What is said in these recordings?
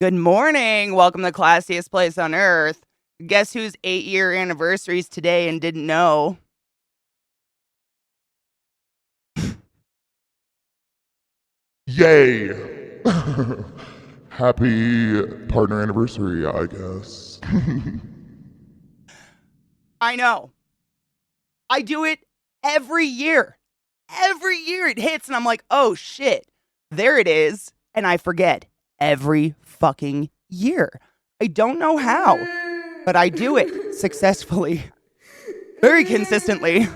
Good morning. Welcome to the classiest place on earth. Guess whose 8-year anniversary is today and didn't know? Yay! Happy partner anniversary, I guess. I know. I do it every year. Every year it hits and I'm like, oh shit, there it is. And I forget every fucking year. I don't know how, but I do it successfully, very consistently.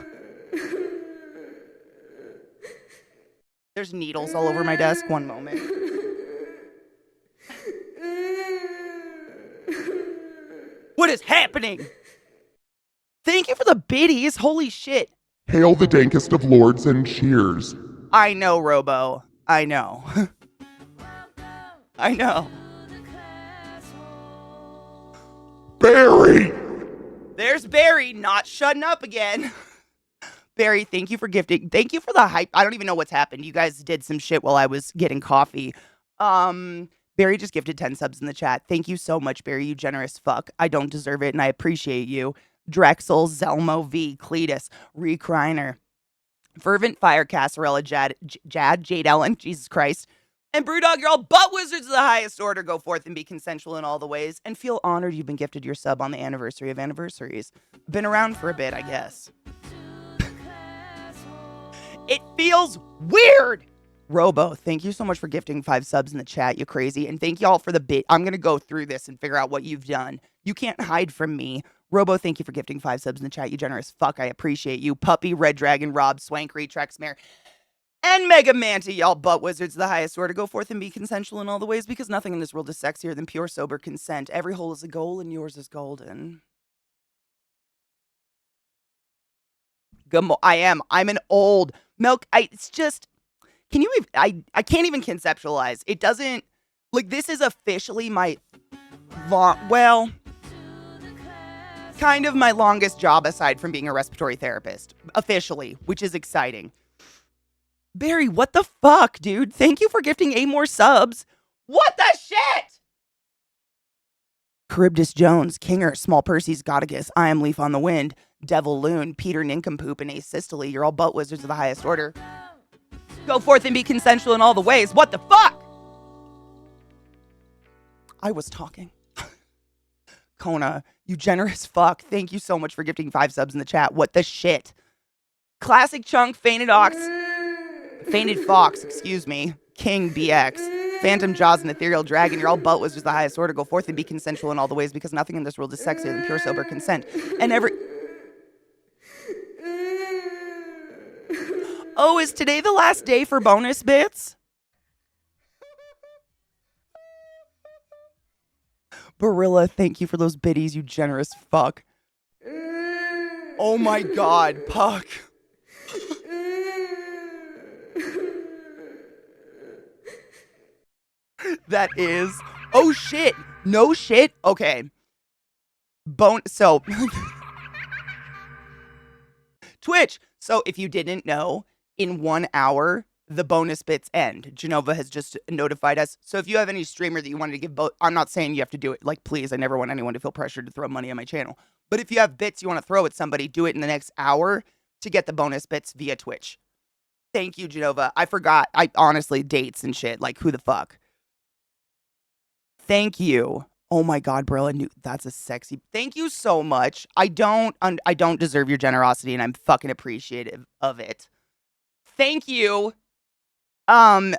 There's needles all over my desk. One moment. What is happening? Thank you for the biddies. Holy shit. Hail the dankest of lords and cheers. I know, Robo. I know. I know. Barry! There's Barry not shutting up again. Barry, thank you for gifting. Thank you for the hype. I don't even know what's happened. You guys did some shit while I was getting coffee. Barry just gifted 10 subs in the chat. Thank you so much, Barry, you generous fuck. I don't deserve it, and I appreciate you. Drexel, Zelmo V, Cletus, Recriner, Fervent Fire, Casserella, Jade Ellen, Jesus Christ, and Brewdog, you're all butt wizards of the highest order. Go forth and be consensual in all the ways, and feel honored you've been gifted your sub on the anniversary of anniversaries. Been around for a bit, I guess. It feels weird. Robo, thank you so much for gifting 5 subs in the chat, you crazy. And thank y'all for the bit. I'm going to go through this and figure out what you've done. You can't hide from me. Robo, thank you for gifting 5 subs in the chat, you generous fuck. I appreciate you. Puppy, Red Dragon, Rob, Swankery, Trexmare, and Mega Manta, y'all butt wizards of the highest order. Go forth and be consensual in all the ways, because nothing in this world is sexier than pure, sober consent. Every hole is a goal and yours is golden. I'm an old milk. It's just, can you even, I can't even conceptualize. It doesn't, like, this is officially my kind of my longest job aside from being a respiratory therapist, officially, which is exciting. Barry, what the fuck, dude? Thank you for gifting 8 more subs. What the shit? Charybdis Jones, Kinger, Small Percy's Gottagus, I Am Leaf on the Wind, Devil Loon, Peter Nincompoop, and Ace Systole. You're all butt wizards of the highest order. Go forth and be consensual in all the ways. What the fuck? I was talking. Kona, you generous fuck. Thank you so much for gifting 5 subs in the chat. What the shit? Classic Chunk, Fainted Fox, excuse me. King BX, Phantom Jaws, and Ethereal Dragon. You're all butt wizards of the highest order. Go forth and be consensual in all the ways, because nothing in this world is sexier than pure, sober consent. And Oh, is today the last day for bonus bits? Barilla, thank you for those biddies, you generous fuck. Oh my god, Puck. That is... Oh shit. No shit. Okay. So... Twitch. So if you didn't know, in 1 hour, the bonus bits end. Genova has just notified us. So if you have any streamer that you wanted to give I'm not saying you have to do it. Like, please, I never want anyone to feel pressured to throw money on my channel. But if you have bits you want to throw at somebody, do it in the next hour to get the bonus bits via Twitch. Thank you, Genova. I forgot. I honestly, dates and shit. Like, who the fuck? Thank you. Oh my god, Brilla, that's a sexy... Thank you so much. I don't deserve your generosity, and I'm fucking appreciative of it. Thank you. OE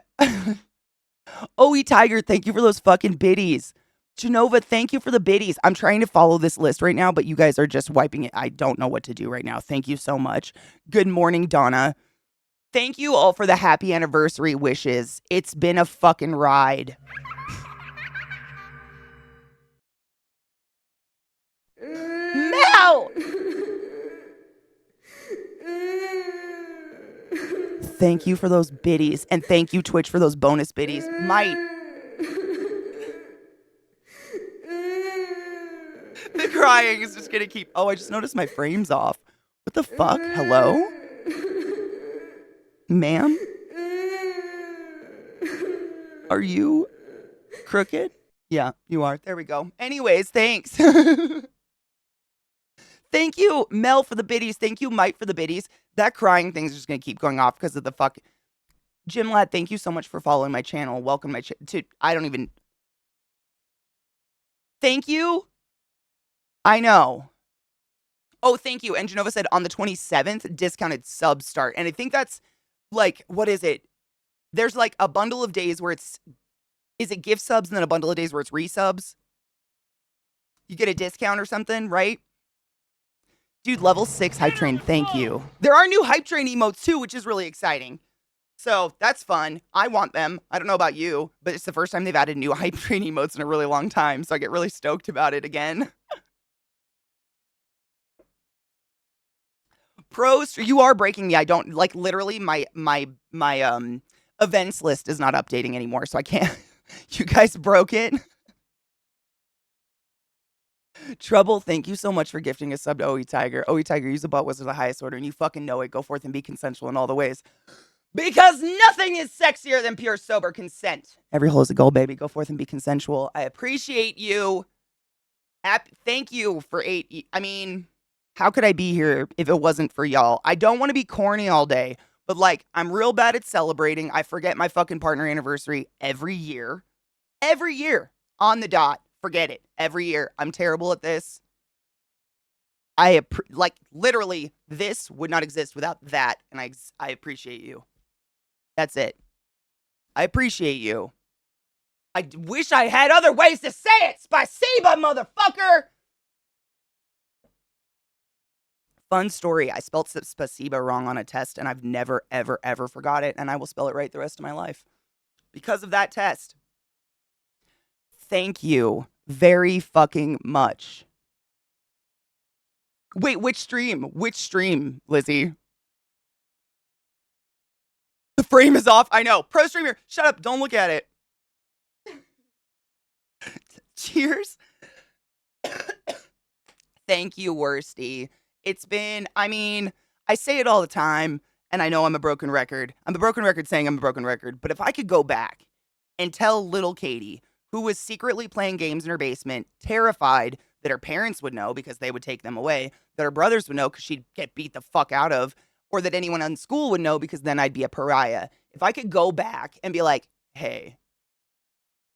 Tiger, thank you for those fucking biddies. Genova, thank you for the biddies. I'm trying to follow this list right now, but you guys are just wiping it. I don't know what to do right now. Thank you so much. Good morning, Donna. Thank you all for the happy anniversary wishes. It's been a fucking ride. Mel! Thank you for those biddies, and thank you, Twitch, for those bonus biddies. The crying is just gonna keep... Oh, I just noticed my frame's off. What the fuck? Hello? Ma'am? Are you crooked? Yeah, you are. There we go. Anyways, thanks. Thank you, Mel, for the biddies. Thank you, Mike, for the biddies. That crying thing's just gonna keep going off because of the fuck. Jim Lad, thank you so much for following my channel. Welcome my to. I don't even. Thank you. I know. Oh, thank you. And Genova said on the 27th, discounted subs start. And I think that's like, what is it? There's like a bundle of days where is it gift subs and then a bundle of days where it's resubs? You get a discount or something, right? Dude, level 6 hype train, thank you. There are new hype train emotes too, which is really exciting. So that's fun. I want them. I don't know about you, but it's the first time they've added new hype train emotes in a really long time. So I get really stoked about it again. Pros, you are breaking me. I don't like literally my events list is not updating anymore, so I can't. You guys broke it. Trouble, thank you so much for gifting a sub to OE Tiger. OE Tiger, use a butt wizard the highest order, and you fucking know it. Go forth and be consensual in all the ways. Because nothing is sexier than pure sober consent. Every hole is a goal, baby. Go forth and be consensual. I appreciate you. Thank you for 8. I mean, how could I be here if it wasn't for y'all? I don't want to be corny all day, but like, I'm real bad at celebrating. I forget my fucking partner anniversary every year. Every year on the dot. Forget it. Every year. I'm terrible at this. Like literally this would not exist without that. And I appreciate you. That's it. I appreciate you. I wish I had other ways to say it. Spasiba, motherfucker. Fun story. I spelled spasiba wrong on a test and I've never, ever, ever forgot it. And I will spell it right the rest of my life because of that test. Thank you very fucking much. Wait, which stream? Which stream, Lizzie? The frame is off. I know. Pro streamer, shut up. Don't look at it. Cheers. Thank you, Worsty. It's been, I mean, I say it all the time, and I know I'm a broken record. I'm a broken record saying I'm a broken record, but if I could go back and tell little Katie, who was secretly playing games in her basement, terrified that her parents would know because they would take them away, that her brothers would know because she'd get beat the fuck out of, or that anyone in school would know because then I'd be a pariah. If I could go back and be like, hey,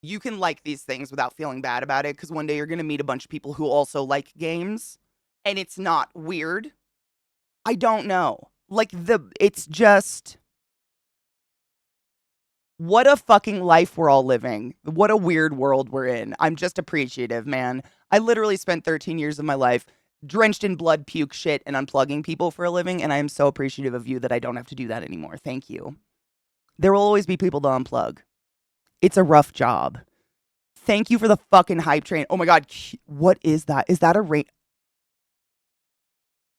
you can like these things without feeling bad about it because one day you're going to meet a bunch of people who also like games and it's not weird. I don't know. Like it's just what a fucking life we're all living. What a weird world we're in. I'm just appreciative, man. I literally spent 13 years of my life drenched in blood, puke, shit, and unplugging people for a living, and I am so appreciative of you that I don't have to do that anymore. Thank you. There will always be people to unplug. It's a rough job. Thank you for the fucking hype train. Oh my god, what is that? Is that a rain?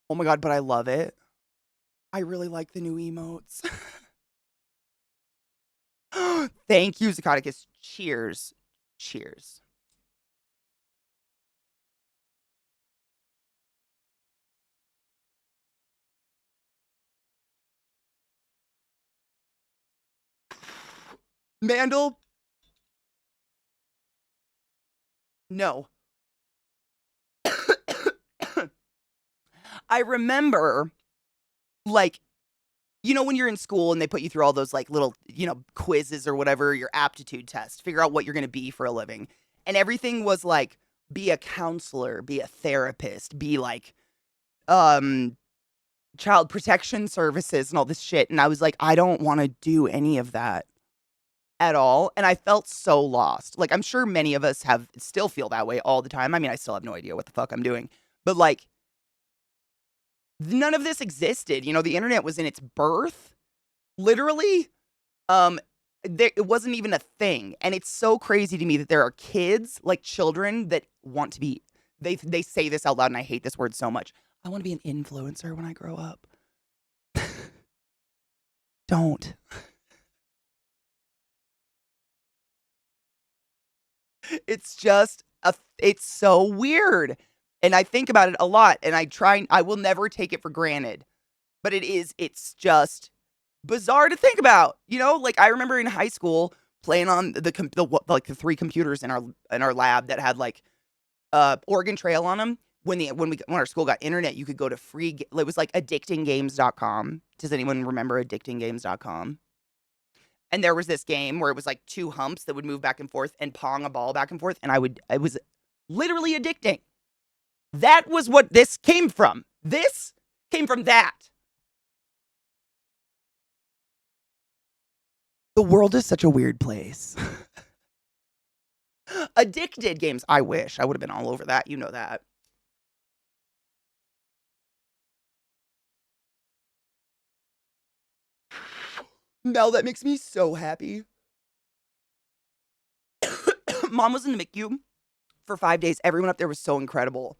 Oh my god, but I love it. I really like the new emotes. Thank you, Zacatecus. Cheers. Cheers. Mandel? No. I remember, like, you know, when you're in school and they put you through all those, like, little, you know, quizzes or whatever, your aptitude test, figure out what you're going to be for a living. And everything was like, be a counselor, be a therapist, be like, child protection services and all this shit. And I was like, I don't want to do any of that at all. And I felt so lost. Like, I'm sure many of us still feel that way all the time. I mean, I still have no idea what the fuck I'm doing, but like, none of this existed. You know, the internet was in its birth, literally. It wasn't even a thing. And it's so crazy to me that there are kids, like children, that want to be, they say this out loud, and I hate this word so much. I want to be an influencer when I grow up. Don't. It's just, it's so weird. And I think about it a lot, and I will never take it for granted. But it's just bizarre to think about. You know, like I remember in high school playing on the 3 computers in our lab that had, like, Oregon Trail on them. When our school got internet, you could go to it was like addictinggames.com. Does anyone remember addictinggames.com? And there was this game where it was like 2 humps that would move back and forth and pong a ball back and forth, and it was literally addicting. That was what this came from. This came from that. The world is such a weird place. Addicted games. I wish. I would have been all over that. You know that. Mel, that makes me so happy. Mom was in the MICU for 5 days. Everyone up there was so incredible.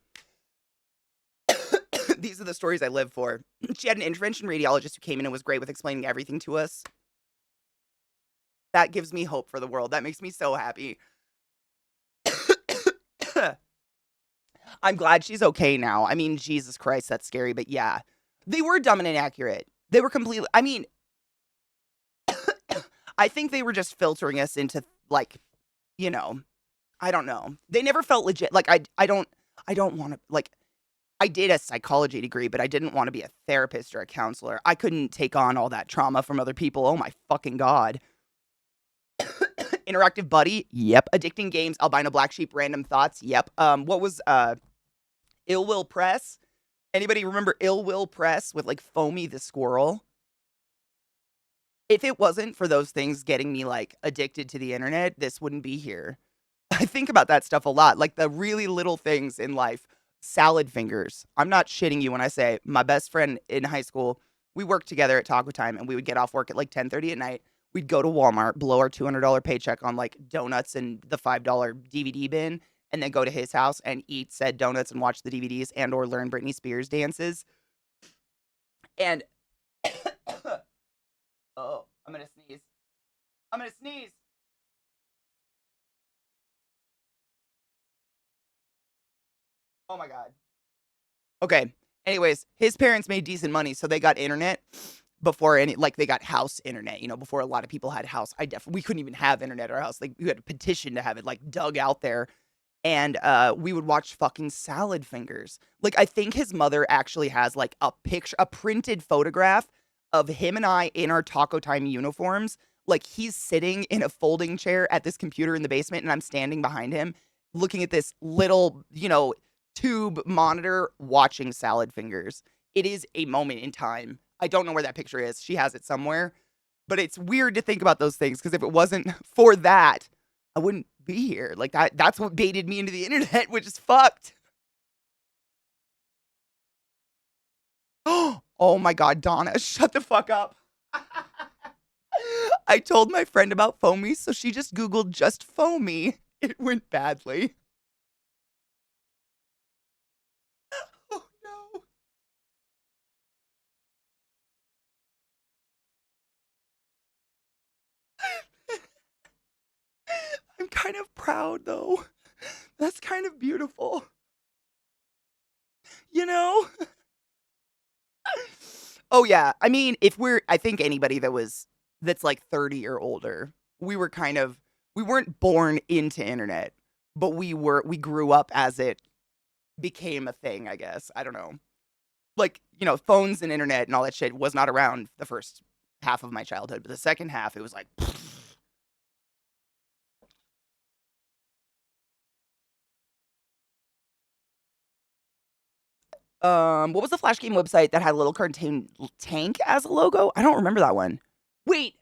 These are the stories I live for. She had an intervention radiologist who came in and was great with explaining everything to us. That gives me hope for the world. That makes me so happy. I'm glad she's okay now. I mean, Jesus Christ, that's scary, but yeah. They were dumb and inaccurate. They were completely, I mean, I think they were just filtering us into, like, you know, I don't know. They never felt legit. Like, I don't want to, like, I did a psychology degree, but I didn't want to be a therapist or a counselor. I couldn't take on all that trauma from other people. Oh my fucking God. Interactive Buddy? Yep. Addicting Games, Albino Black Sheep, Random Thoughts? Yep. What was, Ill Will Press? Anybody remember Ill Will Press with, like, Foamy the Squirrel? If it wasn't for those things getting me, like, addicted to the internet, this wouldn't be here. I think about that stuff a lot, like the really little things in life. Salad fingers. I'm not shitting you when I say my best friend in high school, we worked together at Taco Time, and we would get off work at like 10:30 at night. We'd go to Walmart, blow our $200 paycheck on like donuts and the $5 DVD bin, and then go to his house and eat said donuts and watch the DVDs and or learn Britney Spears dances. And oh, I'm gonna sneeze. I'm gonna sneeze. Oh my God. Okay. Anyways, his parents made decent money, so they got internet before they got house internet, before a lot of people had house. We couldn't even have internet at our house. Like, we had a petition to have it, like, dug out there. And we would watch fucking Salad Fingers. Like, I think his mother actually has, like, a printed photograph of him and I in our Taco Time uniforms. Like, he's sitting in a folding chair at this computer in the basement, and I'm standing behind him looking at this little, tube monitor watching Salad Fingers. It is a moment in time. I don't know where that picture is. She has it somewhere. But it's weird to think about those things, because if it wasn't for that, I wouldn't be here. Like, that's what baited me into the internet, which is fucked. Oh my God, Donna, shut the fuck up. I told my friend about Foamy, so she just Googled just Foamy. It went badly. Oh no. I'm kind of proud, though. That's kind of beautiful. You know? Oh, yeah. I mean, I think anybody that's like 30 or older, we weren't born into internet, but we grew up as it became a thing, I guess. I don't know. Like, phones and internet and all that shit was not around the first half of my childhood, but the second half, it was like, what was the Flash game website that had a little cartoon tank as a logo? I don't remember that one. Wait,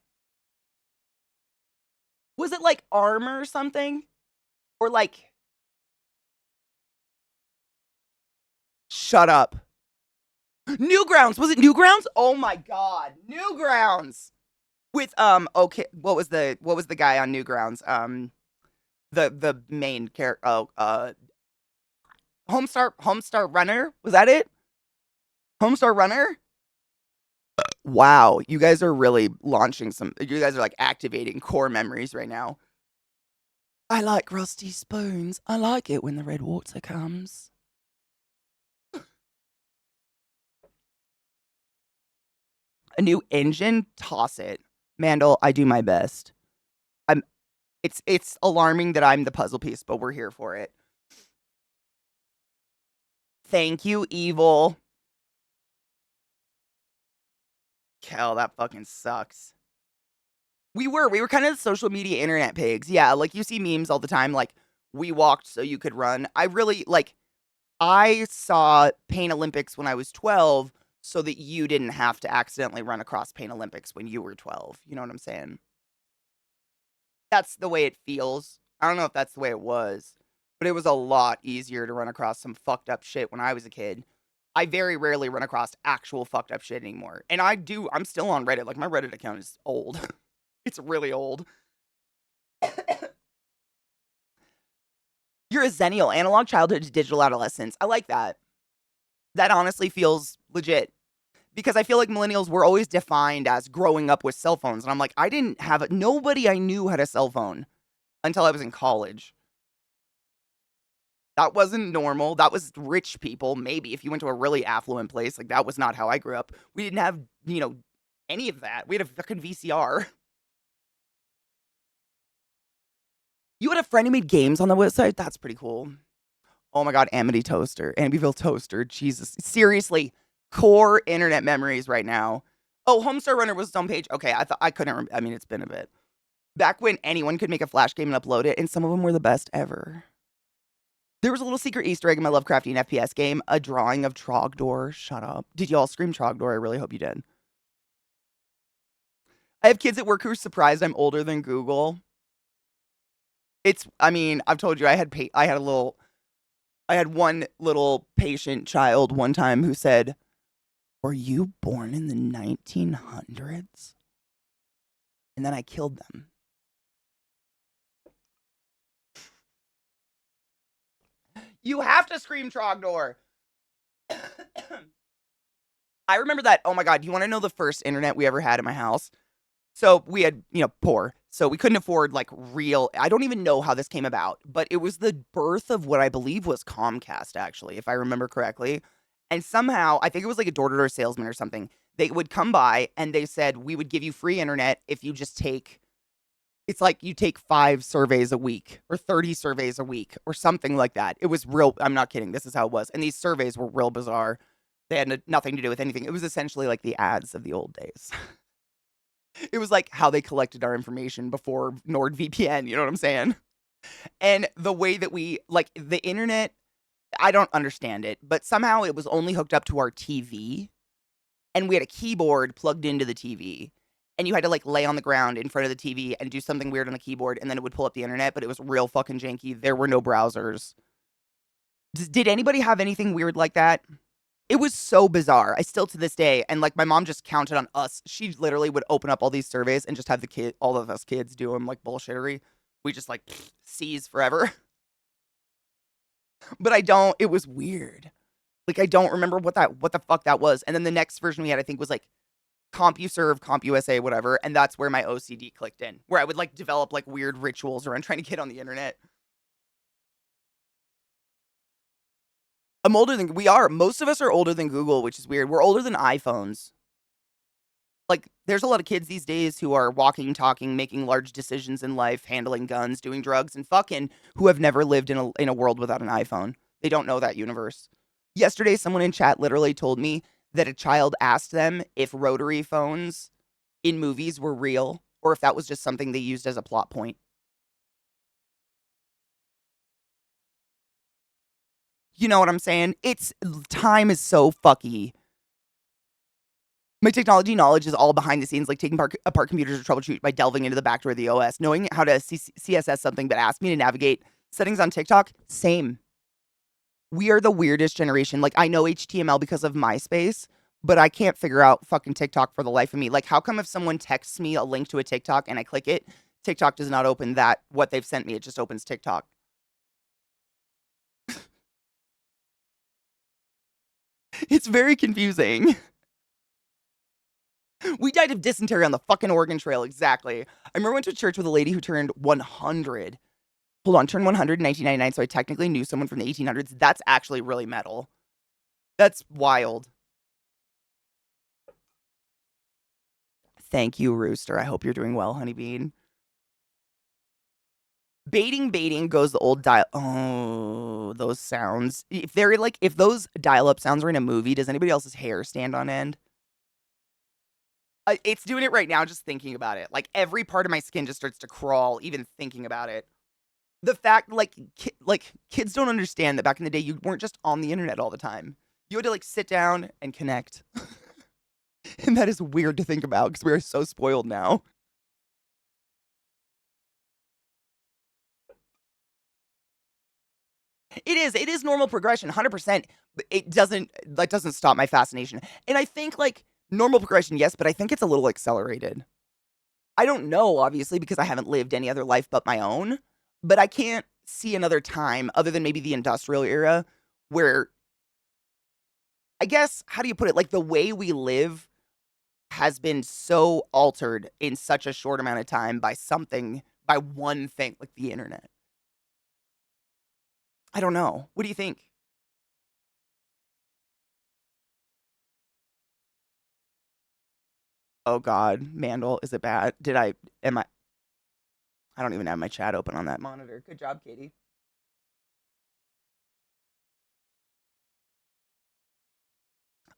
was it like Armor or something? Or like, shut up. Newgrounds. Was it Newgrounds? Oh my God. Newgrounds. With okay, what was the guy on Newgrounds? The main character. Oh, Homestar Runner? Was that it? Homestar Runner? Wow, you guys are really you guys are like activating core memories right now. I like rusty spoons. I like it when the red water comes. A new engine? Toss it. Mandel, I do my best. It's alarming that I'm the puzzle piece, but we're here for it. Thank you, evil. Kel, that fucking sucks. We were kind of social media internet pigs. Yeah, like you see memes all the time like we walked so you could run. I really like I saw Pain Olympics when I was 12 so that you didn't have to accidentally run across Pain Olympics when you were 12. You know what I'm saying? That's the way it feels. I don't know if that's the way it was, but it was a lot easier to run across some fucked up shit when I was a kid. I very rarely run across actual fucked up shit anymore. And I'm still on Reddit. Like my Reddit account is old. It's really old. You're a zennial, analog childhood to digital adolescence. I like that. That honestly feels legit because I feel like millennials were always defined as growing up with cell phones. And I'm like, I didn't have it. Nobody I knew had a cell phone until I was in college. That wasn't normal. That was rich people. Maybe if you went to a really affluent place, like that was not how I grew up. We didn't have, any of that. We had a fucking VCR. You had a friend who made games on the website? That's pretty cool. Oh my God, Amity Toaster, Amityville Toaster. Jesus. Seriously, core internet memories right now. Oh, Homestar Runner was its own page. Okay, I thought I couldn't remember. I mean, it's been a bit. Back when anyone could make a Flash game and upload it, and some of them were the best ever. There was a little secret Easter egg in my Lovecraftian FPS game, a drawing of Trogdor. Shut up. Did you all scream Trogdor? I really hope you did. I have kids at work who are surprised I'm older than Google. I mean, I've told you I had one little patient child one time who said, "Were you born in the 1900s?" And then I killed them. You have to scream Trogdor. I remember that. Oh my God. Do you want to know the first internet we ever had at my house? So we had, poor. So we couldn't afford like real. I don't even know how this came about, but it was the birth of what I believe was Comcast, actually, if I remember correctly. And somehow, I think it was like a door to door salesman or something. They would come by and they said, we would give you free internet if you just it's like you take 5 surveys a week or 30 surveys a week or something like that. It was real. I'm not kidding. This is how it was. And these surveys were real bizarre. They had nothing to do with anything. It was essentially like the ads of the old days. It was like how they collected our information before NordVPN, you know what I'm saying? And the way that we like the internet, I don't understand it, but somehow it was only hooked up to our TV and we had a keyboard plugged into the TV. And you had to like lay on the ground in front of the TV and do something weird on the keyboard and then it would pull up the internet, but it was real fucking janky. There were no browsers. Did anybody have anything weird like that? It was so bizarre. I still to this day, and like my mom just counted on us. She literally would open up all these surveys and just have all of us kids do them like bullshittery. We just like seize forever. But I don't. It was weird. Like I don't remember what the fuck that was. And then the next version we had, I think, was like CompuServe, CompUSA, whatever. And that's where my OCD clicked in, where I would like develop like weird rituals around trying to get on the internet. I'm older than we are. Most of us are older than Google, which is weird. We're older than iPhones. Like there's a lot of kids these days who are walking, talking, making large decisions in life, handling guns, doing drugs, and fucking who have never lived in a world without an iPhone. They don't know that universe. Yesterday, someone in chat literally told me that a child asked them if rotary phones in movies were real or if that was just something they used as a plot point. You know what I'm saying? It's time is so fucky. My technology knowledge is all behind the scenes, like taking apart computers to troubleshoot by delving into the back door of the OS. Knowing how to CSS something, but ask me to navigate settings on TikTok, same. We are the weirdest generation. Like, I know HTML because of MySpace, but I can't figure out fucking TikTok for the life of me. Like, how come if someone texts me a link to a TikTok and I click it, TikTok does not open what they've sent me? It just opens TikTok. It's very confusing. We died of dysentery on the fucking Oregon Trail, exactly. I remember I went to church with a lady who turned 100. Hold on, turned 100 in 1999, so I technically knew someone from the 1800s. That's actually really metal. That's wild. Thank you, Rooster. I hope you're doing well, Honeybean. Baiting goes the old dial. Oh, those sounds. If they're like, if those dial-up sounds were in a movie, does anybody else's hair stand on end? It's doing it right now, just thinking about it. Like every part of my skin just starts to crawl, even thinking about it. The fact, like kids don't understand that back in the day, you weren't just on the internet all the time. You had to like sit down and connect, and that is weird to think about because we are so spoiled now. It is. It is normal progression, 100%. But it doesn't that doesn't stop my fascination. And I think like normal progression, yes, but I think it's a little accelerated. I don't know, obviously, because I haven't lived any other life but my own. But I can't see another time other than maybe the industrial era where I guess how do you put it? Like the way we live has been so altered in such a short amount of time by something, by one thing, like the internet. I don't know. What do you think? Oh God, Mandel, is it bad? Am I don't even have my chat open on that monitor. Good job, Katie.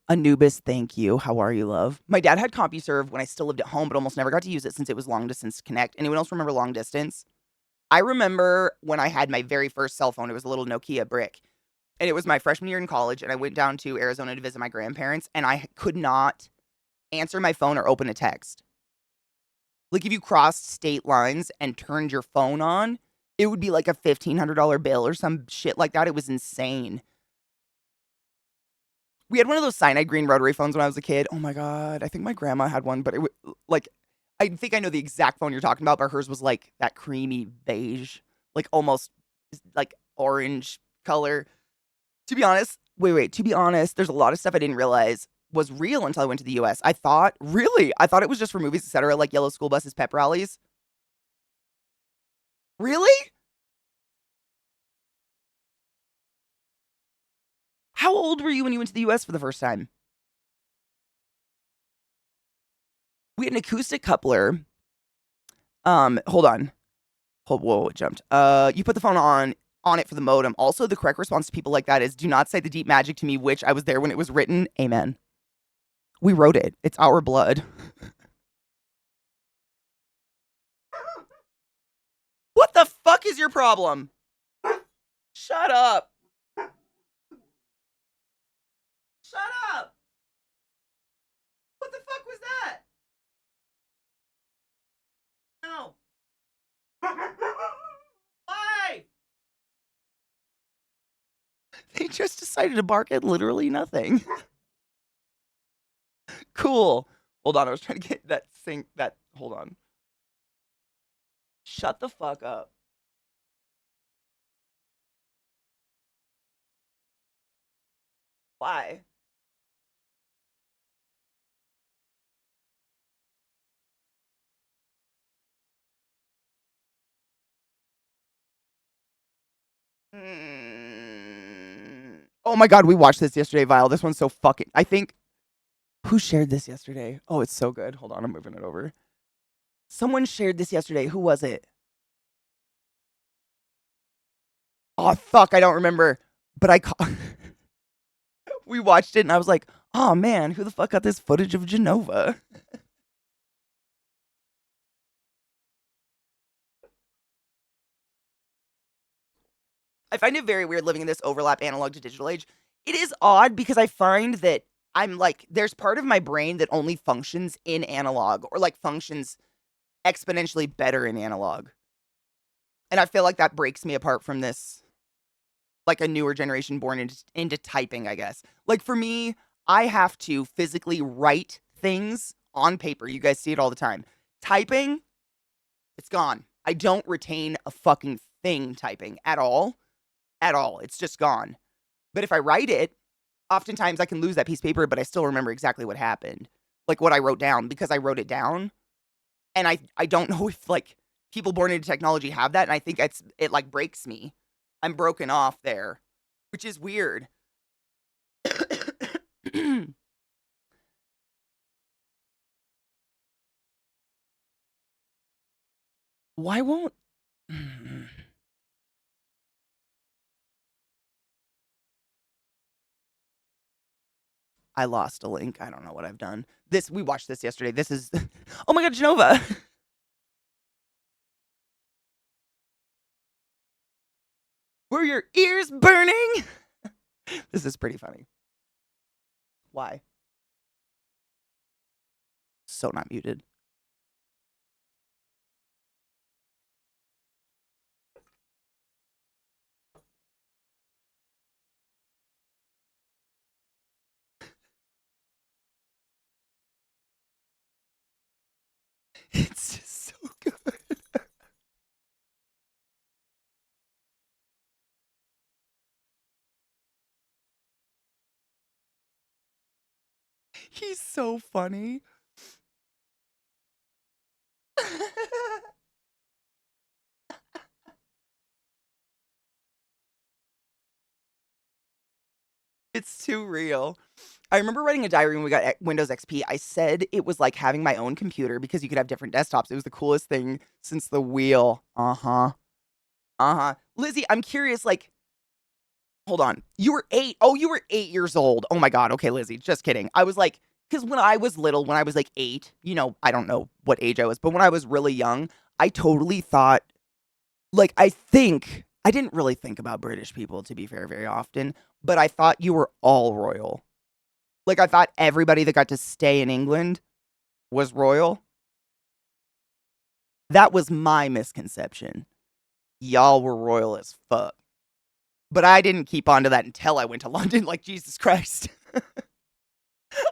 Anubis, thank you. How are you, love? My dad had CompuServe when I still lived at home, but almost never got to use it since it was long distance connect. Anyone else remember long distance? I remember when I had my very first cell phone, it was a little Nokia brick. And it was my freshman year in college, and I went down to Arizona to visit my grandparents, and I could not answer my phone or open a text. Like if you crossed state lines and turned your phone on, it would be like a $1,500 bill or some shit like that. It was insane. We had one of those cyanide green rotary phones when I was a kid. Oh my god, I think my grandma had one, but it was like I think I know the exact phone you're talking about, but hers was like that creamy beige, like almost like orange color. To be honest, wait, to be honest, there's a lot of stuff I didn't realize was real until I went to the US. I thought it was just for movies, etc., like yellow school buses, pep rallies. Really? How old were you when you went to the US for the first time? We had an acoustic coupler. Hold on. Whoa, it jumped. You put the phone on it for the modem. Also, the correct response to people like that is do not say the deep magic to me, which I was there when it was written. Amen. We wrote it. It's our blood. What the fuck is your problem? Shut up. Shut up. What the fuck was that? No. Why? They just decided to bark at literally nothing. Cool. Hold on, I was trying to get that sync that hold on. Shut the fuck up. Why? Oh my god, we watched this yesterday, Vile. This one's so fucking I think who shared this yesterday? Oh, it's so good. Hold on, I'm moving it over. Someone shared this yesterday. Who was it? Oh fuck, I don't remember. But we watched it and I was like, oh man, who the fuck got this footage of Genova? I find it very weird living in this overlap analog to digital age. It is odd because I find that I'm like, there's part of my brain that only functions in analog or like functions exponentially better in analog. And I feel like that breaks me apart from this, like a newer generation born into typing, I guess. Like for me, I have to physically write things on paper. You guys see it all the time. Typing, it's gone. I don't retain a fucking thing typing at all. At all. It's just gone. But if I write it, oftentimes I can lose that piece of paper, but I still remember exactly what happened. Like what I wrote down because I wrote it down. And I don't know if like people born into technology have that. And I think it like breaks me. I'm broken off there, which is weird. Why won't I lost a link. I don't know what I've done. We watched this yesterday. This is, oh my God, Genova. Were your ears burning? This is pretty funny. Why? So not muted. It's just so good. He's so funny. It's too real. I remember writing a diary when we got Windows XP. I said it was like having my own computer because you could have different desktops. It was the coolest thing since the wheel. Uh-huh. Uh-huh. Lizzie, I'm curious, like, hold on. You were 8. Oh, you were 8 years old. Oh my God. Okay, Lizzie, just kidding. I was like, because when I was little, when I was like 8, I don't know what age I was, but when I was really young, I totally thought, like, I didn't really think about British people, to be fair, very often, but I thought you were all royal. Like, I thought everybody that got to stay in England was royal. That was my misconception. Y'all were royal as fuck. But I didn't keep on to that until I went to London, like, Jesus Christ.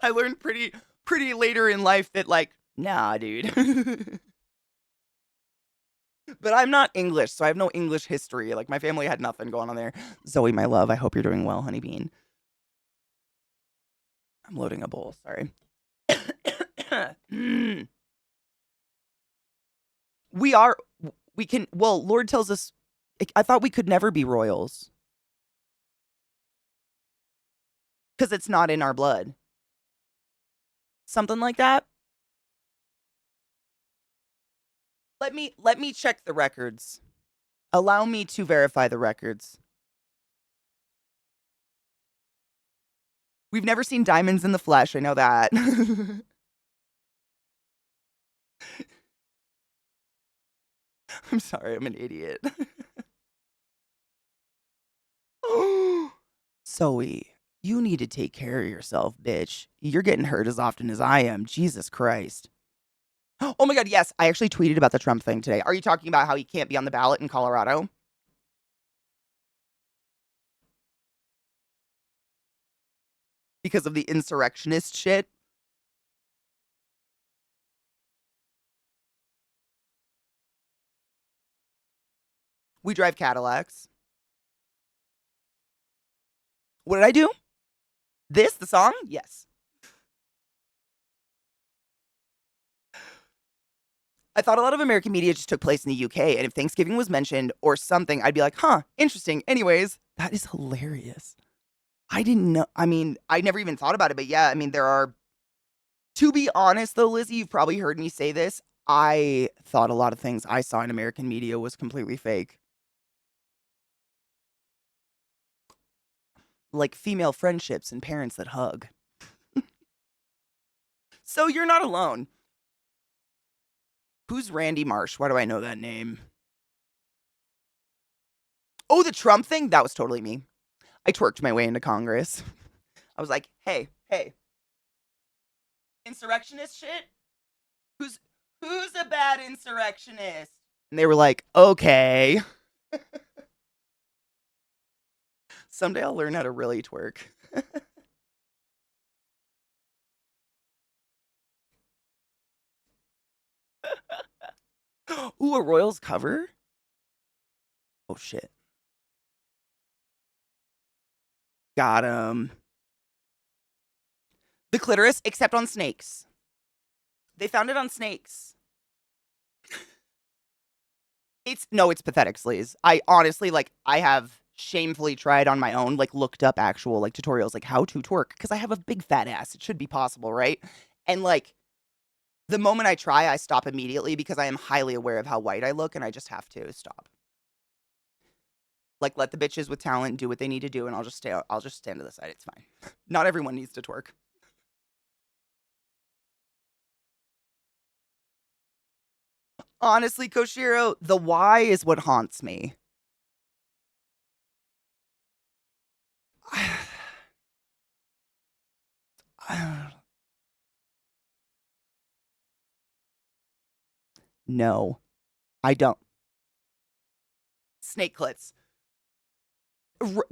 I learned pretty later in life that, like, nah, dude. But I'm not English, so I have no English history. Like, my family had nothing going on there. Zoe, my love, I hope you're doing well, honey bean. I'm loading a bowl, sorry. Lord tells us, I thought we could never be royals. Because it's not in our blood. Something like that. Let me check the records. Allow me to verify the records. We've never seen diamonds in the flesh, I know that. I'm sorry, I'm an idiot. Zoe, you need to take care of yourself, bitch. You're getting hurt as often as I am. Jesus Christ. Oh my God, yes. I actually tweeted about the Trump thing today. Are you talking about how he can't be on the ballot in Colorado? Because of the insurrectionist shit? We drive Cadillacs. What did I do? The song? Yes. I thought a lot of American media just took place in the UK, and if Thanksgiving was mentioned or something, I'd be like, huh, interesting. Anyways, that is hilarious. I didn't know. I mean, I never even thought about it, but yeah, I mean, there are. To be honest, though, Lizzie, you've probably heard me say this. I thought a lot of things I saw in American media was completely fake. Like female friendships and parents that hug. So you're not alone. Who's Randy Marsh? Why do I know that name? Oh, the Trump thing? That was totally me. I twerked my way into Congress. I was like, hey, insurrectionist shit? Who's a bad insurrectionist? And they were like, okay. Someday I'll learn how to really twerk. Ooh, a Royals cover? Oh shit. Got him. The clitoris, except on snakes. They found it on snakes. It's pathetic, sleaze. I honestly, like, I have shamefully tried on my own, like, looked up actual, like, tutorials, like, how to twerk, because I have a big fat ass. It should be possible, right? And, like, the moment I try, I stop immediately because I am highly aware of how white I look, and I just have to stop. Like, let the bitches with talent do what they need to do, and I'll just stand to the side. It's fine. Not everyone needs to twerk. Honestly, Koshiro, the why is what haunts me. No, I don't. Snake clits.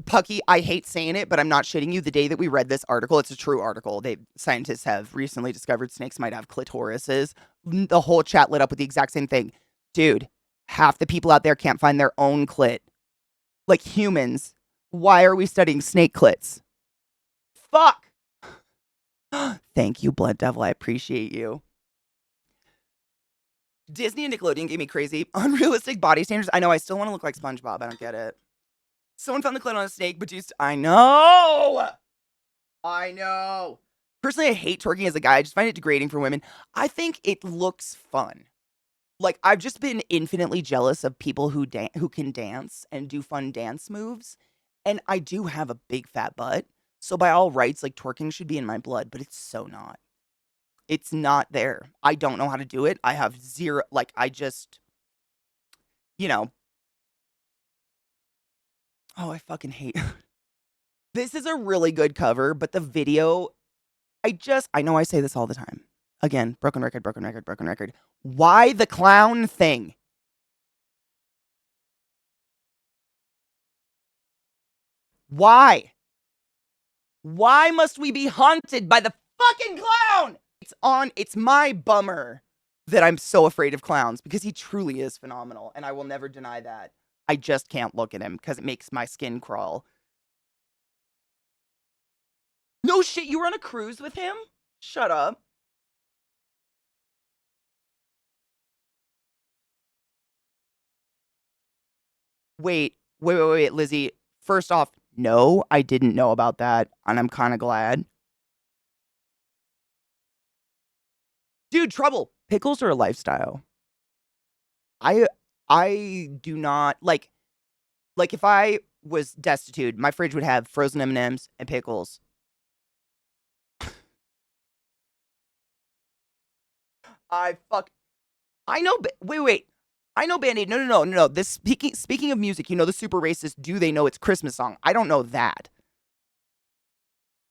Pucky, I hate saying it, but I'm not shitting you. The day that we read this article, it's a true article. Scientists have recently discovered snakes might have clitorises. The whole chat lit up with the exact same thing. Dude, half the people out there can't find their own clit. Like humans. Why are we studying snake clits? Fuck! Thank you, Blood Devil. I appreciate you. Disney and Nickelodeon gave me crazy, unrealistic body standards. I know I still want to look like SpongeBob. I don't get it. Someone found the clit on a snake, but used. I know! I know. Personally, I hate twerking as a guy. I just find it degrading for women. I think it looks fun. Like, I've just been infinitely jealous of people who can dance and do fun dance moves. And I do have a big fat butt. So by all rights, like, twerking should be in my blood, but it's so not. It's not there. I don't know how to do it. I have zero, like, I just, you know. Oh, I fucking hate. This is a really good cover, but the video, I know I say this all the time. Again, broken record, broken record, broken record. Why the clown thing? Why? Why must we be haunted by the fucking clown? It's my bummer that I'm so afraid of clowns because he truly is phenomenal and I will never deny that. I just can't look at him because it makes my skin crawl. No shit, you were on a cruise with him? Shut up. Wait, Lizzie. First off, no, I didn't know about that, and I'm kind of glad. Dude, trouble. Pickles are a lifestyle. I I do not like if I was destitute, my fridge would have frozen M&Ms and pickles. I fuck I know wait. I know Band-Aid. No. This speaking of music, you know the super racist do they know it's Christmas song? I don't know that.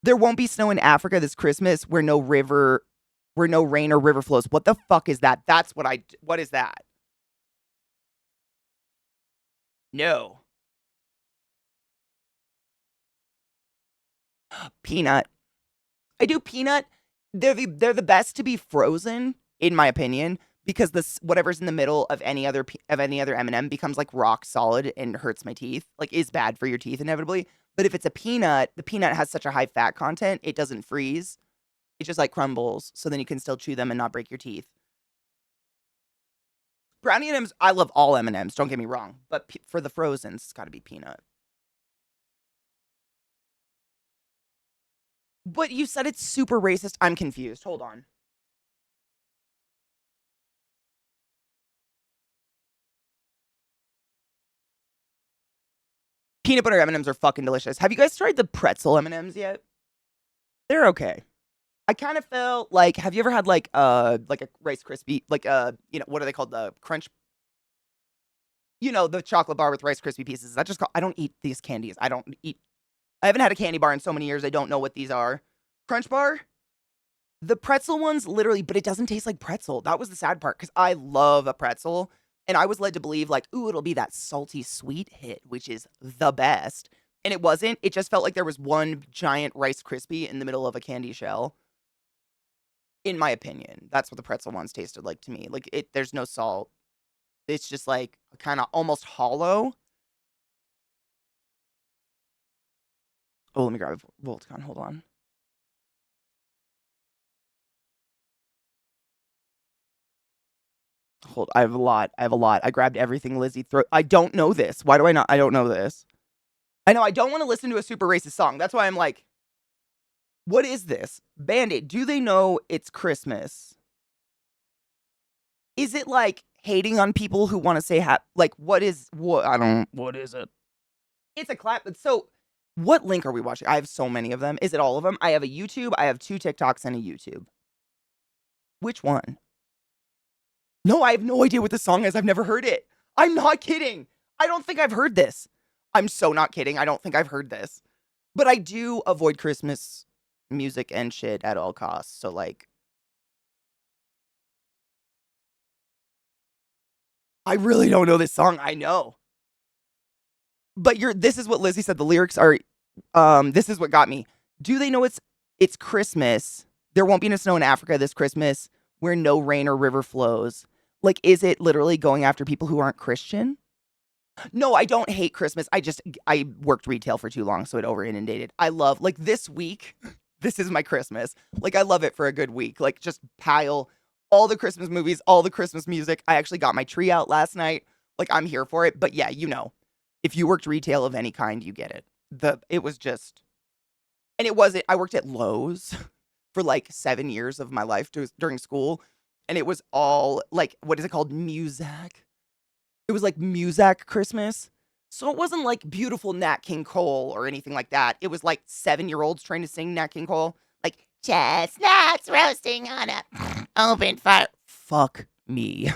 There won't be snow in Africa this Christmas where no rain or river flows. What the fuck is that? What is that? No. Peanut. I do peanut. They're the best to be frozen, in my opinion, because this whatever's in the middle of any other M&M becomes like rock solid and hurts my teeth. Like is bad for your teeth inevitably. But if it's a peanut, the peanut has such a high fat content, it doesn't freeze. It just like crumbles, so then you can still chew them and not break your teeth. Brownie M&Ms, I love all M&Ms. Don't get me wrong, but for the frozens, it's got to be peanut. But you said it's super racist. I'm confused. Hold on. Peanut butter M&Ms are fucking delicious. Have you guys tried the pretzel M&Ms yet? They're okay. I kind of felt like, have you ever had like a Rice Krispie, what are they called? The Crunch, the chocolate bar with Rice Krispie pieces. Is that just called, I don't eat these candies. I haven't had a candy bar in so many years. I don't know what these are. Crunch bar? The pretzel ones, literally, but it doesn't taste like pretzel. That was the sad part because I love a pretzel. And I was led to believe, like, ooh, it'll be that salty sweet hit, which is the best. And it wasn't. It just felt like there was one giant Rice Krispie in the middle of a candy shell. In my opinion, that's what the pretzel ones tasted like to me. Like, there's no salt. It's just like kind of almost hollow. Oh, let me grab a Voltcon. Hold on. I have a lot. I grabbed everything Lizzie threw. I don't know this. Why do I not? I don't know this. I know I don't want to listen to a super racist song. That's why I'm like, what is this? Band-Aid, do they know it's Christmas? Is it like hating on people who want to say what is it? It's a clap. So what link are we watching? I have so many of them. Is it all of them? I have a YouTube. I have 2 TikToks and a YouTube. Which one? No, I have no idea what the song is. I've never heard it. I'm not kidding. I don't think I've heard this. I'm so not kidding. I don't think I've heard this. But I do avoid Christmas music and shit at all costs. So like I really don't know this song. I know. But this is what Lizzie said. The lyrics are this is what got me. Do they know it's Christmas? There won't be any snow in Africa this Christmas where no rain or river flows. Like, is it literally going after people who aren't Christian? No, I don't hate Christmas. I worked retail for too long, so it over inundated. I love like this week. This is my Christmas. Like I love it for a good week. Like just pile all the Christmas movies, all the Christmas music. I actually got my tree out last night. Like I'm here for it. But yeah, if you worked retail of any kind, you get it. It was just, and it wasn't. I worked at Lowe's for like 7 years of my life during school, and it was all like what is it called, Muzak? It was like Muzak Christmas. So it wasn't like beautiful Nat King Cole or anything like that. It was like 7-year-olds trying to sing Nat King Cole. Like, chestnuts roasting on a open fire. Fuck me.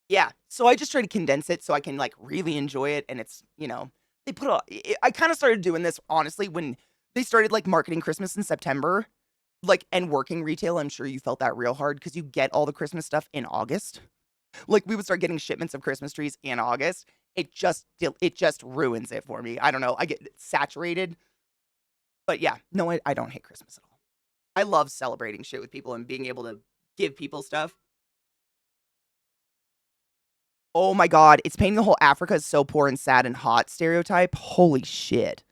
Yeah. So I just try to condense it so I can like really enjoy it. And it's, they put I kind of started doing this honestly when they started like marketing Christmas in September. Like, and working retail, I'm sure you felt that real hard because you get all the Christmas stuff in August. Like we would start getting shipments of Christmas trees in August. It just ruins it for me. I don't know. I get saturated. But yeah, no, I don't hate Christmas at all. I love celebrating shit with people and being able to give people stuff. Oh my god, it's painting the whole Africa is so poor and sad and hot stereotype. Holy shit.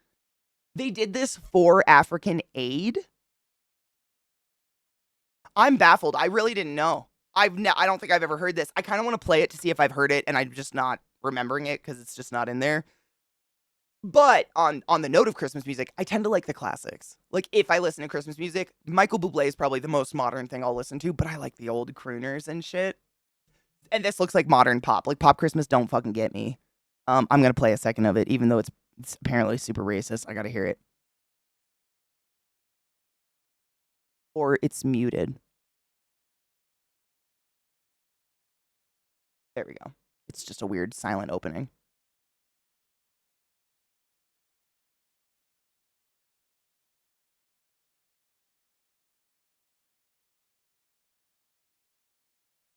They did this for African aid? I'm baffled. I really didn't know. I don't think I've ever heard this. I kind of want to play it to see if I've heard it, and I'm just not remembering it because it's just not in there. But on the note of Christmas music, I tend to like the classics. Like if I listen to Christmas music, Michael Bublé is probably the most modern thing I'll listen to, but I like the old crooners and shit. And this looks like modern pop. Like Pop Christmas don't fucking get me. I'm gonna play a second of it, even though it's apparently super racist. I gotta hear it. Or it's muted. There we go. It's just a weird silent opening.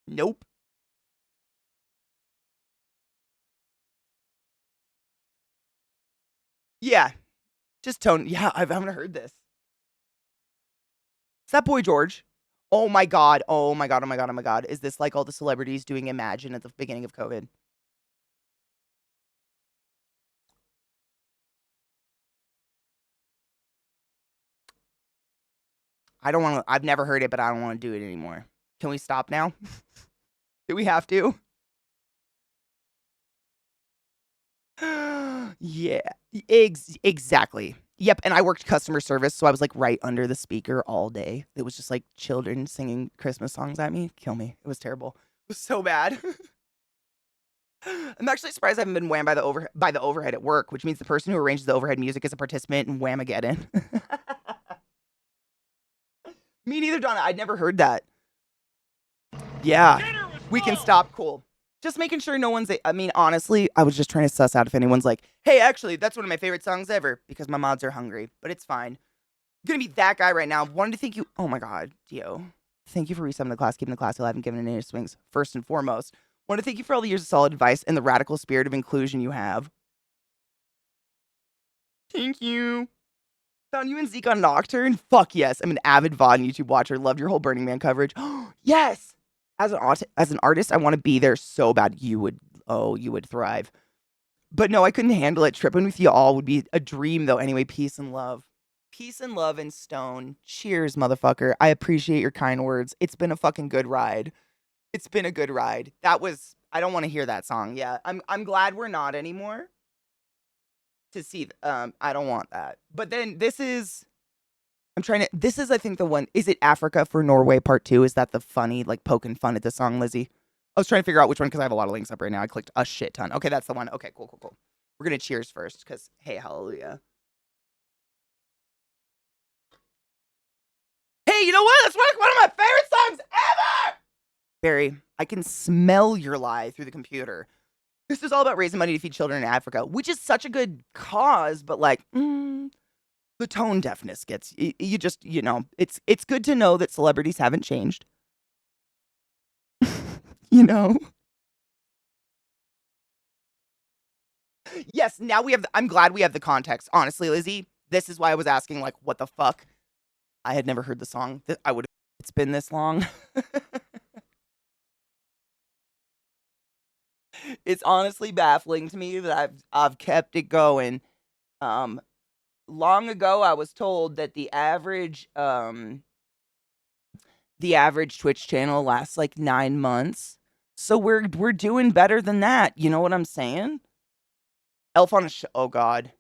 Nope. Yeah. Just tone. Yeah, I haven't heard this. Is that Boy George? Oh my god. Oh my god. Oh my god. Oh my god. Is this like all the celebrities doing Imagine at the beginning of COVID? I don't want to. I've never heard it, but I don't want to do it anymore. Can we stop now? Do we have to? Yeah. Exactly. Yep. And I worked customer service, so I was like right under the speaker all day. It was just like children singing Christmas songs at me. Kill me. It was terrible. It was so bad. I'm actually surprised I haven't been whammed by the overhead at work, which means the person who arranges the overhead music is a participant in Whamageddon. Me neither, Donna. I'd never heard that. Yeah. We can stop. Cool. Just making sure no one's. I mean, honestly, I was just trying to suss out if anyone's like, hey, actually, that's one of my favorite songs ever because my mods are hungry, but it's fine. I'm gonna be that guy right now. Wanted to thank you. Oh my God, Dio. Thank you for resetting the class, keeping the class alive, and giving it any swings. First and foremost, want to thank you for all the years of solid advice and the radical spirit of inclusion you have. Thank you. Found you and Zeke on Nocturne? Fuck yes. I'm an avid VOD and YouTube watcher. Loved your whole Burning Man coverage. Yes. As an artist, I want to be there so bad. You would thrive. But no, I couldn't handle it. Tripping with you all would be a dream though. Anyway, peace and love. Peace and love and stone. Cheers, motherfucker. I appreciate your kind words. It's been a fucking good ride. It's been a good ride. I don't want to hear that song. Yeah. I'm glad we're not anymore. To see I don't want that. But then this is I think the one. Is it Africa for Norway part 2? Is that the funny like poking fun at the song, Lizzie? I was trying to figure out which one because I have a lot of links up right now. I clicked a shit ton. Okay, that's the one. Okay, cool, cool, cool. We're gonna cheers first because hey, hallelujah. Hey, you know what? That's one of my favorite songs ever. Barry, I can smell your lie through the computer. This is all about raising money to feed children in Africa, which is such a good cause, but like, the tone deafness gets you just, it's good to know that celebrities haven't changed. you know? Yes, now I'm glad we have the context. Honestly, Lizzie, this is why I was asking, like, what the fuck? I had never heard the song. I would it's been this long. It's honestly baffling to me that I've kept it going. Um, Long ago I was told that the average Twitch channel lasts like 9 months. So we're doing better than that. You know what I'm saying? Elf on a oh god.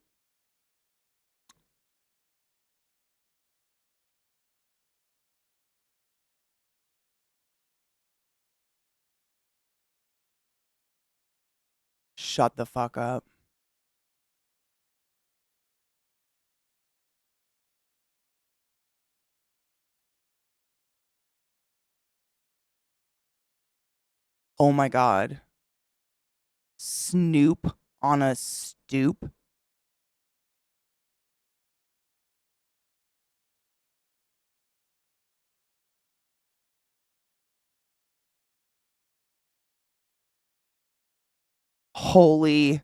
Shut the fuck up. Oh my god. Snoop on a stoop? Holy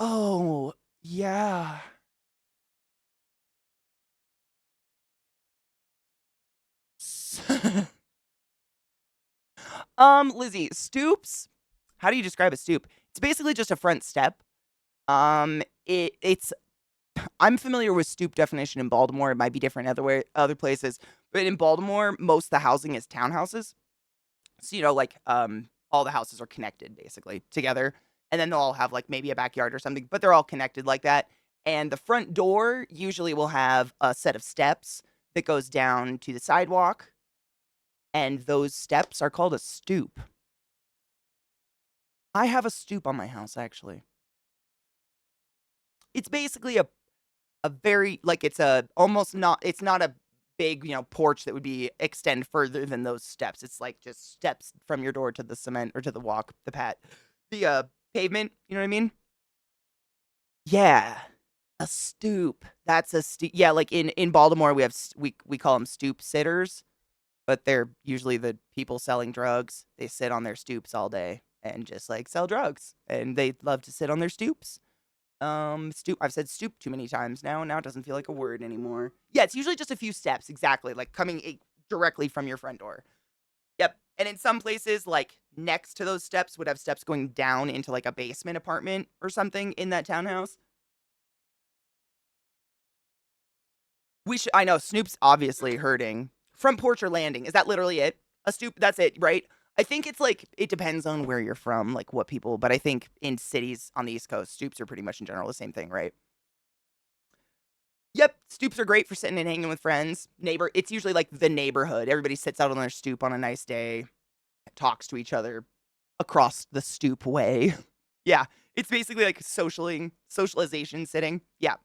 Oh, yeah. Lizzie, stoops? How do you describe a stoop? It's basically just a front step. It's I'm familiar with stoop definition in Baltimore. It might be different other places, but in Baltimore, most of the housing is townhouses. So like all the houses are connected basically together, and then they'll all have like maybe a backyard or something, but they're all connected like that. And the front door usually will have a set of steps that goes down to the sidewalk, and those steps are called a stoop. I have a stoop on my house actually. It's basically a very like it's a almost not it's not a big, porch that would be extend further than those steps. It's like just steps from your door to the cement or to the walk, the pavement, you know what I mean? Yeah. A stoop. That's a stoop. Yeah, like in Baltimore we have we call them stoop sitters, but they're usually the people selling drugs. They sit on their stoops all day and just like sell drugs, and they love to sit on their stoops. Stoop. I've said stoop too many times now. Now it doesn't feel like a word anymore. Yeah, it's usually just a few steps, exactly, like coming directly from your front door. Yep. And in some places, like next to those steps, would have steps going down into like a basement apartment or something in that townhouse. I know Snoop's obviously hurting. Front porch or landing. Is that literally it? A stoop, that's it, right? I think it's like, it depends on where you're from, like what people, but I think in cities on the East Coast, stoops are pretty much in general the same thing, right? Yep, stoops are great for sitting and hanging with friends. It's usually like the neighborhood. Everybody sits out on their stoop on a nice day, talks to each other across the stoop way. Yeah, it's basically like socialization sitting. Yeah.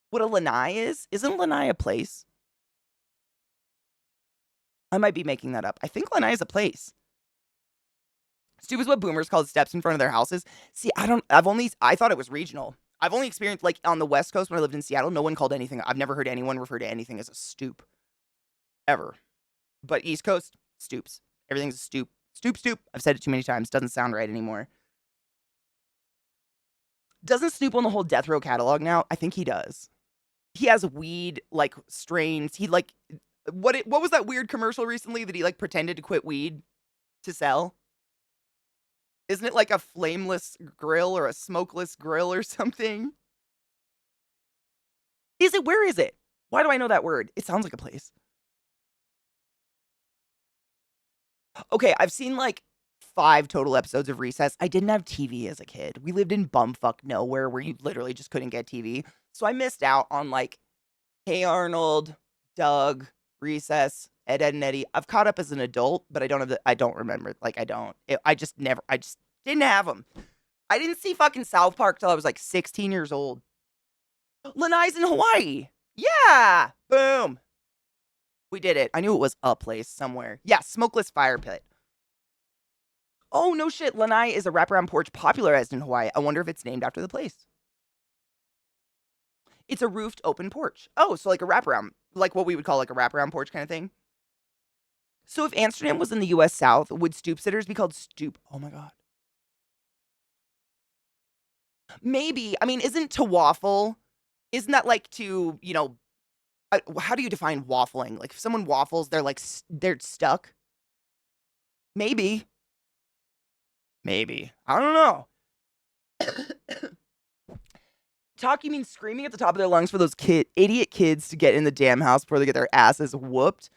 What a lanai is? Isn't lanai a place? I might be making that up. I think lanai is a place. Stoop is what boomers call steps in front of their houses. See, I thought it was regional. I've only experienced, like, on the West Coast when I lived in Seattle, no one called anything, I've never heard anyone refer to anything as a stoop. Ever. But East Coast, stoops. Everything's a stoop. Stoop, stoop. I've said it too many times. Doesn't sound right anymore. Doesn't Snoop own the whole Death Row catalog now? I think he does. He has weed, like, strains. He, like, what was that weird commercial recently that he, like, pretended to quit weed to sell? Isn't it like a flameless grill or a smokeless grill or something? Is it? Where is it? Why do I know that word? It sounds like a place. Okay, I've seen like 5 total episodes of Recess. I didn't have TV as a kid. We lived in bumfuck nowhere where you literally just couldn't get TV. So I missed out on like Hey Arnold, Doug, Recess, Ed, and Eddie. I've caught up as an adult, but I don't remember. Like I don't. I just didn't have them. I didn't see fucking South Park till I was like 16 years old. Lanai's in Hawaii. Yeah. Boom. We did it. I knew it was a place somewhere. Yeah, smokeless fire pit. Oh, no shit. Lanai is a wraparound porch popularized in Hawaii. I wonder if it's named after the place. It's a roofed open porch. Oh, so like a wraparound, like what we would call like a wraparound porch kind of thing. So if Amsterdam was in the US South, would stoop sitters be called stoop? Oh my God. Maybe. I mean, isn't to waffle, isn't that like to, how do you define waffling? Like if someone waffles, they're like, they're stuck? Maybe. Maybe. I don't know. Talk, you mean screaming at the top of their lungs for those idiot kids to get in the damn house before they get their asses whooped?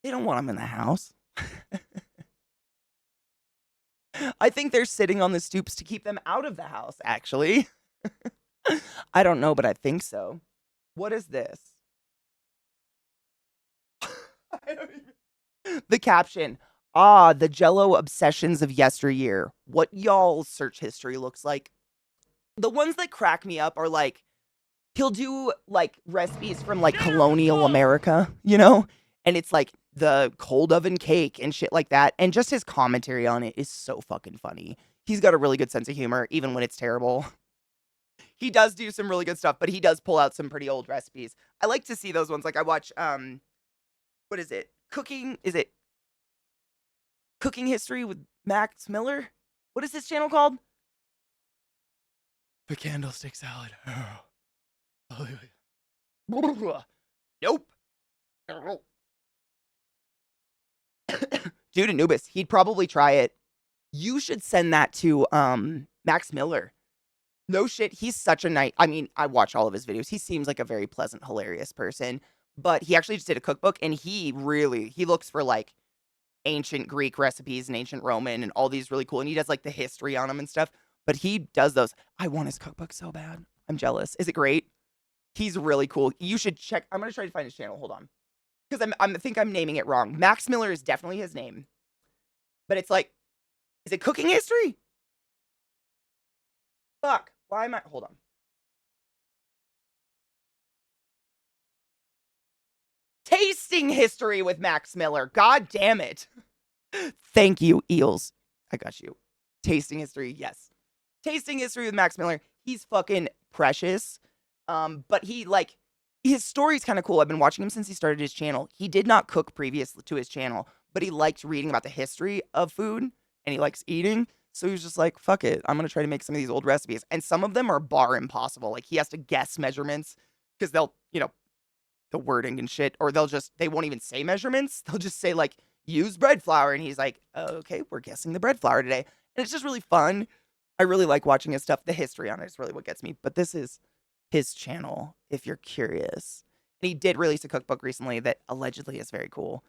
They don't want them in the house. I think they're sitting on the stoops to keep them out of the house, actually. I don't know, but I think so. What is this? I don't even... The caption. Ah, the Jello obsessions of yesteryear. What y'all's search history looks like. The ones that crack me up are like, he'll do like recipes from like colonial America, And it's like the cold oven cake and shit like that. And just his commentary on it is so fucking funny. He's got a really good sense of humor, even when it's terrible. He does do some really good stuff, but he does pull out some pretty old recipes. I like to see those ones. Like I watch what is it? Cooking History with Max Miller? What is his channel called? The Candlestick Salad. Nope. Dude, Anubis, he'd probably try it. You should send that to Max Miller. No shit, he's such a nice. I mean, I watch all of his videos. He seems like a very pleasant, hilarious person. But he actually just did a cookbook, and he looks for like ancient Greek recipes and ancient Roman and all these really cool. And he does like the history on them and stuff. But he does those. I want his cookbook so bad. I'm jealous. Is it great? He's really cool. You should check. I'm gonna try to find his channel. Hold on, because I think I'm naming it wrong. Max Miller is definitely his name, but it's like, is it cooking history? Fuck. Why am I? Hold on. Tasting history with Max Miller. God damn it. Thank you, Eels. I got you. Tasting history. Yes. Tasting history with Max Miller. He's fucking precious. But his story's kind of cool. I've been watching him since he started his channel. He did not cook previous to his channel, but he liked reading about the history of food and he likes eating. So he was just like, fuck it. I'm going to try to make some of these old recipes. And some of them are bar impossible. Like he has to guess measurements because they'll, the wording and shit, or they won't even say measurements. They'll just say like, use bread flour. And he's like, okay, we're guessing the bread flour today. And it's just really fun. I really like watching his stuff. The history on it is really what gets me. But this is his channel, if you're curious. And he did release a cookbook recently that allegedly is very cool.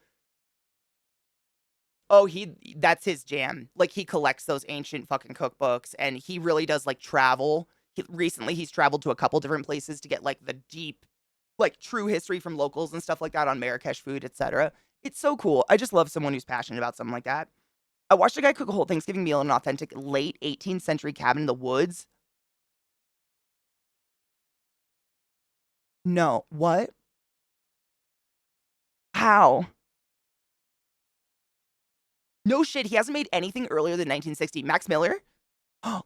Oh, that's his jam. Like he collects those ancient fucking cookbooks and he really does like travel. Recently he's traveled to a couple different places to get like the deep, like true history from locals and stuff like that on Marrakesh food, etc. It's so cool. I just love someone who's passionate about something like that. I watched a guy cook a whole Thanksgiving meal in an authentic late 18th century cabin in the woods. No. What? How? No shit. He hasn't made anything earlier than 1960. Max Miller?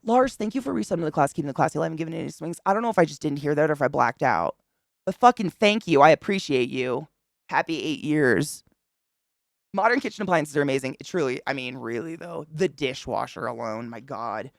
Lars, thank you for resubbing to the class, keeping the classy alive and giving it any swings. I don't know if I just didn't hear that or if I blacked out. But fucking thank you. I appreciate you. Happy 8 years. Modern kitchen appliances are amazing. Truly, I mean, really though. The dishwasher alone, my God.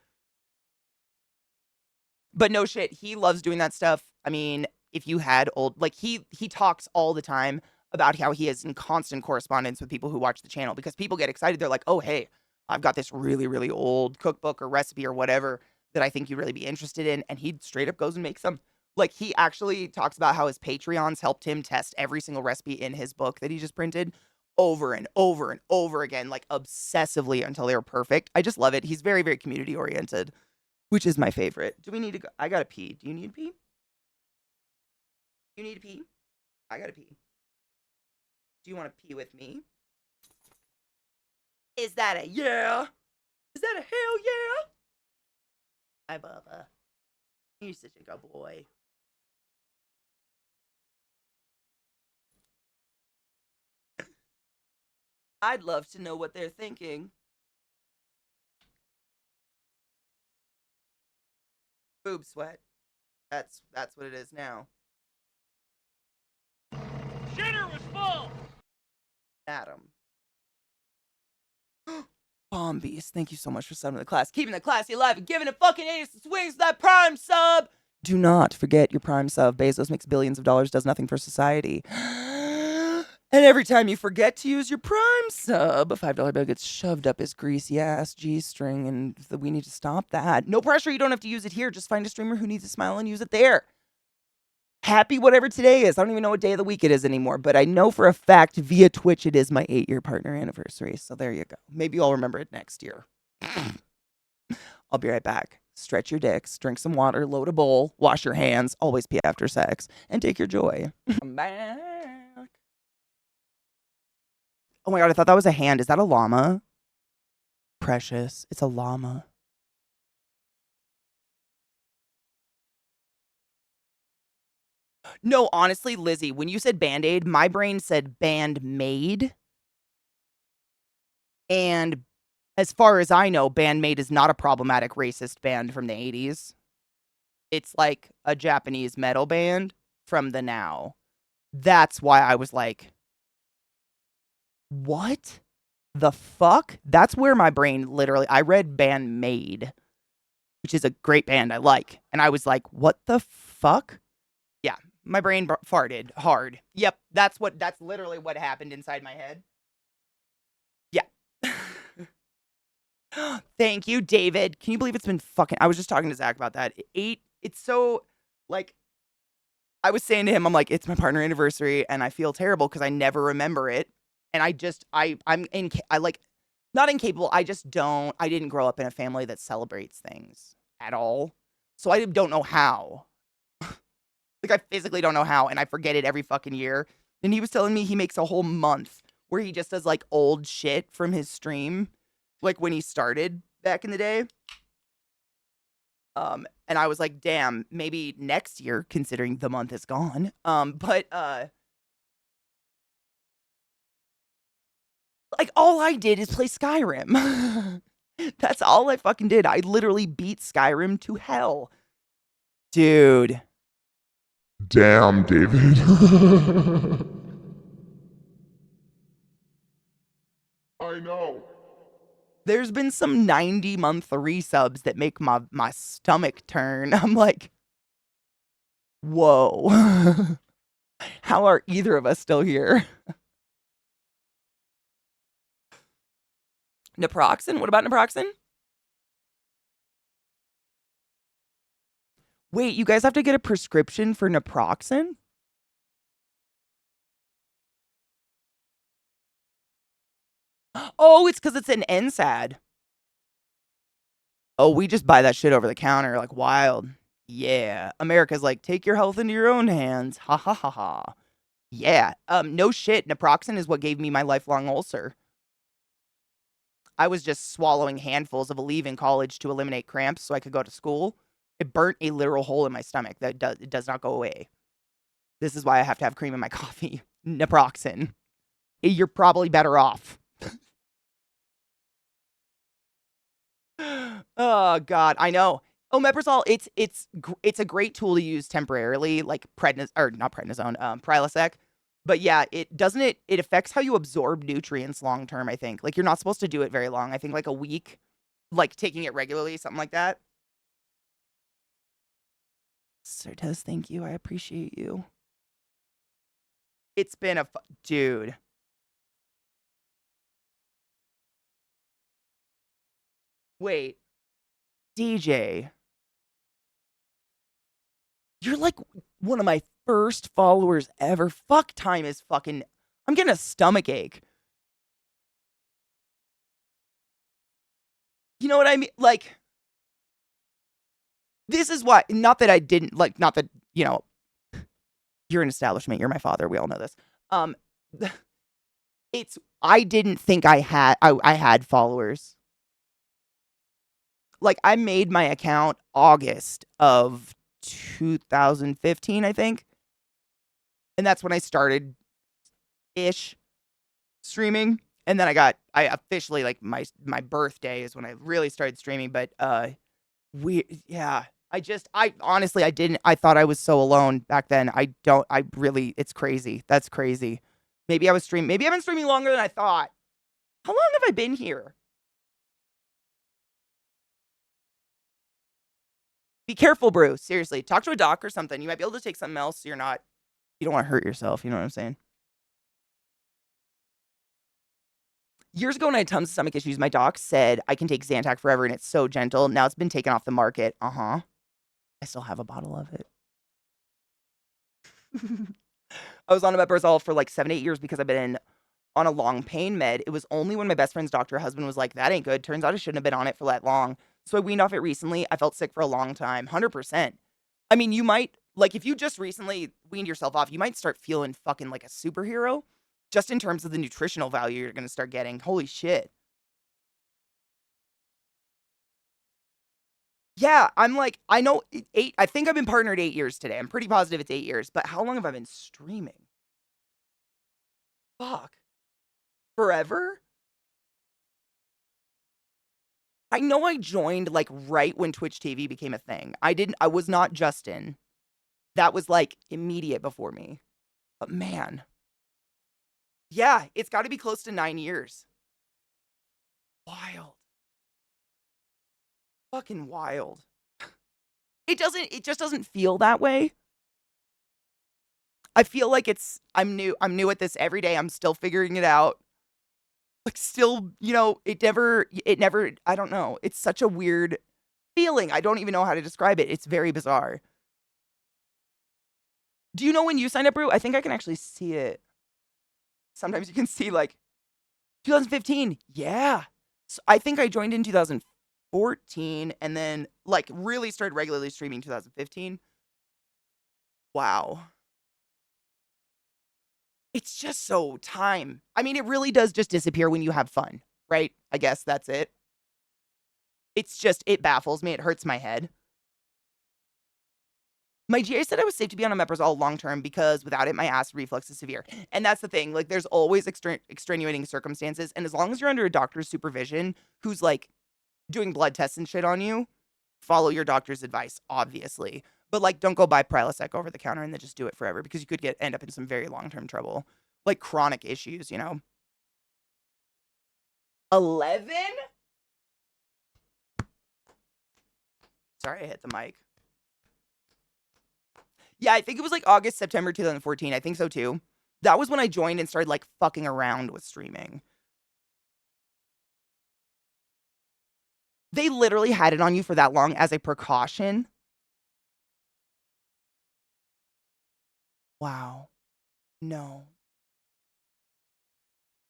But no shit, he loves doing that stuff. I mean, if you had old, like he talks all the time about how he is in constant correspondence with people who watch the channel because people get excited. They're like, oh, hey, I've got this really, really old cookbook or recipe or whatever that I think you'd really be interested in. And he straight up goes and makes them. Like he actually talks about how his Patreons helped him test every single recipe in his book that he just printed over and over and over again, like obsessively until they were perfect. I just love it. He's very, very community oriented, which is my favorite. Do we need to go? I gotta pee. Do you need to pee? You need to pee? I gotta pee. Do you want to pee with me? Is that a yeah? Is that a hell yeah? Hi, Bubba. You're such a good boy. I'd love to know what they're thinking. Boob sweat. That's what it is now. Shitter was full. Adam. Bomb Beast, thank you so much for subbing the class. Keeping the classy alive and giving it fucking ace to swings that prime sub. Do not forget your prime sub. Bezos makes billions of dollars, does nothing for society. And every time you forget to use your prime sub, a $5 bill gets shoved up his greasy ass G-string, and we need to stop that. No pressure, you don't have to use it here. Just find a streamer who needs a smile and use it there. Happy whatever today is. I don't even know what day of the week it is anymore, but I know for a fact via Twitch it is my 8-year partner anniversary. So there you go. Maybe I'll remember it next year. I'll be right back. Stretch your dicks, drink some water, load a bowl, wash your hands, always pee after sex, and take your joy. I'm back. Oh my god, I thought that was a hand. Is that a llama? Precious. It's a llama. No, honestly, Lizzie, when you said Band-Aid, my brain said Band-Maid. And as far as I know, Band-Maid is not a problematic racist band from the 80s. It's like a Japanese metal band from the now. That's why I was like, what the fuck? That's where my brain literally, I read Band-Maid, which is a great band I like. And I was like, what the fuck? Yeah, my brain farted hard. Yep, that's literally what happened inside my head. Yeah. Thank you, David. Can you believe it's been fucking, I was just talking to Zach about that. It's so, like, I was saying to him, I'm like, it's my partner anniversary, and I feel terrible because I never remember it. And not incapable, I didn't grow up in a family that celebrates things at all. So I don't know how. Like, I physically don't know how, and I forget it every fucking year. And he was telling me he makes a whole month where he just does, like, old shit from his stream, like, when he started back in the day. And I was like, damn, maybe next year, considering the month is gone. Like, all I did is play Skyrim. That's all I fucking did. I literally beat Skyrim to hell. Dude. Damn, David. I know. There's been some 90-month resubs that make my stomach turn. I'm like, whoa. How are either of us still here? Naproxen? What about naproxen? Wait, you guys have to get a prescription for naproxen? Oh, it's because it's an NSAID. Oh, we just buy that shit over the counter like wild. Yeah. America's like, take your health into your own hands. Ha ha ha ha. Yeah. No shit. Naproxen is what gave me my lifelong ulcer. I was just swallowing handfuls of Aleve in college to eliminate cramps so I could go to school. It burnt a literal hole in my stomach that does not go away. This is why I have to have cream in my coffee. Naproxen. You're probably better off. Oh god, I know. Omeprazole, it's a great tool to use temporarily, like not prednisone, Prilosec. But yeah, it affects how you absorb nutrients long term, I think. Like, you're not supposed to do it very long. I think like a week, like taking it regularly, something like that. Certez, thank you. I appreciate you. It's been dude. Wait. DJ. You're like one of my first followers ever. Fuck, time is fucking, I'm getting a stomach ache. You know what I mean? Like, this is why, not that I didn't, like, not that, you know, you're an establishment, you're my father, we all know this. I didn't think I had followers. Like, I made my account August of 2015, I think. And that's when I started streaming. And then I officially, like, my birthday is when I really started streaming, but, yeah. I honestly, I thought I was so alone back then. I really, it's crazy. That's crazy. Maybe I've been streaming longer than I thought. How long have I been here? Be careful, Brew. Seriously, talk to a doc or something. You might be able to take something else so you don't want to hurt yourself. You know what I'm saying? Years ago when I had tons of stomach issues, my doc said I can take Zantac forever and it's so gentle. Now it's been taken off the market. Uh-huh. I still have a bottle of it. I was on omeprazole for like 7, 8 years because I've been on a long pain med. It was only when my best friend's doctor husband was like, that ain't good. Turns out I shouldn't have been on it for that long. So I weaned off it recently. I felt sick for a long time. 100%. I mean, you might, like, if you just recently weaned yourself off, you might start feeling fucking like a superhero just in terms of the nutritional value you're going to start getting. Holy shit. Yeah, I'm like, I know I think I've been partnered 8 years today. I'm pretty positive it's 8 years, but how long have I been streaming? Fuck. Forever? I know I joined like right when Twitch TV became a thing. I was not Justin. That was like immediate before me. But man. Yeah, it's got to be close to 9 years. Wild. Fucking wild. It just doesn't feel that way. I feel like I'm new at this every day. I'm still figuring it out. Like still, it never, I don't know. It's such a weird feeling. I don't even know how to describe it. It's very bizarre. Do you know when you signed up, Brew? I think I can actually see it. Sometimes you can see like 2015. Yeah. So I think I joined in 2014 and then like really started regularly streaming 2015. Wow. It's just so time. I mean, it really does just disappear when you have fun, right? I guess that's it. It baffles me. It hurts my head. My GA said I was safe to be on omeprazole long term because without it, my acid reflux is severe. And that's the thing. Like, there's always extenuating circumstances. And as long as you're under a doctor's supervision who's like doing blood tests and shit on you, follow your doctor's advice, obviously. But like, don't go buy Prilosec over the counter and then just do it forever because you could end up in some very long term trouble, like chronic issues. 11? Sorry, I hit the mic. Yeah, I think it was like August, September 2014. I think so too. That was when I joined and started like fucking around with streaming. They literally had it on you for that long as a precaution. Wow. No.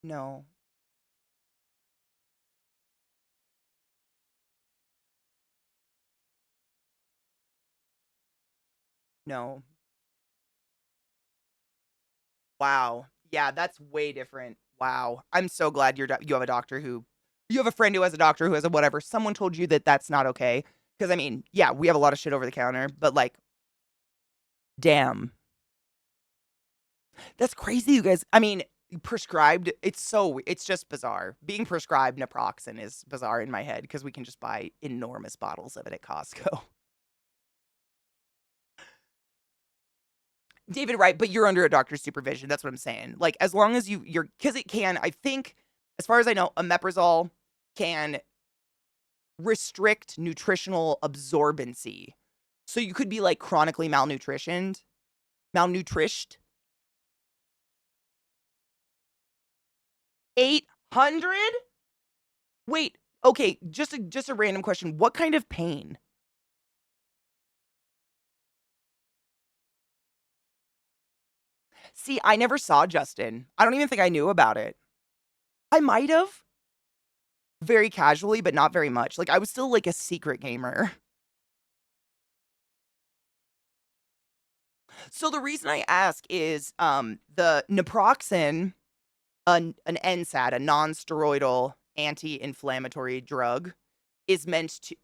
No. No. Wow. Yeah, that's way different. Wow. I'm so glad you have a doctor who you have a friend who has a doctor who has a whatever. Someone told you that that's not okay. Because I mean, yeah, we have a lot of shit over the counter, but like, damn, that's crazy, you guys. I mean, prescribed. It's just bizarre. Being prescribed naproxen is bizarre in my head because we can just buy enormous bottles of it at Costco. David, right, but you're under a doctor's supervision. That's what I'm saying. Like, as long as you're, because it can, I think, as far as I know, omeprazole can restrict nutritional absorbency. So you could be like chronically malnutrished. 800? Wait, okay, just a random question. What kind of pain? See, I never saw Justin. I don't even think I knew about it. I might have very casually, but not very much. Like I was still like a secret gamer. So the reason I ask is the naproxen, an NSAID, a non-steroidal anti-inflammatory drug, is meant to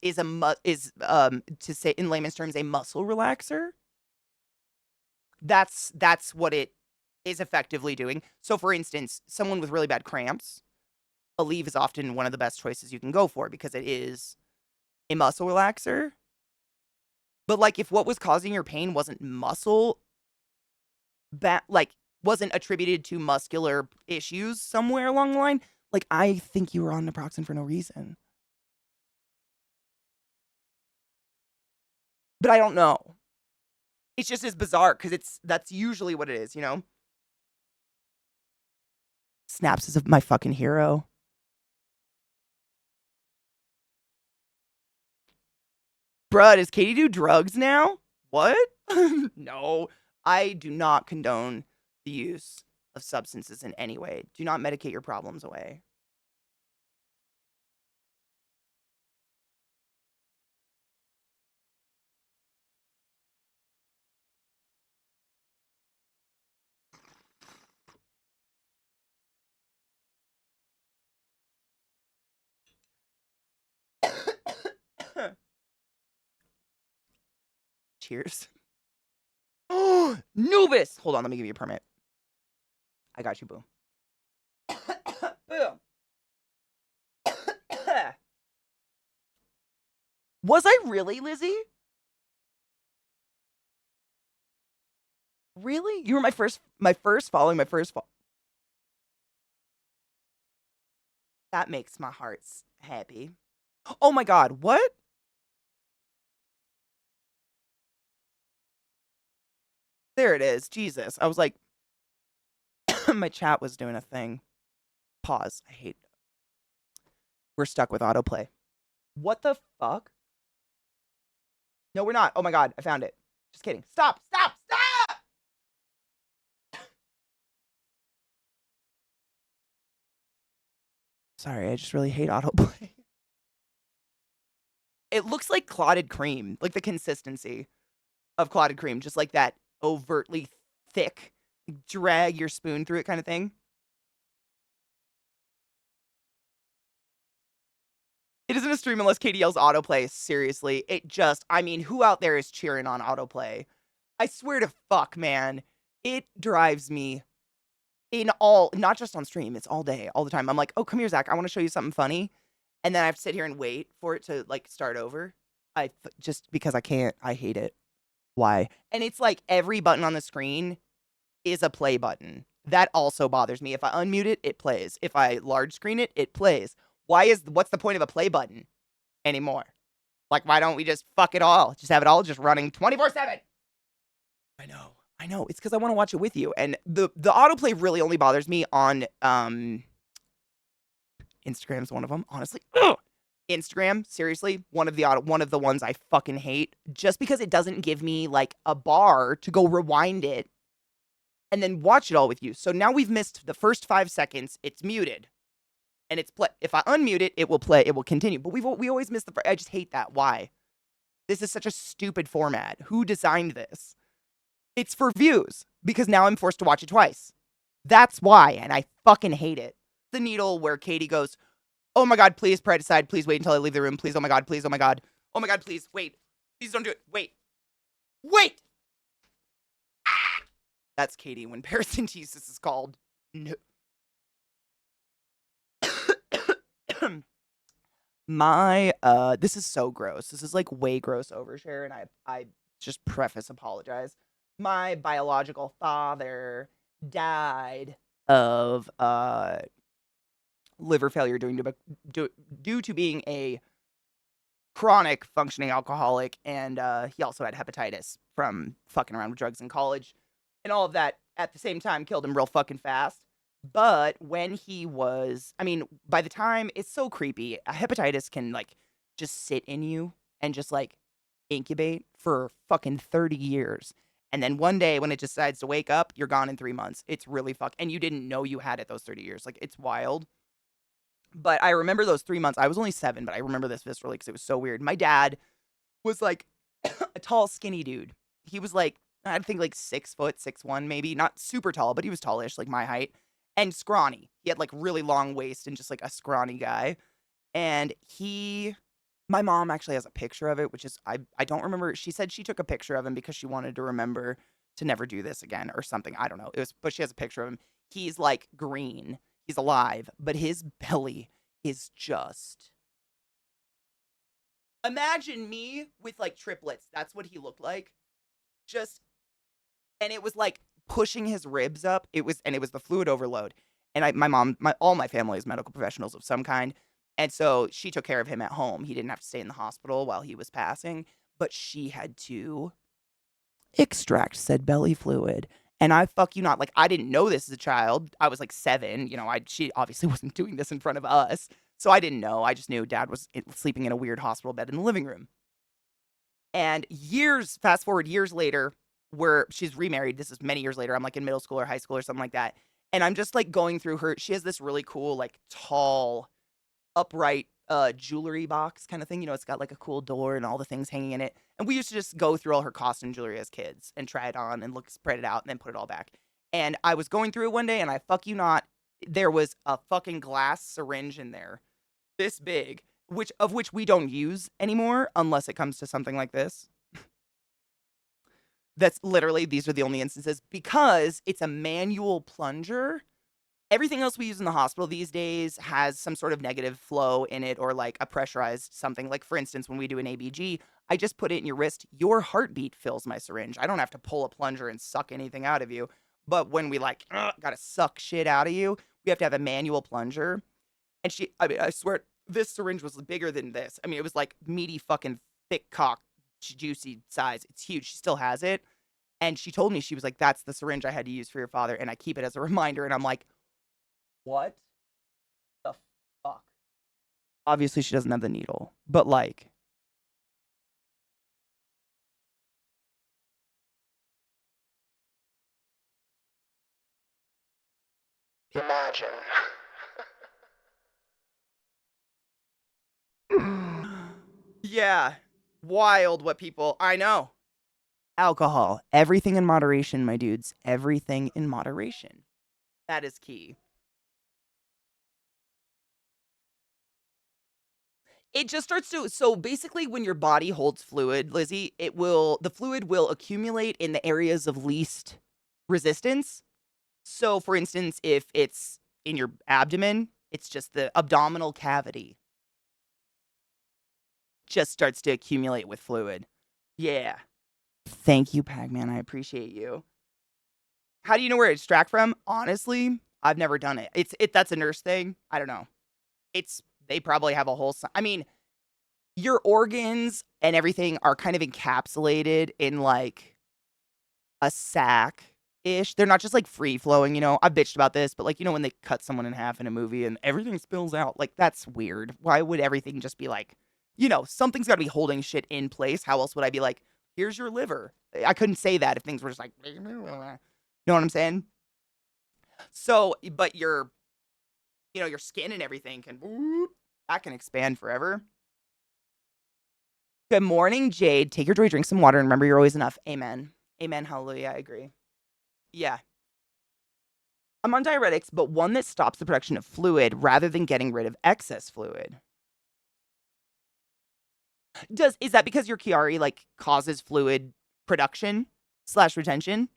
to say in layman's terms a muscle relaxer. That's what it is effectively doing. So for instance, someone with really bad cramps, Aleve is often one of the best choices you can go for because it is a muscle relaxer. But like if what was causing your pain wasn't muscle, like wasn't attributed to muscular issues somewhere along the line, like I think you were on naproxen for no reason. But I don't know. It's just as bizarre because that's usually what it is, you know? Snaps is my fucking hero. Bruh, does Katie do drugs now? What? No, I do not condone the use of substances in any way. Do not medicate your problems away. Cheers. Oh, Nubis! Hold on, let me give you a permit. I got you, boo. Boom. Was I really, Lizzie? Really? You were my first following, That makes my heart happy. Oh my god, what? There it is. Jesus. I was like, my chat was doing a thing. Pause. I hate it. We're stuck with autoplay. What the fuck? No, we're not. Oh my god, I found it. Just kidding. Stop! Stop! Stop! Sorry, I just really hate autoplay. It looks like clotted cream, like the consistency of clotted cream, just like that overtly thick, drag your spoon through it kind of thing. It isn't a stream unless Katie yells autoplay. Seriously, it just, I mean, who out there is cheering on autoplay? I swear to fuck, man. It drives me in all, not just on stream, it's all day, all the time. I'm like, oh, come here, Zach. I want to show you something funny. And then I have to sit here and wait for it to like start over. Just because I can't, I hate it. Why? And it's like every button on the screen is a play button. That also bothers me. If I unmute it, it plays. If I large screen it, it plays. What's the point of a play button anymore? Like, why don't we just fuck it all? Just have it all just running 24/7. I know. It's because I want to watch it with you. And the autoplay really only bothers me on Instagram's one of them, honestly. Ugh. Instagram, seriously, one of the ones I fucking hate, just because it doesn't give me like a bar to go rewind it and then watch it all with you. So now we've missed the first 5 seconds. It's muted, and it's play. If I unmute it, it will play. It will continue. But we always miss the. I just hate that. Why? This is such a stupid format. Who designed this? It's for views because now I'm forced to watch it twice. That's why, and I fucking hate it. The needle where Katie goes, oh my god, please pray aside. Please wait until I leave the room. Please, oh my god, please, oh my god. Oh my god, please, wait. Please don't do it. Wait. Wait! Ah! That's Katie when paracentesis is called. No. This is so gross. This is like way gross overshare, and I just preface apologize. My biological father died of liver failure due to being a chronic functioning alcoholic, and he also had hepatitis from fucking around with drugs in college, and all of that at the same time killed him real fucking fast. But when he was, I mean, by the time, it's so creepy. Hepatitis can like just sit in you and just like incubate for fucking 30 years. And then one day when it decides to wake up, you're gone in 3 months. It's really and you didn't know you had it those 30 years. Like, it's wild. But I remember those 3 months. I was only 7, but I remember this viscerally because it was so weird. My dad was like a tall, skinny dude. He was like, I think like 6 foot, 6'1", maybe. Not super tall, but he was tallish, like my height. And scrawny. He had like really long waist and just like a scrawny guy. And my mom actually has a picture of it, which is, I don't remember. She said she took a picture of him because she wanted to remember to never do this again or something. I don't know. But she has a picture of him. He's like green. He's alive, but his belly is just. Imagine me with like triplets. That's what he looked like. Just, and it was like pushing his ribs up. It was the fluid overload. And my mom, all my family is medical professionals of some kind. And so she took care of him at home. He didn't have to stay in the hospital while he was passing, but she had to extract said belly fluid. And I fuck you not, like, I didn't know this as a child. I was like 7, she obviously wasn't doing this in front of us. So I didn't know. I just knew dad was sleeping in a weird hospital bed in the living room. And fast forward years later, where she's remarried. This is many years later. I'm like in middle school or high school or something like that. And I'm just like going through she has this really cool, like tall, upright jewelry box kind of thing. It's got like a cool door and all the things hanging in it. And we used to just go through all her costume jewelry as kids and try it on and spread it out and then put it all back. And I was going through it one day and I fuck you not, there was a fucking glass syringe in there, this big, which we don't use anymore unless it comes to something like this. That's literally, these are the only instances because it's a manual plunger. Everything else we use in the hospital these days has some sort of negative flow in it or like a pressurized something. Like, for instance, when we do an ABG, I just put it in your wrist. Your heartbeat fills my syringe. I don't have to pull a plunger and suck anything out of you. But when we gotta suck shit out of you, we have to have a manual plunger. And I swear, this syringe was bigger than this. I mean, it was like meaty fucking thick cock, juicy size. It's huge. She still has it. And she told me, she was like, that's the syringe I had to use for your father. And I keep it as a reminder. And I'm like, what the fuck? Obviously, she doesn't have the needle, but like. Imagine. Yeah. Wild what people. I know. Alcohol. Everything in moderation, my dudes. Everything in moderation. That is key. It just starts to, so basically when your body holds fluid, Lizzie, the fluid will accumulate in the areas of least resistance. So for instance, if it's in your abdomen, it's just the abdominal cavity just starts to accumulate with fluid. Yeah. Thank you, Pac-Man. I appreciate you. How do you know where to extract from? Honestly, I've never done it. That's a nurse thing. I don't know. They probably have a whole, I mean, your organs and everything are kind of encapsulated in like a sack-ish. They're not just like free flowing, I've bitched about this, but like, when they cut someone in half in a movie and everything spills out, like that's weird. Why would everything just be like, something's got to be holding shit in place. How else would I be like, here's your liver? I couldn't say that if things were just like, you know what I'm saying? So, but your skin and everything that can expand forever. Good morning, Jade. Take your joy, drink some water, and remember you're always enough. Amen. Amen. Hallelujah. I agree. Yeah. I'm on diuretics, but one that stops the production of fluid rather than getting rid of excess fluid. Is that because your Chiari like causes fluid production / retention?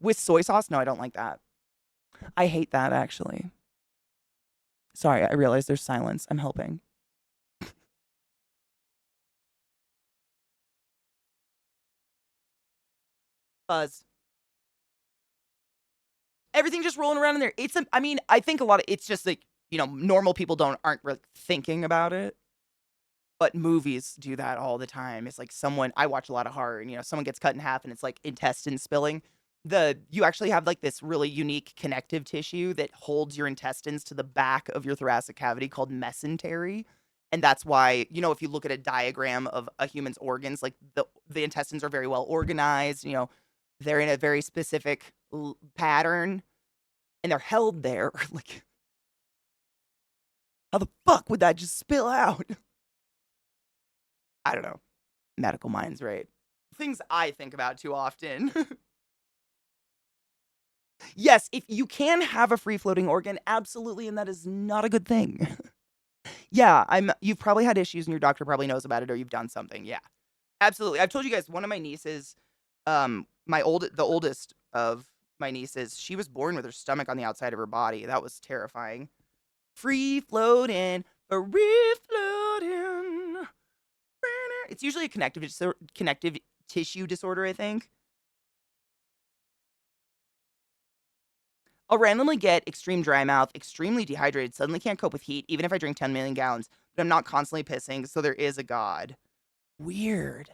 With soy sauce? No, I don't like that. I hate that actually. Sorry, I realize there's silence. I'm helping. Buzz. Everything just rolling around in there. I think a lot of it's just like, normal people aren't really thinking about it. But movies do that all the time. It's like I watch a lot of horror and someone gets cut in half and it's like intestine spilling. You actually have like this really unique connective tissue that holds your intestines to the back of your thoracic cavity called mesentery. And that's why, if you look at a diagram of a human's organs, like the intestines are very well organized, they're in a very specific pattern and they're held there. Like, how the fuck would that just spill out? I don't know. Medical minds, right? Things I think about too often. Yes, if you can have a free-floating organ, absolutely, and that is not a good thing. Yeah, you've probably had issues and your doctor probably knows about it or you've done something. Yeah. Absolutely. I've told you guys one of my nieces, the oldest, of my nieces, she was born with her stomach on the outside of her body. That was terrifying. Free floating, free floating. It's usually a connective tissue disorder, I think. I'll randomly get extreme dry mouth, extremely dehydrated, suddenly can't cope with heat, even if I drink 10 million gallons, but I'm not constantly pissing, so there is a God. Weird.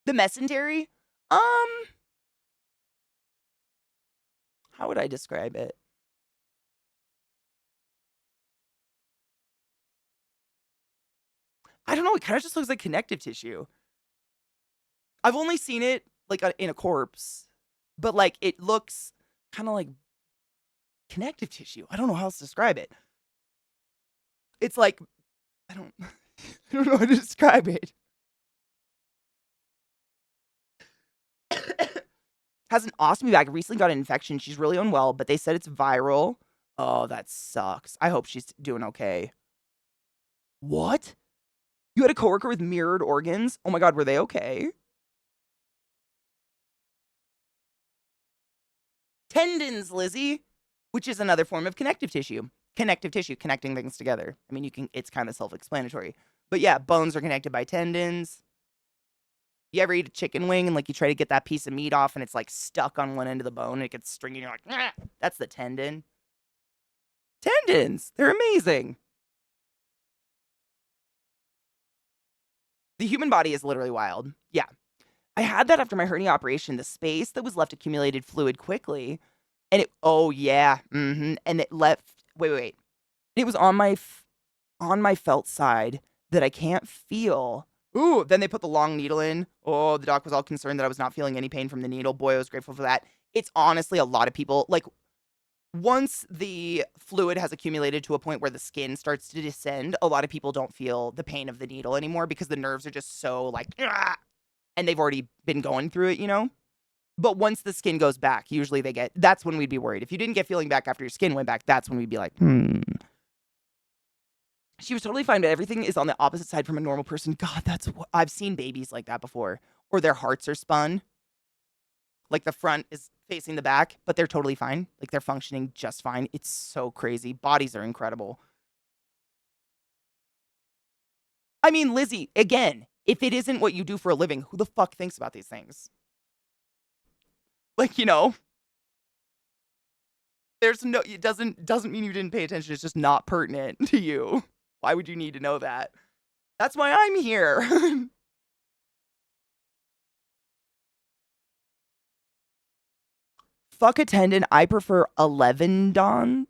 The mesentery? How would I describe it? I don't know, it kinda just looks like connective tissue. I've only seen it, like, in a corpse, but, like, it looks kinda like connective tissue. I don't know how else to describe it. It's like I don't I don't know how to describe it. Has an ostomy bag, recently got an infection, she's really unwell, but they said it's viral. Oh, that sucks. I hope she's doing okay. What? You had a coworker with mirrored organs? Oh my god, were they okay? Tendons, Lizzie, which is another form of connective tissue. Connective tissue, connecting things together. I mean, it's kind of self-explanatory. But yeah, bones are connected by tendons. You ever eat a chicken wing and like you try to get that piece of meat off and it's like stuck on one end of the bone and it gets stringy and you're like, nah, that's the tendon. Tendons, they're amazing. The human body is literally wild. Yeah. I had that after my hernia operation. The space that was left accumulated fluid quickly. And oh yeah. And it left, wait. It was on my felt side that I can't feel. Ooh, then they put the long needle in. Oh, the doc was all concerned that I was not feeling any pain from the needle. Boy, I was grateful for that. It's honestly a lot of people, like, once the fluid has accumulated to a point where the skin starts to descend, a lot of people don't feel the pain of the needle anymore because the nerves are just so, like, "Ah," and they've already been going through it, you know? But once the skin goes back, usually that's when we'd be worried. If you didn't get feeling back after your skin went back, that's when we'd be like, She was totally fine, but everything is on the opposite side from a normal person. God, that's what I've seen babies like that before. Or their hearts are spun. Like the front is facing the back, but they're totally fine. Like they're functioning just fine. It's so crazy. Bodies are incredible. I mean, Lizzie, again, if it isn't what you do for a living, who the fuck thinks about these things? Like, there's no, it doesn't mean you didn't pay attention. It's just not pertinent to you. Why would you need to know that? That's why I'm here. Fuck a tendon. I prefer 11 Don.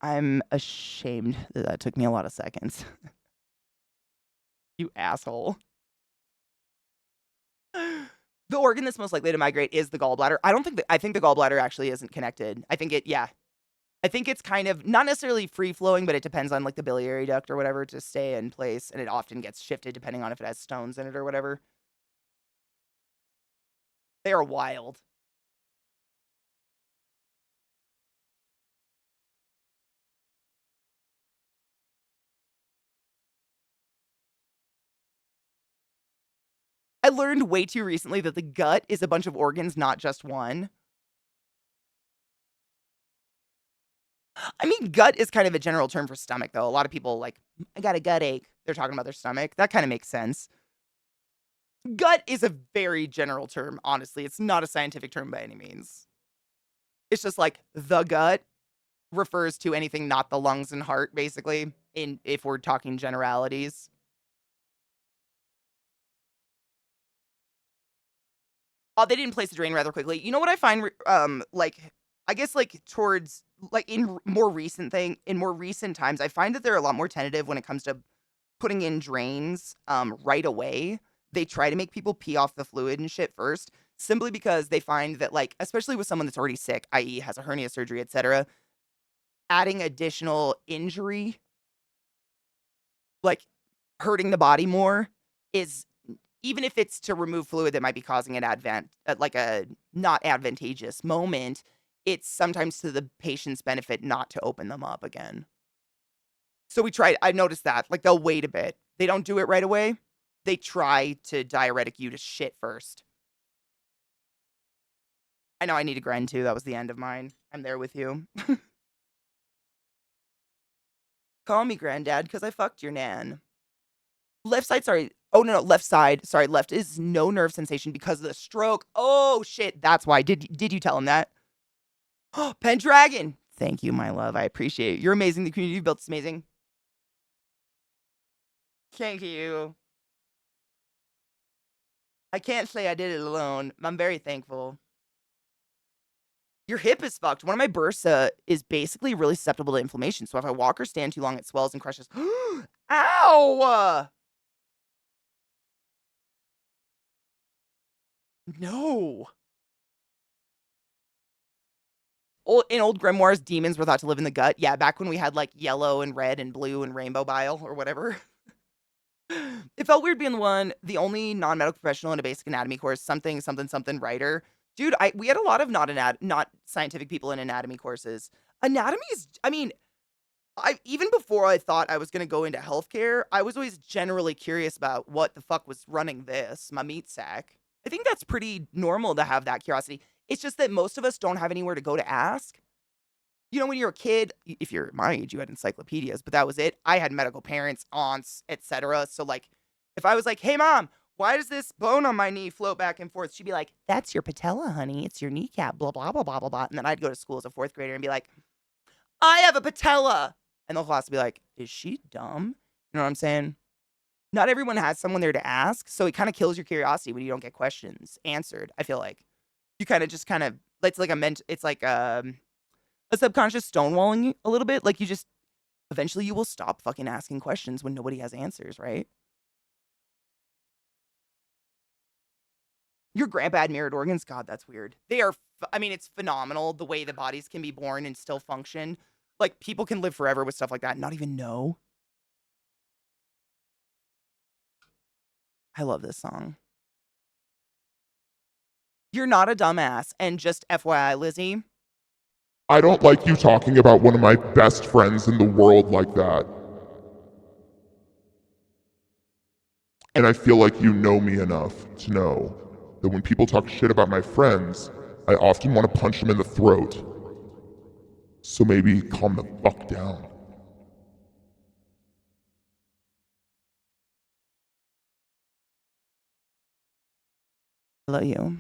I'm ashamed that took me a lot of seconds. You asshole. The organ that's most likely to migrate is the gallbladder. I think the gallbladder actually isn't connected. I think I think it's kind of not necessarily free flowing, but it depends on like the biliary duct or whatever to stay in place. And it often gets shifted depending on if it has stones in it or whatever. They are wild. I learned way too recently that the gut is a bunch of organs, not just one. I mean, gut is kind of a general term for stomach, though. A lot of people like, I got a gut ache. They're talking about their stomach. That kind of makes sense. Gut is a very general term, honestly. It's not a scientific term by any means. It's just like the gut refers to anything not the lungs and heart, basically, if we're talking generalities. Oh, they didn't place the drain rather quickly. You know what I find, like, I guess, like, towards, like, in more recent times, I find that they're a lot more tentative when it comes to putting in drains, right away. They try to make people pee off the fluid and shit first, simply because they find that, like, especially with someone that's already sick, i.e. has a hernia surgery, etc., adding additional injury, like, hurting the body more is even if it's to remove fluid that might be causing an like a not advantageous moment, it's sometimes to the patient's benefit not to open them up again. So we tried. I noticed that. Like, they'll wait a bit. They don't do it right away. They try to diuretic you to shit first. I know I need a Gren too. That was the end of mine. I'm there with you. Call me granddad because I fucked your nan. Left side, sorry. Oh, no, left side. Sorry, left is no nerve sensation because of the stroke. Oh, shit. That's why. Did you tell him that? Oh, Pendragon. Thank you, my love. I appreciate it. You're amazing. The community you built is amazing. Thank you. I can't say I did it alone. I'm very thankful. Your hip is fucked. One of my bursa is basically really susceptible to inflammation. So if I walk or stand too long, it swells and crushes. Ow! No. In old grimoires, demons were thought to live in the gut. Yeah, back when we had like yellow and red and blue and rainbow bile or whatever. It felt weird being the only non-medical professional in a basic anatomy course, something writer. Dude, we had a lot of not scientific people in anatomy courses. Anatomy is, I mean, even before I thought I was gonna go into healthcare, I was always generally curious about what the fuck was running this, my meat sack. I think that's pretty normal to have that curiosity. It's just that most of us don't have anywhere to go to ask. You know, when you're a kid, if you're my age, you had encyclopedias, but that was it. I had medical parents, aunts, etc. So, like, if I was like, hey, mom, why does this bone on my knee float back and forth? She'd be like, that's your patella, honey. It's your kneecap, blah, blah, blah, blah, blah, blah. And then I'd go to school as a fourth grader and be like, I have a patella. And the whole class would be like, is she dumb? You know what I'm saying? Not everyone has someone there to ask. So it kind of kills your curiosity when you don't get questions answered. I feel like you it's like it's like a subconscious stonewalling a little bit. Like, eventually you will stop fucking asking questions when nobody has answers, right? Your grandpa had mirrored organs? God, that's weird. They are, it's phenomenal the way the bodies can be born and still function. Like, people can live forever with stuff like that and not even know. I love this song. You're not a dumbass. And just FYI, Lizzie, I don't like you talking about one of my best friends in the world like that. And I feel like you know me enough to know that when people talk shit about my friends, I often want to punch them in the throat. So maybe calm the fuck down. I love you.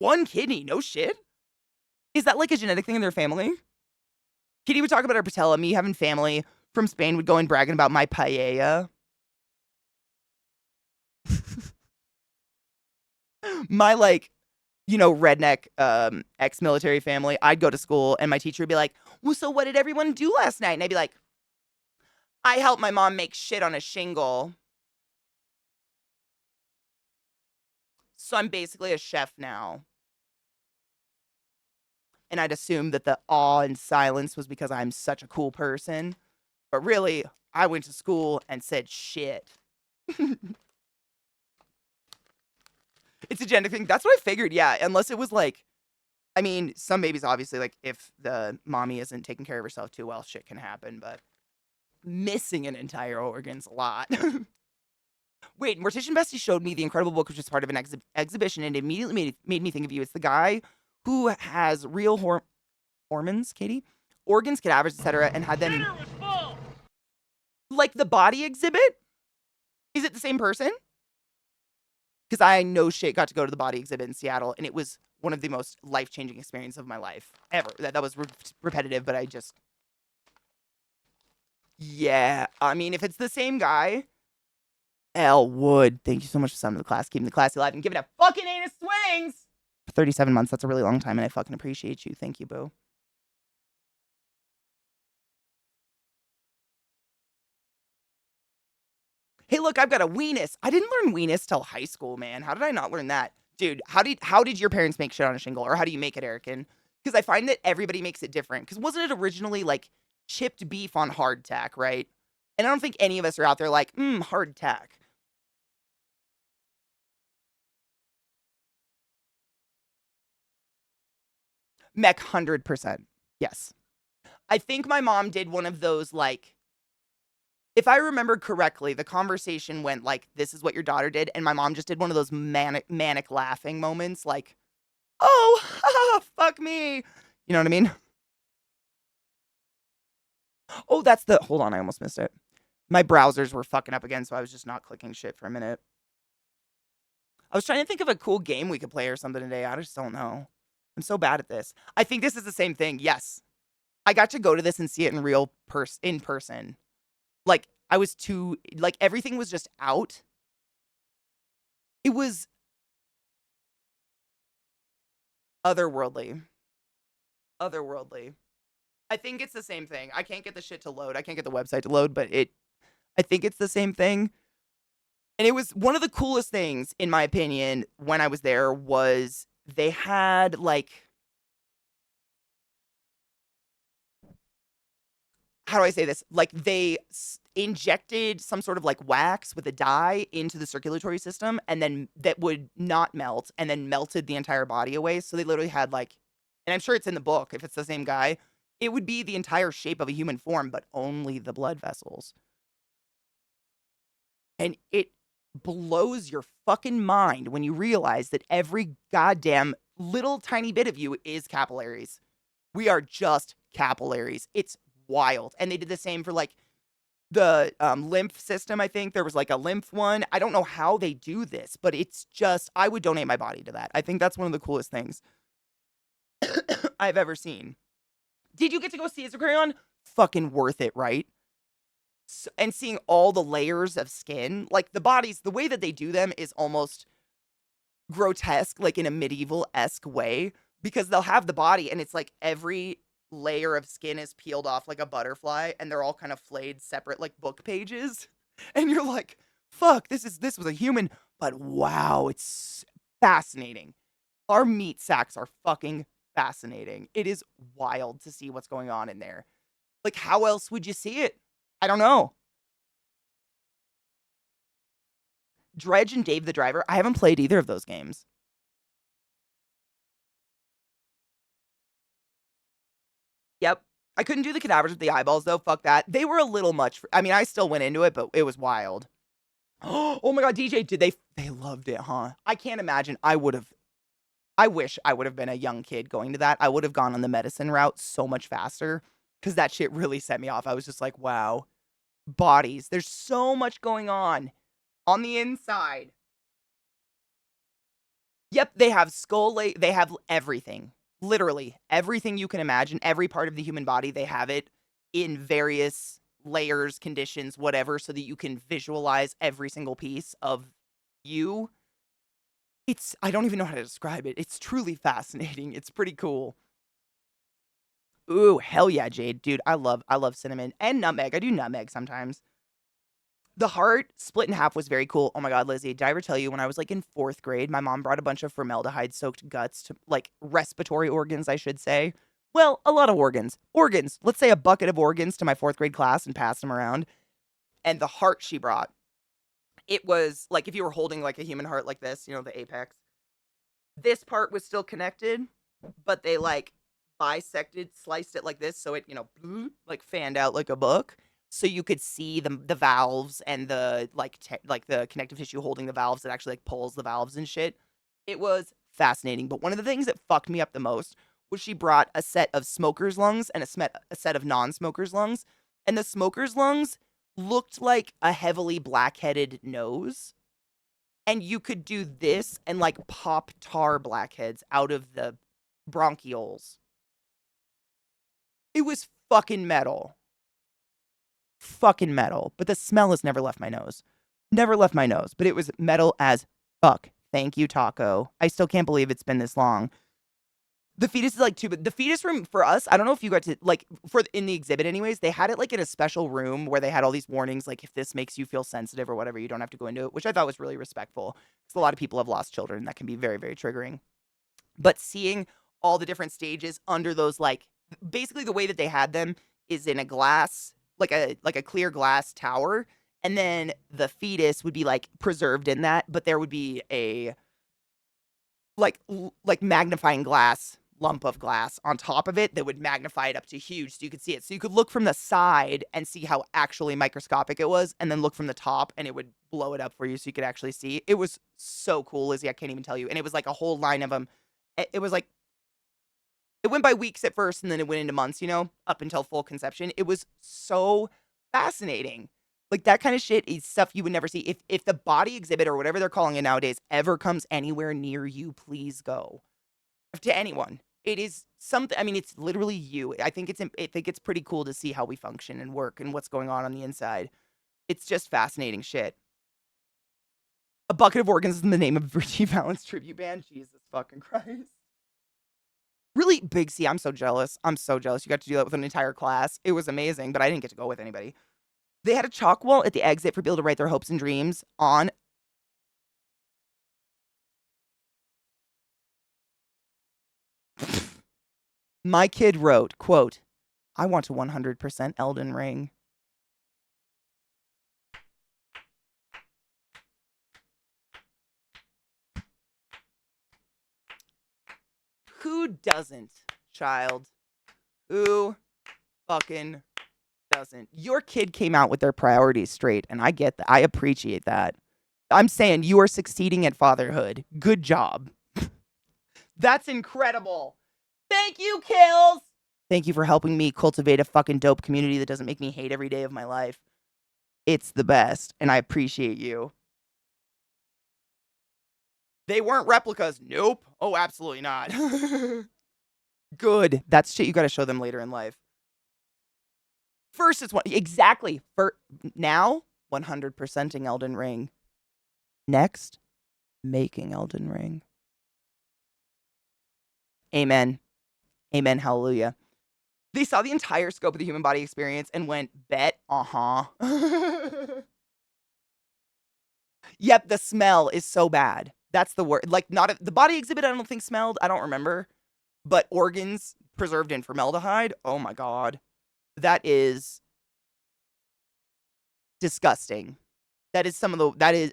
One kidney, no shit? Is that like a genetic thing in their family? Kitty would talk about her patella. Me having family from Spain would go and bragging about my paella. My, like, redneck ex-military family, I'd go to school and my teacher would be like, well, so what did everyone do last night? And I'd be like, I helped my mom make shit on a shingle. So I'm basically a chef now. And I'd assume that the awe and silence was because I'm such a cool person. But really, I went to school and said shit. It's a gender thing. That's what I figured, yeah. Unless it was like, some babies, obviously, like, if the mommy isn't taking care of herself too well, shit can happen. But missing an entire organ's a lot. Wait, Mortician Bestie showed me the incredible book, which is part of an exhibition, and it immediately made me think of you. It's the guy who has real hormones, Katie? Organs, cadavers, etc., and had them... Dinner was full! Like the body exhibit? Is it the same person? Because I no shit got to go to the body exhibit in Seattle, and it was one of the most life-changing experiences of my life ever. That was repetitive, but I just... Yeah, if it's the same guy... L. Wood, thank you so much for summoning the class, keeping the class alive, and giving a fucking anus swings! For 37 months, that's a really long time, and I fucking appreciate you. Thank you, boo. Hey, look, I've got a weenus. I didn't learn weenus till high school, man. How did I not learn that? Dude, how did your parents make shit on a shingle? Or how do you make it, Erican? Because I find that everybody makes it different. Because wasn't it originally, like, chipped beef on hardtack, right? And I don't think any of us are out there like, hard tack. Mech 100%. Yes. I think my mom did one of those, like, if I remember correctly, the conversation went like, this is what your daughter did. And my mom just did one of those manic laughing moments, like, oh, fuck me. You know what I mean? Oh, hold on, I almost missed it. My browsers were fucking up again, so I was just not clicking shit for a minute. I was trying to think of a cool game we could play or something today. I just don't know. I'm so bad at this. I think this is the same thing. Yes. I got to go to this and see it in person. Like, I was everything was just out. It was otherworldly. Otherworldly. I think it's the same thing. I can't get the shit to load. I can't get the website to load, but I think it's the same thing. And it was one of the coolest things, in my opinion, when I was there was they had, like, how do I say this? Like, they injected some sort of, like, wax with a dye into the circulatory system, and then that would not melt, and then melted the entire body away. So they literally had, like, and I'm sure it's in the book if it's the same guy, it would be the entire shape of a human form, but only the blood vessels. And it blows your fucking mind when you realize that every goddamn little tiny bit of you is capillaries. We are just capillaries. It's wild. And they did the same for, like, the lymph system. I think there was, like, a lymph one. I don't know how they do this, but it's just, I would donate my body to that. I think that's one of the coolest things I've ever seen. Did you get to go see Isocrayon? Fucking worth it, right? And seeing all the layers of skin, like, the bodies, the way that they do them is almost grotesque, like in a medieval-esque way, because they'll have the body and it's like every layer of skin is peeled off like a butterfly and they're all kind of flayed separate like book pages. And you're like, fuck, this was a human, but wow, it's fascinating. Our meat sacks are fucking fascinating. It is wild to see what's going on in there. Like, how else would you see it? I don't know. Dredge and Dave the Driver. I haven't played either of those games. Yep. I couldn't do the cadavers with the eyeballs, though. Fuck that. They were a little much. I mean, I still went into it, but it was wild. Oh my god, DJ, they loved it, huh? I can't imagine. I wish I would have been a young kid going to that. I would have gone on the medicine route so much faster because that shit really set me off. I was just like, wow, bodies. There's so much going on the inside. Yep, they have they have everything. Literally everything you can imagine, every part of the human body, they have it in various layers, conditions, whatever, so that you can visualize every single piece of you. I don't even know how to describe it. It's truly fascinating. It's pretty cool. Ooh, hell yeah, Jade. Dude, I love cinnamon and nutmeg. I do nutmeg sometimes. The heart split in half was very cool. Oh my god, Lizzie, did I ever tell you when I was like in 4th grade, my mom brought a bunch of formaldehyde-soaked guts to, like, respiratory organs, I should say. Well, a lot of organs. Organs. Let's say a bucket of organs to my 4th grade class and passed them around. And the heart she brought, it was like if you were holding like a human heart like this, you know, the apex. This part was still connected, but they like sliced it like this, so it, you know, like fanned out like a book. So you could see the valves and the like the connective tissue holding the valves that actually like pulls the valves and shit. It was fascinating. But one of the things that fucked me up the most was she brought a set of smoker's lungs and a set of non-smoker's lungs. And the smoker's lungs looked like a heavily blackheaded nose. And you could do this and like pop tar blackheads out of the bronchioles. It was fucking metal. Fucking metal. But the smell has never left my nose. Never left my nose. But it was metal as fuck. Thank you, Taco. I still can't believe it's been this long. The fetus is like too, but the fetus room for us, I don't know if you got to, like, in the exhibit anyways, they had it like in a special room where they had all these warnings, like if this makes you feel sensitive or whatever, you don't have to go into it, which I thought was really respectful. Because a lot of people have lost children. That can be very, very triggering. But seeing all the different stages under those, like, basically the way that they had them is in a glass like a clear glass tower, and then the fetus would be like preserved in that, but there would be a like magnifying glass lump of glass on top of it that would magnify it up to huge so you could see it. So you could look from the side and see how actually microscopic it was, and then look from the top and it would blow it up for you so you could actually see. It was so cool, Lizzie. I can't even tell you. And it was like a whole line of them. It was like it went by weeks at first and then it went into months, up until full conception. It was so fascinating. Like that kind of shit is stuff you would never see. If the body exhibit or whatever they're calling it nowadays ever comes anywhere near you, please go. To anyone. It is something. I mean, it's literally you. I think it's pretty cool to see how we function and work and what's going on the inside. It's just fascinating shit. A bucket of organs is in the name of Virgie Valens tribute band. Jesus fucking Christ. Really, Big C, I'm so jealous. I'm so jealous. You got to do that with an entire class. It was amazing, but I didn't get to go with anybody. They had a chalk wall at the exit for people to write their hopes and dreams on. My kid wrote, quote, I want a 100% Elden Ring. Who doesn't, child? Who fucking doesn't? Your kid came out with their priorities straight, and I get that. I appreciate that. I'm saying you are succeeding at fatherhood. Good job. That's incredible. Thank you, Kills. Thank you for helping me cultivate a fucking dope community that doesn't make me hate every day of my life. It's the best, and I appreciate you. They weren't replicas. Nope. Oh, absolutely not. Good. That's shit you gotta show them later in life. First, it's one. Exactly. For now, 100%ing Elden Ring. Next, making Elden Ring. Amen. Amen. Hallelujah. They saw the entire scope of the human body experience and went, bet, Yep, the smell is so bad. That's the word. Like, the body exhibit, I don't think smelled. I don't remember. But organs preserved in formaldehyde, oh my God. That is disgusting. That is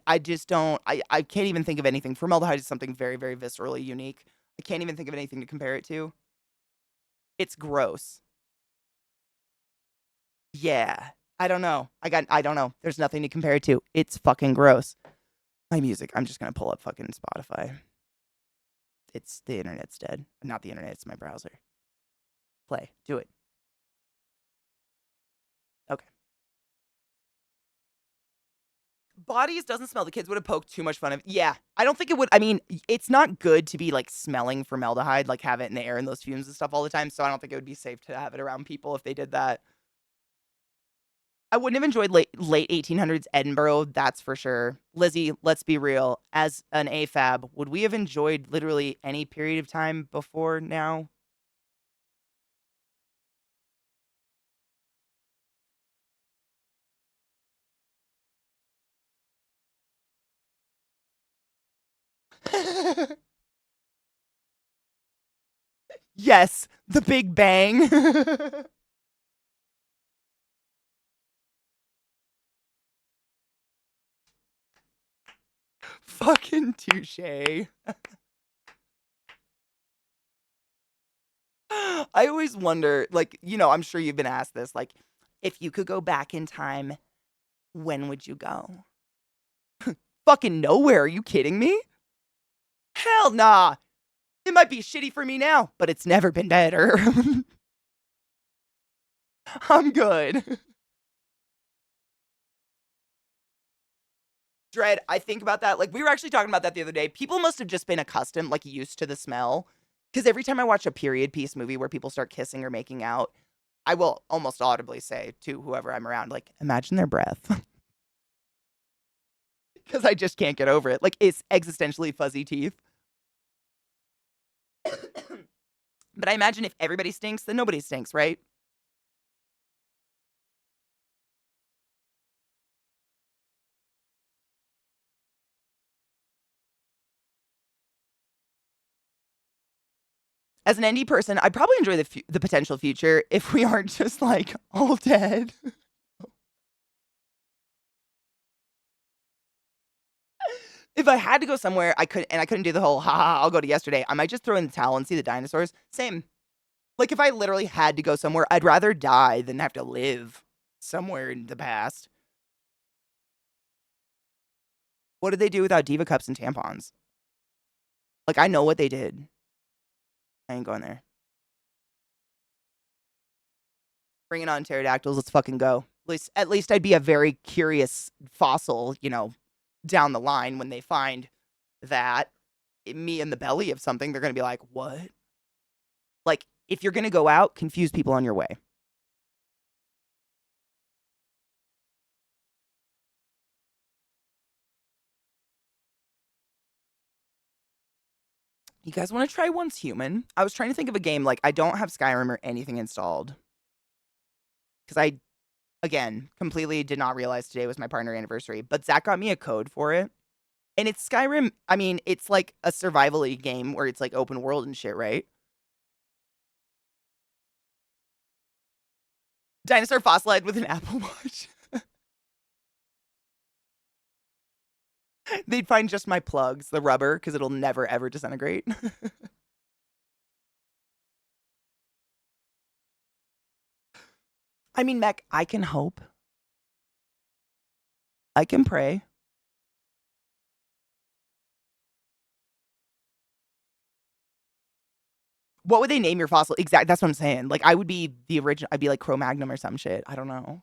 I just don't, I can't even think of anything. Formaldehyde is something very, very viscerally unique. I can't even think of anything to compare it to. It's gross. Yeah. I don't know. I don't know. There's nothing to compare it to. It's fucking gross. My music, I'm just gonna pull up fucking Spotify. It's the internet's dead. Not the internet, it's my browser. Play. Do it. Okay. Bodies doesn't smell. The kids would have poked too much fun of. Yeah, I don't think it would. I mean, it's not good to be like smelling formaldehyde, like have it in the air and those fumes and stuff all the time. So I don't think it would be safe to have it around people if they did that. I wouldn't have enjoyed late 1800s Edinburgh, that's for sure. Lizzie, let's be real. As an AFAB, would we have enjoyed literally any period of time before now? Yes, the Big Bang. Fucking touche. I always wonder, like, I'm sure you've been asked this, like, if you could go back in time, when would you go? Fucking nowhere. Are you kidding me? Hell nah. It might be shitty for me now, but it's never been better. I'm good. Dread, I think about that. Like, we were actually talking about that the other day. People must have just been accustomed, like, used to the smell. Because every time I watch a period piece movie where people start kissing or making out, I will almost audibly say to whoever I'm around, like, imagine their breath. Because I just can't get over it. Like, it's existentially fuzzy teeth. But I imagine if everybody stinks, then nobody stinks, right? As an indie person, I'd probably enjoy the potential future if we aren't just, like, all dead. If I had to go somewhere, I couldn't do the whole, "Ha ha, I'll go to yesterday." I might just throw in the towel and see the dinosaurs. Same. Like, if I literally had to go somewhere, I'd rather die than have to live somewhere in the past. What did they do without Diva cups and tampons? Like, I know what they did. I ain't going there. Bring it on, pterodactyls. Let's fucking go. At least I'd be a very curious fossil, down the line when they find that me in the belly of something. They're gonna be like, "What?" Like, if you're gonna go out, confuse people on your way. You guys want to try Once Human? I was trying to think of a game. Like, I don't have Skyrim or anything installed because I, again, completely did not realize today was my partner anniversary. But Zach got me a code for it, and it's Skyrim. I mean, it's like a survival-y game where it's like open world and shit, right? Dinosaur fossilized with an Apple Watch. They'd find just my plugs, the rubber, because it'll never ever disintegrate. I mean, Mech, I can hope. I can pray. What would they name your fossil? Exactly. That's what I'm saying. Like, I would be the original. I'd be like Cro-Magnon or some shit. I don't know.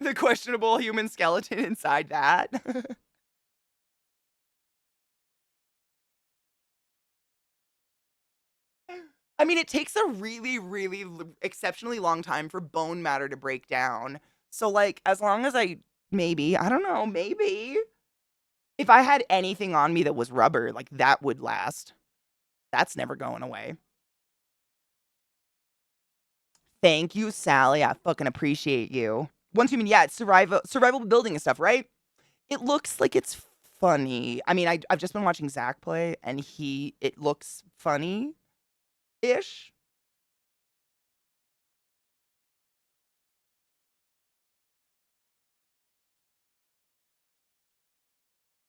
The questionable human skeleton inside that. I mean, it takes a really, really exceptionally long time for bone matter to break down. So, like, as long as I don't know, maybe. If I had anything on me that was rubber, like, that would last. That's never going away. Thank you, Sally. I fucking appreciate you. Once Human, yeah, it's survival building and stuff, right? It looks like it's funny. I mean, I've just been watching Zach play, and it looks funny-ish.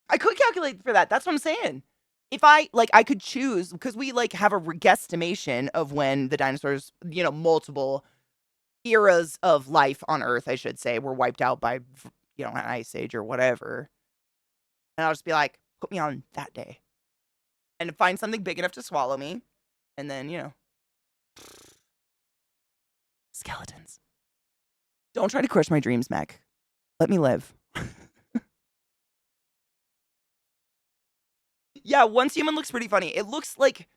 I could calculate for that. That's what I'm saying. If I could choose, because we, like, have a guesstimation of when the dinosaurs, multiple eras of life on Earth, I should say, were wiped out by, an ice age or whatever. And I'll just be like, put me on that day. And find something big enough to swallow me. And then, skeletons. Don't try to crush my dreams, Mac. Let me live. Yeah, Once Human looks pretty funny. It looks like,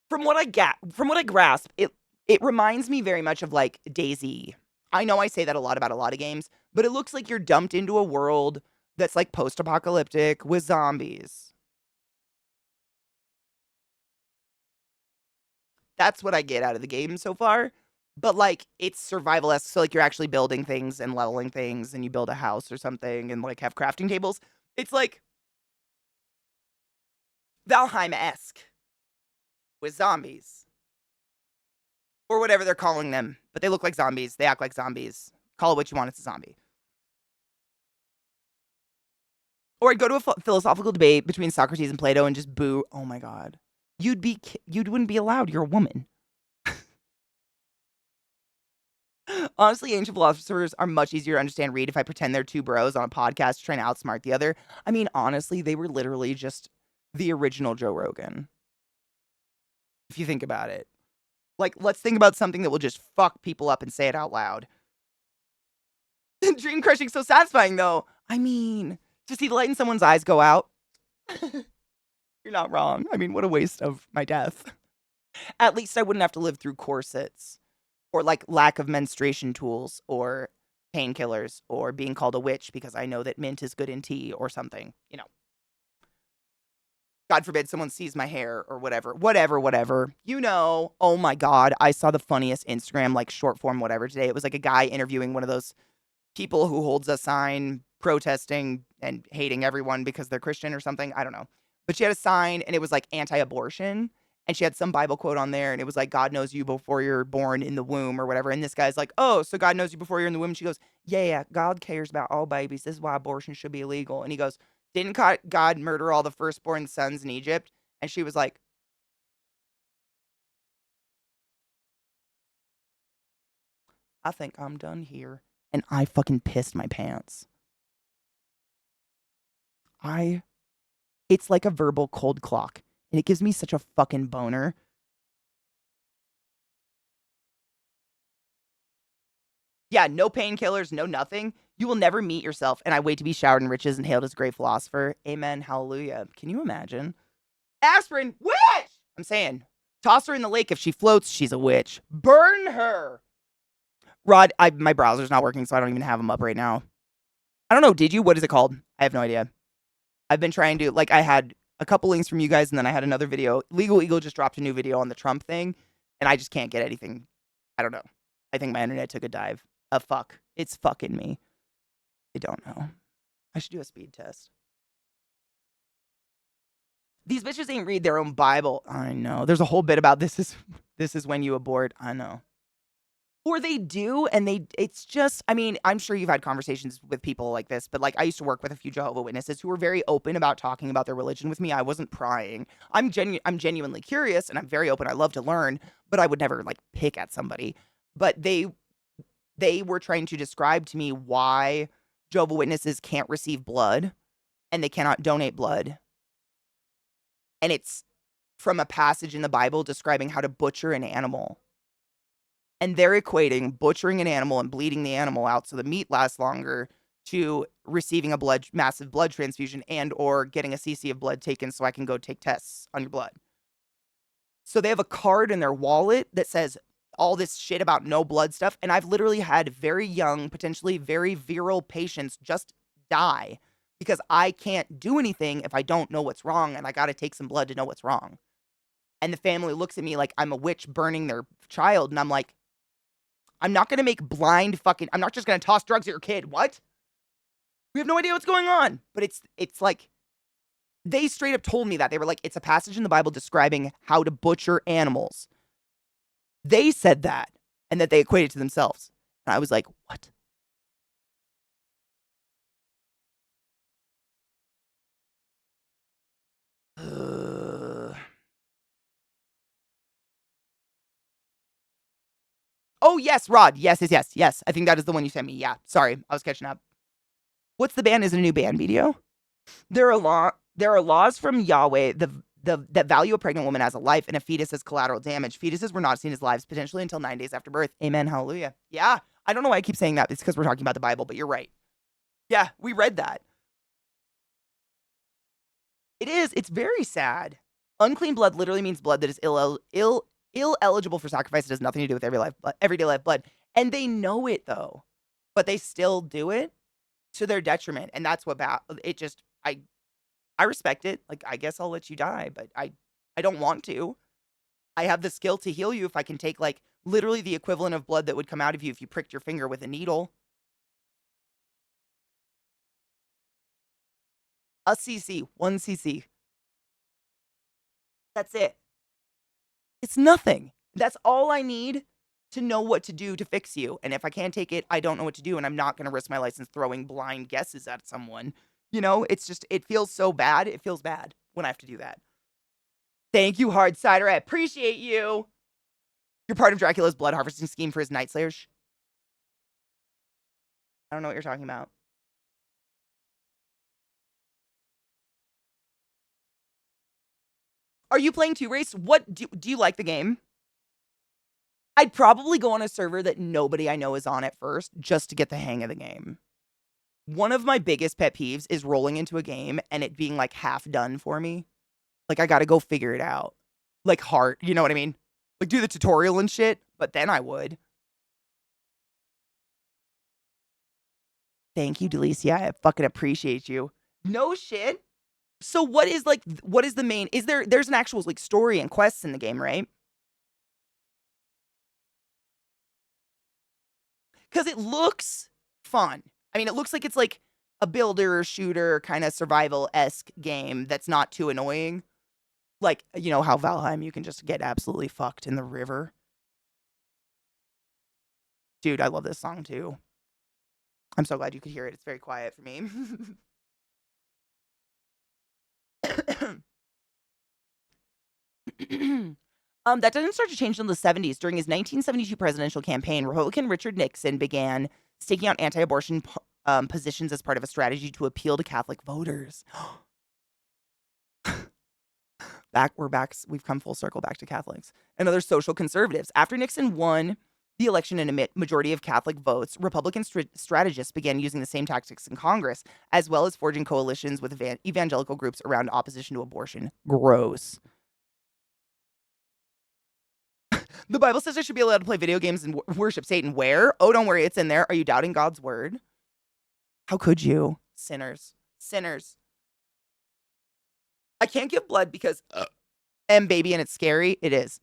from what I grasp, it reminds me very much of like DayZ. I know I say that a lot about a lot of games, but it looks like you're dumped into a world that's like post-apocalyptic with zombies. That's what I get out of the game so far. But like, it's survival-esque, so like you're actually building things and leveling things, and you build a house or something and like have crafting tables. It's like Valheim-esque with zombies. Or whatever they're calling them. But they look like zombies. They act like zombies. Call it what you want, it's a zombie. Or I'd go to a philosophical debate between Socrates and Plato and just boo. Oh my god. You wouldn't be allowed. You're a woman. Honestly, ancient philosophers are much easier to understand read if I pretend they're two bros on a podcast trying to outsmart the other. I mean, honestly, they were literally just the original Joe Rogan. If you think about it. Like, let's think about something that will just fuck people up and say it out loud. Dream crushing's so satisfying, though. I mean, to see the light in someone's eyes go out. You're not wrong. I mean, what a waste of my death. At least I wouldn't have to live through corsets or like lack of menstruation tools or painkillers or being called a witch because I know that mint is good in tea or something, God forbid someone sees my hair or whatever. Oh my God. I saw the funniest Instagram, like short form, whatever today. It was like a guy interviewing one of those people who holds a sign protesting and hating everyone because they're Christian or something. I don't know. But she had a sign and it was like anti-abortion. And she had some Bible quote on there and it was like, God knows you before you're born in the womb or whatever. And this guy's like, oh, so God knows you before you're in the womb. She goes, yeah, God cares about all babies. This is why abortion should be illegal. And he goes, Didn't God murder all the firstborn sons in Egypt? And she was like, I think I'm done here. And I fucking pissed my pants. It's like a verbal cold clock. And it gives me such a fucking boner. Yeah, no painkillers, no nothing. You will never meet yourself. And I wait to be showered in riches and hailed as a great philosopher. Amen. Hallelujah. Can you imagine? Aspirin, witch! I'm saying, toss her in the lake. If she floats, she's a witch. Burn her. Rod, my browser's not working, so I don't even have them up right now. I don't know. Did you? What is it called? I have no idea. I've been trying to, like, I had a couple links from you guys, and then I had another video. Legal Eagle just dropped a new video on the Trump thing, and I just can't get anything. I don't know. I think my internet took a dive. Fuck. It's fucking me. I don't know. I should do a speed test. These bitches ain't read their own Bible. I know. There's a whole bit about this is when you abort. I know. Or they do, and it's just, I mean, I'm sure you've had conversations with people like this, but like I used to work with a few Jehovah's Witnesses who were very open about talking about their religion with me. I wasn't prying. I'm genuinely curious, and I'm very open. I love to learn, but I would never like pick at somebody. But they were trying to describe to me why Jehovah's Witnesses can't receive blood and they cannot donate blood. And it's from a passage in the Bible describing how to butcher an animal. And they're equating butchering an animal and bleeding the animal out so the meat lasts longer to receiving a massive blood transfusion and or getting a cc of blood taken so I can go take tests on your blood. So they have a card in their wallet that says all this shit about no blood stuff. And I've literally had very young, potentially very virile patients just die because I can't do anything if I don't know what's wrong and I got to take some blood to know what's wrong. And the family looks at me like I'm a witch burning their child. And I'm like, I'm not going to make blind fucking, I'm not just going to toss drugs at your kid. What? We have no idea what's going on. But it's like, they straight up told me that. They were like, it's a passage in the Bible describing how to butcher animals. They said that and that they equated to themselves. And I was like, what? Oh, yes, Rod. Yes. I think that is the one you sent me. Yeah. Sorry. I was catching up. What's the ban? Is it a new ban video? There are laws from Yahweh that value a pregnant woman as a life and a fetus as collateral damage. Fetuses were not seen as lives potentially until 9 days after birth. Amen. Hallelujah. Yeah. I don't know why I keep saying that. It's because we're talking about the Bible, but you're right. Yeah, we read that. It is. It's very sad. Unclean blood literally means blood that is ill eligible for sacrifice. It has nothing to do with everyday life blood. And they know it though, but they still do it to their detriment. And that's what it just, I respect it. Like, I guess I'll let you die, but I don't want to. I have the skill to heal you if I can take like literally the equivalent of blood that would come out of you if you pricked your finger with a needle. A cc, 1 cc. That's it. It's nothing. That's all I need to know what to do to fix you. And if I can't take it, I don't know what to do. And I'm not going to risk my license throwing blind guesses at someone. You know, it's just, it feels so bad. It feels bad when I have to do that. Thank you, Hard Cider. I appreciate you. You're part of Dracula's blood harvesting scheme for his Night Slayers. I don't know what you're talking about. Are you playing 2 Race? What do you like the game? I'd probably go on a server that nobody I know is on at first just to get the hang of the game. One of my biggest pet peeves is rolling into a game and it being like half done for me. Like I got to go figure it out. Like hard, you know what I mean? Like do the tutorial and shit, but then I would. Thank you, Delicia. I fucking appreciate you. No shit. So what is the main, there's an actual like story and quests in the game, right? Because it looks fun. I mean, it looks like it's like a builder shooter kind of survival-esque game that's not too annoying. Like, you know how Valheim, you can just get absolutely fucked in the river. Dude, I love this song too. I'm so glad you could hear it. It's very quiet for me. That didn't start to change until the 70s. During his 1972 presidential campaign, Republican Richard Nixon began staking out anti-abortion positions as part of a strategy to appeal to Catholic voters. We're back. We've come full circle back to Catholics and other social conservatives. After Nixon won the election in a majority of Catholic votes, Republican strategists began using the same tactics in Congress, as well as forging coalitions with evangelical groups around opposition to abortion. Gross. The Bible says I should be allowed to play video games and worship Satan. Where? Oh, don't worry, it's in there. Are you doubting God's word? How could you? Sinners. Sinners. I can't give blood because baby, and it's scary. It is.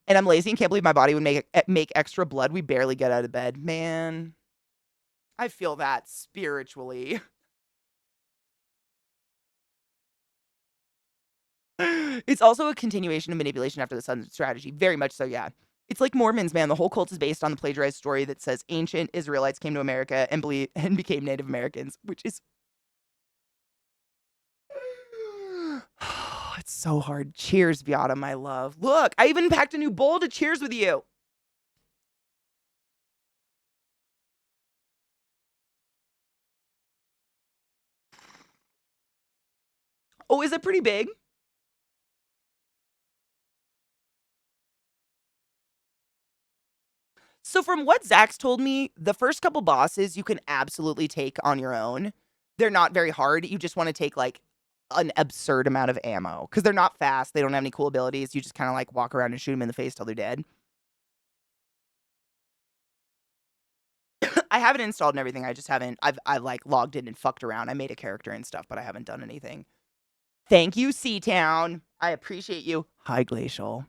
And I'm lazy and can't believe my body would make extra blood. We barely get out of bed. Man, I feel that spiritually. It's also a continuation of manipulation after the sun strategy. Very much so, yeah. It's like Mormons, man. The whole cult is based on the plagiarized story that says ancient Israelites came to America and became Native Americans, which is it's so hard. Cheers, Beata, my love. Look, I even packed a new bowl to cheers with you. Oh, is it pretty big? So from what Zach's told me, the first couple bosses you can absolutely take on your own. They're not very hard. You just want to take like an absurd amount of ammo because they're not fast. They don't have any cool abilities. You just kind of like walk around and shoot them in the face till they're dead. I have it installed and everything. I just haven't. I've like logged in and fucked around. I made a character and stuff, but I haven't done anything. Thank you, Seatown. I appreciate you. Hi, Glacial.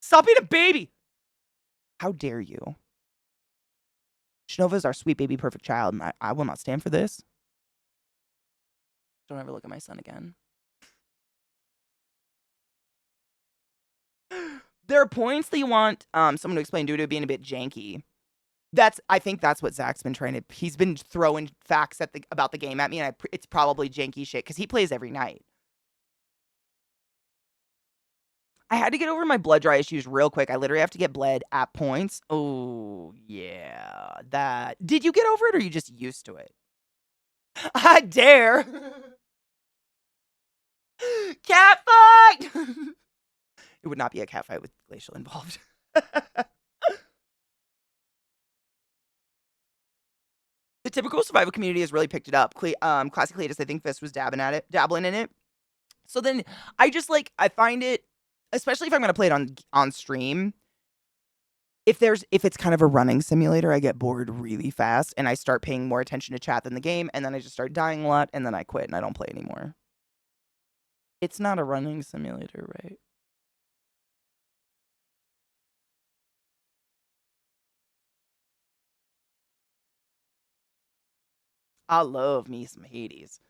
Stop being a baby. How dare you? Shinova is our sweet baby perfect child, and I will not stand for this. Don't ever look at my son again. There are points that you want someone to explain due to it being a bit janky. I think that's what Zach's been trying to. He's been throwing facts about the game at me, and it's probably janky shit because he plays every night. I had to get over my blood dry issues real quick. I literally have to get bled at points. Oh yeah, that. Did you get over it, or are you just used to it? I dare. Cat fight. It would not be a cat fight with Glacial involved. The typical survival community has really picked it up. ClassyKatie, I think this was dabbling in it. So then I just I find it, especially if I'm gonna play it on stream. If it's kind of a running simulator, I get bored really fast and I start paying more attention to chat than the game, and then I just start dying a lot, and then I quit and I don't play anymore. It's not a running simulator, right? I love me some Hades.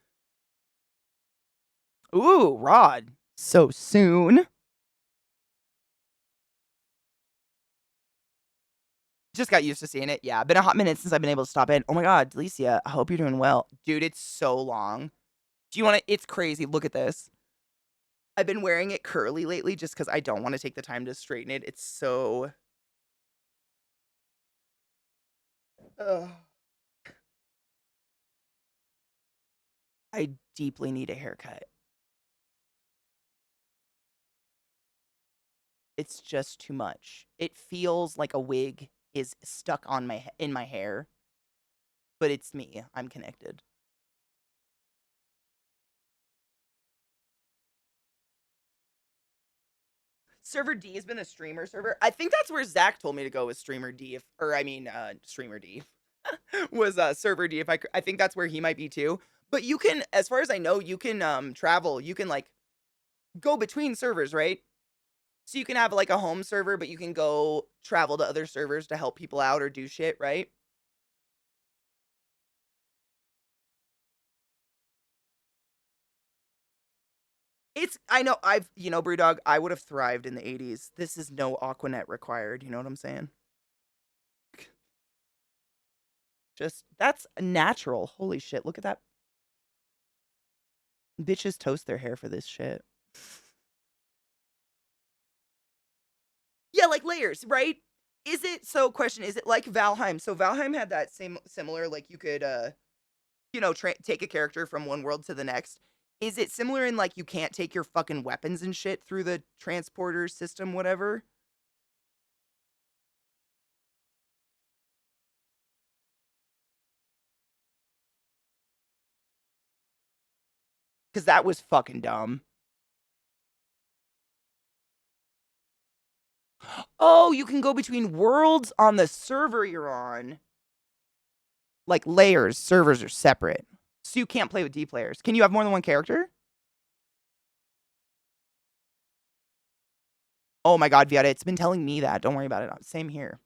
Ooh, Rod. So soon. Just got used to seeing it. Yeah, been a hot minute since I've been able to stop in. Oh my god, Delicia, I hope you're doing well. Dude, it's so long. Do you want to? It's crazy. Look at this. I've been wearing it curly lately just because I don't want to take the time to straighten it. It's so... Ugh. I deeply need a haircut. It's just too much. It feels like a wig is stuck on in my hair. But it's me. I'm connected. Server D has been a streamer server. I think that's where Zach told me to go with Streamer D. Streamer D was Server D. I think that's where he might be too. But you can, as far as I know, you can travel. You can like go between servers, right? So you can have like a home server, but you can go travel to other servers to help people out or do shit, right? I know, Brewdog, I would have thrived in the 80s. This is no Aquanet required, you know what I'm saying? That's natural. Holy shit, look at that. Bitches toast their hair for this shit. Yeah, like layers, right? Is it so question, is it like Valheim? So Valheim had that same similar like you could take a character from one world to the next. Is it similar in like you can't take your fucking weapons and shit through the transporter system whatever? Cuz that was fucking dumb. Oh, you can go between worlds on the server you're on. Like layers, servers are separate. So you can't play with D players. Can you have more than one character? Oh my god, Vieta, it's been telling me that. Don't worry about it. Same here.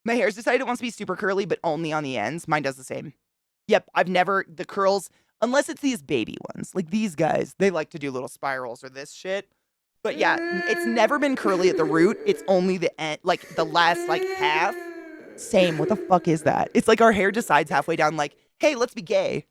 My hair's decided it wants to be super curly, but only on the ends. Mine does the same. Yep, I've never, the curls, unless it's these baby ones, like these guys, they like to do little spirals or this shit. But yeah, it's never been curly at the root. It's only the end, like the last like half. Same. What the fuck is that? It's like our hair decides halfway down, like, hey, let's be gay.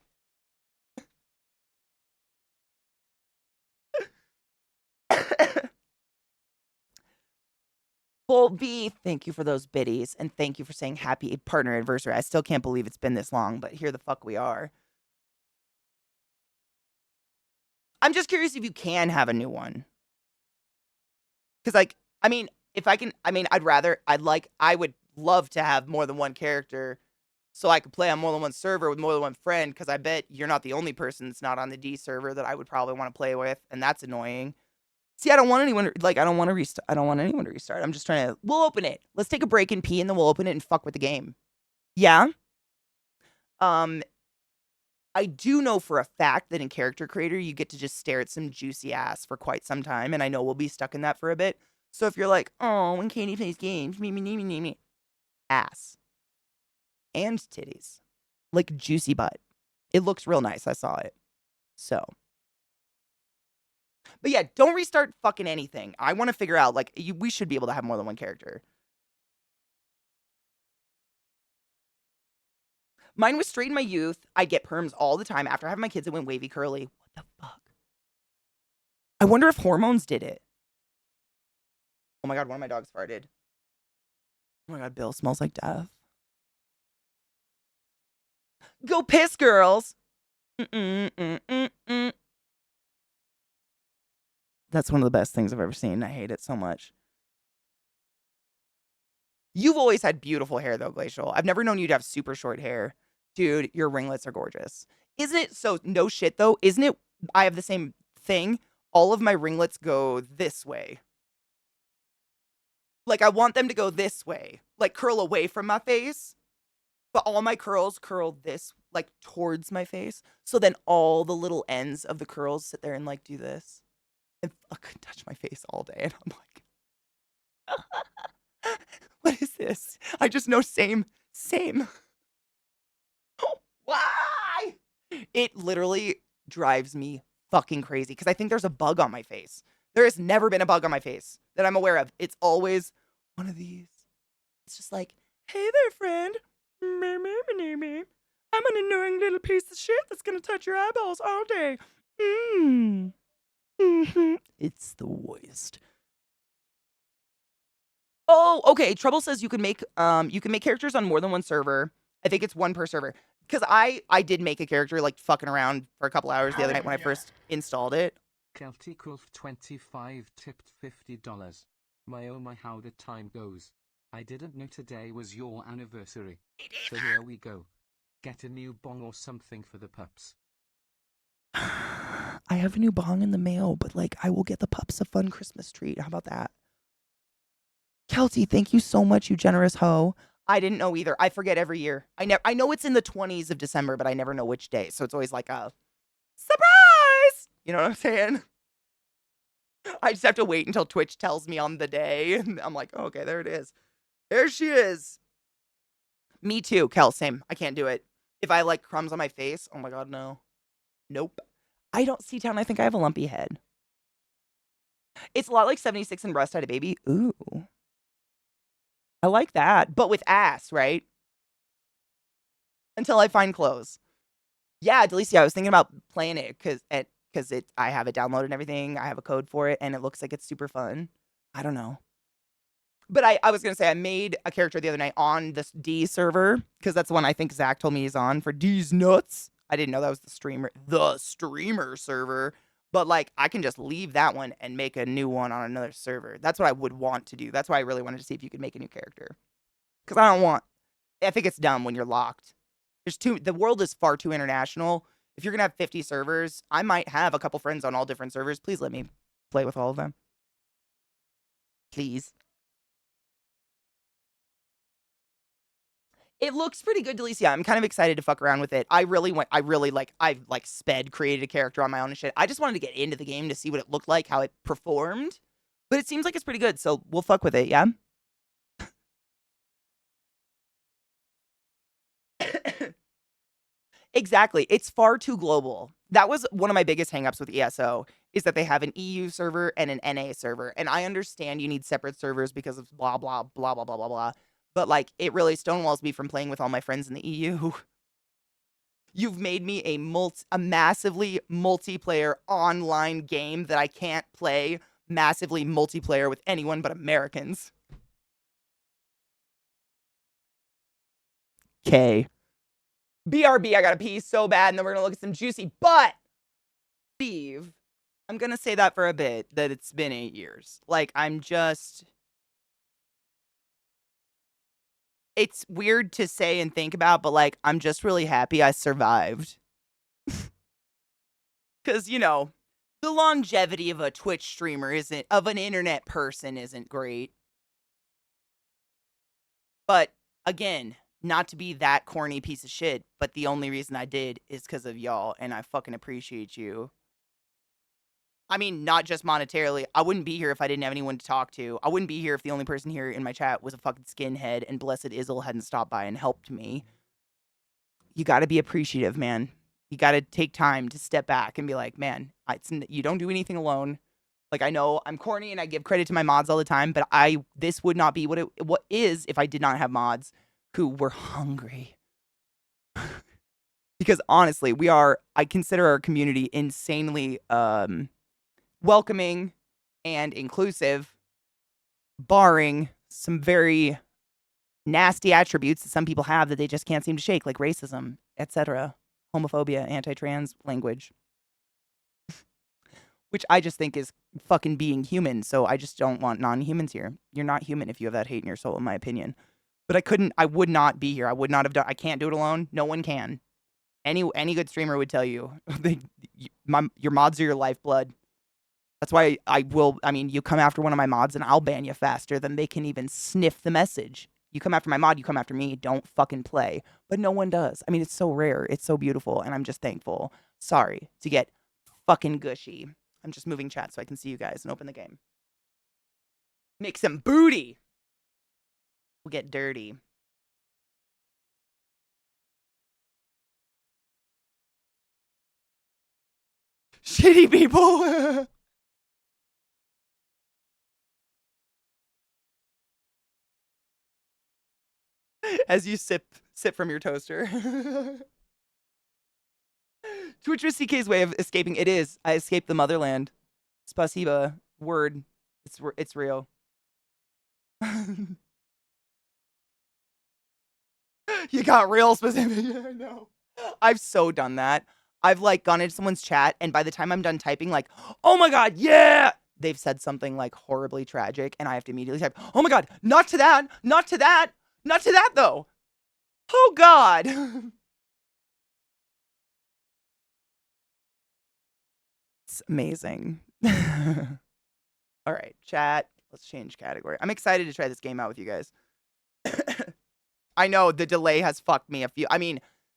Well, V, thank you for those biddies, and thank you for saying happy partner anniversary. I still can't believe it's been this long, but here the fuck we are. I'm just curious if you can have a new one. Because, like, I mean, if I can, I mean, I would love to have more than one character so I could play on more than one server with more than one friend, because I bet you're not the only person that's not on the D server that I would probably want to play with, and that's annoying. See, I don't want anyone like I don't want to restart. I don't want anyone to restart. I'm just trying to. We'll open it. Let's take a break and pee, and then we'll open it and fuck with the game. Yeah. Um, I do know for a fact that in Character Creator you get to just stare at some juicy ass for quite some time, and I know we'll be stuck in that for a bit. So if you're like, oh, when Katie plays games, me, ass and titties, like juicy butt. It looks real nice. I saw it. So. But yeah, don't restart fucking anything. I want to figure out, like, we should be able to have more than one character. Mine was straight in my youth. I get perms all the time. After having my kids, it went wavy curly. What the fuck? I wonder if hormones did it. Oh my god, one of my dogs farted. Oh my god, Bill smells like death. Go piss, girls! That's one of the best things I've ever seen. I hate it so much. You've always had beautiful hair, though, Glacial. I've never known you to have super short hair. Dude, your ringlets are gorgeous. Isn't it so, no shit, though? Isn't it, I have the same thing. All of my ringlets go this way. Like, I want them to go this way. Like, curl away from my face. But all my curls curl this, like, towards my face. So then all the little ends of the curls sit there and, like, do this. And fucking touch my face all day. And I'm like, what is this? I just know same. Why? It literally drives me fucking crazy because I think there's a bug on my face. There has never been a bug on my face that I'm aware of. It's always one of these. It's just like, hey there, friend. I'm an annoying little piece of shit that's gonna touch your eyeballs all day. It's the worst. Oh, okay. Trouble says you can make characters on more than one server. I think it's one per server. Because I did make a character like fucking around for a couple hours the other night when I first installed it. KeltyCulf25 tipped $50. Oh my, how the time goes. I didn't know today was your anniversary. So here we go. Get a new bong or something for the pups. I have a new bong in the mail, but like I will get the pups a fun Christmas treat. How about that? Kelty, thank you so much, you generous hoe. I didn't know either. I forget every year. I know it's in the 20s of December, but I never know which day. So it's always like a surprise. You know what I'm saying? I just have to wait until Twitch tells me on the day. And I'm like, oh, okay, there it is. There she is. Me too, Kel, same. I can't do it. If I like crumbs on my face, oh my god, no. Nope. I don't see town. I think I have a lumpy head. It's a lot like 76 and Breast Had a Baby. Ooh. I like that, but with ass, right? Until I find clothes. Yeah, Delicia, I was thinking about playing it because because I have it downloaded and everything. I have a code for it, and it looks like it's super fun. I don't know. But I was gonna say I made a character the other night on this D server because that's the one I think Zach told me he's on for D's nuts. I didn't know that was the streamer server. But like I can just leave that one and make a new one on another server. That's what I would want to do. That's why I really wanted to see if you could make a new character. Because I think it's dumb when you're locked. The world is far too international. If you're gonna have 50 servers, I might have a couple friends on all different servers. Please let me play with all of them. Please. It looks pretty good, Delicia. I'm kind of excited to fuck around with it. I've sped created a character on my own and shit. I just wanted to get into the game to see what it looked like, how it performed. But it seems like it's pretty good, so we'll fuck with it, yeah? Exactly. It's far too global. That was one of my biggest hangups with ESO, is that they have an EU server and an NA server. And I understand you need separate servers because of blah, blah, blah, blah, blah, blah, blah. But, like, it really stonewalls me from playing with all my friends in the EU. You've made me a massively multiplayer online game that I can't play massively multiplayer with anyone but Americans. Okay. BRB, I gotta pee so bad, and then we're gonna look at some juicy, but Steve, I'm gonna say that for a bit, that it's been 8 years. Like, it's weird to say and think about, but like, I'm just really happy I survived. Because, you know, the longevity of a Twitch streamer of an internet person isn't great. But again, not to be that corny piece of shit, but the only reason I did is because of y'all, and I fucking appreciate you. I mean, not just monetarily. I wouldn't be here if I didn't have anyone to talk to. I wouldn't be here if the only person here in my chat was a fucking skinhead and Blessed Izzle hadn't stopped by and helped me. You gotta be appreciative, man. You gotta take time to step back and be like, man, you don't do anything alone. Like, I know I'm corny and I give credit to my mods all the time, but this would not be what is if I did not have mods who were hungry. Because honestly, I consider our community insanely welcoming and inclusive, barring some very nasty attributes that some people have that they just can't seem to shake, like racism, etc., homophobia, anti-trans language. Which I just think is fucking being human, so I just don't want non-humans here. You're not human if you have that hate in your soul, in my opinion. But I would not be here. I would not have done, I can't do it alone. No one can. Any good streamer would tell you, your mods are your lifeblood. That's why you come after one of my mods and I'll ban you faster than they can even sniff the message. You come after my mod, you come after me, don't fucking play. But no one does. I mean, it's so rare. It's so beautiful, and I'm just thankful. Sorry to get fucking gushy. I'm just moving chat so I can see you guys and open the game. Make some booty. We'll get dirty. Shitty people. As you sip from your toaster. Twitch was CK's way of escaping. It is. I escaped the motherland. Spasiba. Word. It's real. You got real specific. I know. I've so done that. I've like gone into someone's chat, and by the time I'm done typing, like, oh my god, yeah, they've said something like horribly tragic, and I have to immediately type, oh my god, not to that, not to that, not to that though. Oh god. It's amazing. All right, chat. Let's change category. I'm excited to try this game out with you guys. I know the delay has fucked me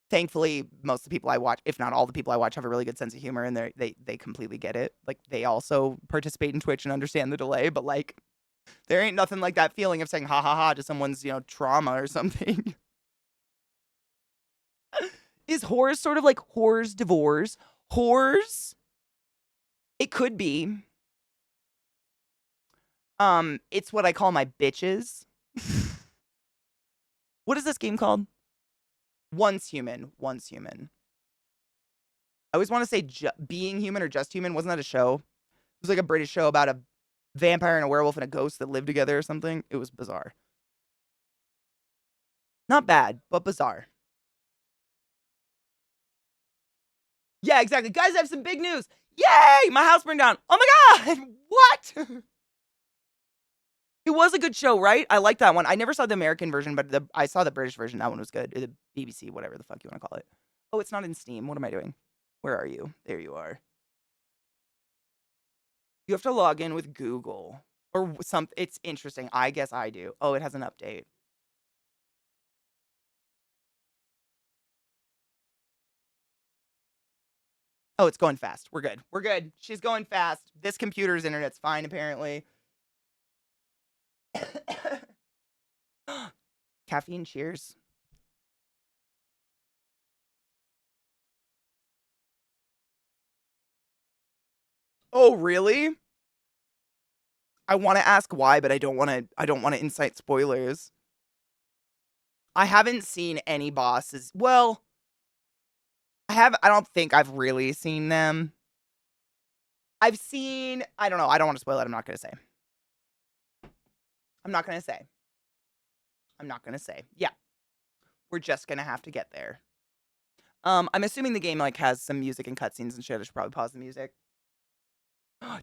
thankfully, most of the people I watch, if not all the people I watch, have a really good sense of humor, and they completely get it. Like, they also participate in Twitch and understand the delay, but like, there ain't nothing like that feeling of saying ha ha ha to someone's, trauma or something. Is whores sort of like whores divorce? Whores? It could be. It's what I call my bitches. What is this game called? Once Human. Once Human. I always want to say Being Human or Just Human. Wasn't that a show? It was like a British show about a vampire and a werewolf and a ghost that lived together or something. It was bizarre. Not bad, but bizarre. Yeah, exactly. Guys, I have some big news. Yay! My house burned down. Oh my god! What? It was a good show, right? I like that one. I never saw the American version, but I saw the British version. That one was good. The BBC, whatever the fuck you want to call it. Oh, it's not in Steam. What am I doing? Where are you? There you are. You have to log in with Google or something. It's interesting. I guess I do. Oh, it has an update. Oh, it's going fast. We're good. We're good. She's going fast. This computer's internet's fine, apparently. Caffeine, cheers. Oh, really? I want to ask why, but I don't want to incite spoilers. I haven't seen any bosses. Well, I don't think I've really seen them. I've seen, I don't know. I don't want to spoil it. I'm not going to say. I'm not going to say. I'm not going to say. Yeah. We're just going to have to get there. I'm assuming the game like has some music and cutscenes and shit. I should probably pause the music.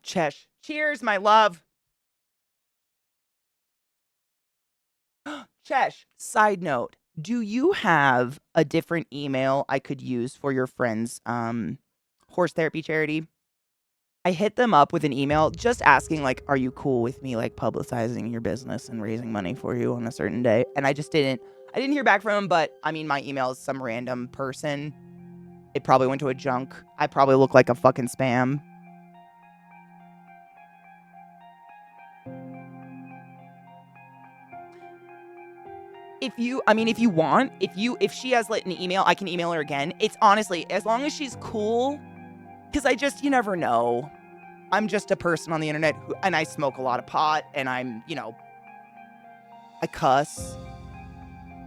Chesh. Cheers, my love. Chesh. Side note. Do you have a different email I could use for your friend's horse therapy charity? I hit them up with an email just asking, like, are you cool with me, like, publicizing your business and raising money for you on a certain day? And I didn't hear back from him, but, I mean, my email is some random person. It probably went to a junk. I probably look like a fucking spam. If you want, if she has like an email, I can email her again. It's honestly, as long as she's cool, because you never know. I'm just a person on the internet and I smoke a lot of pot and I'm, I cuss.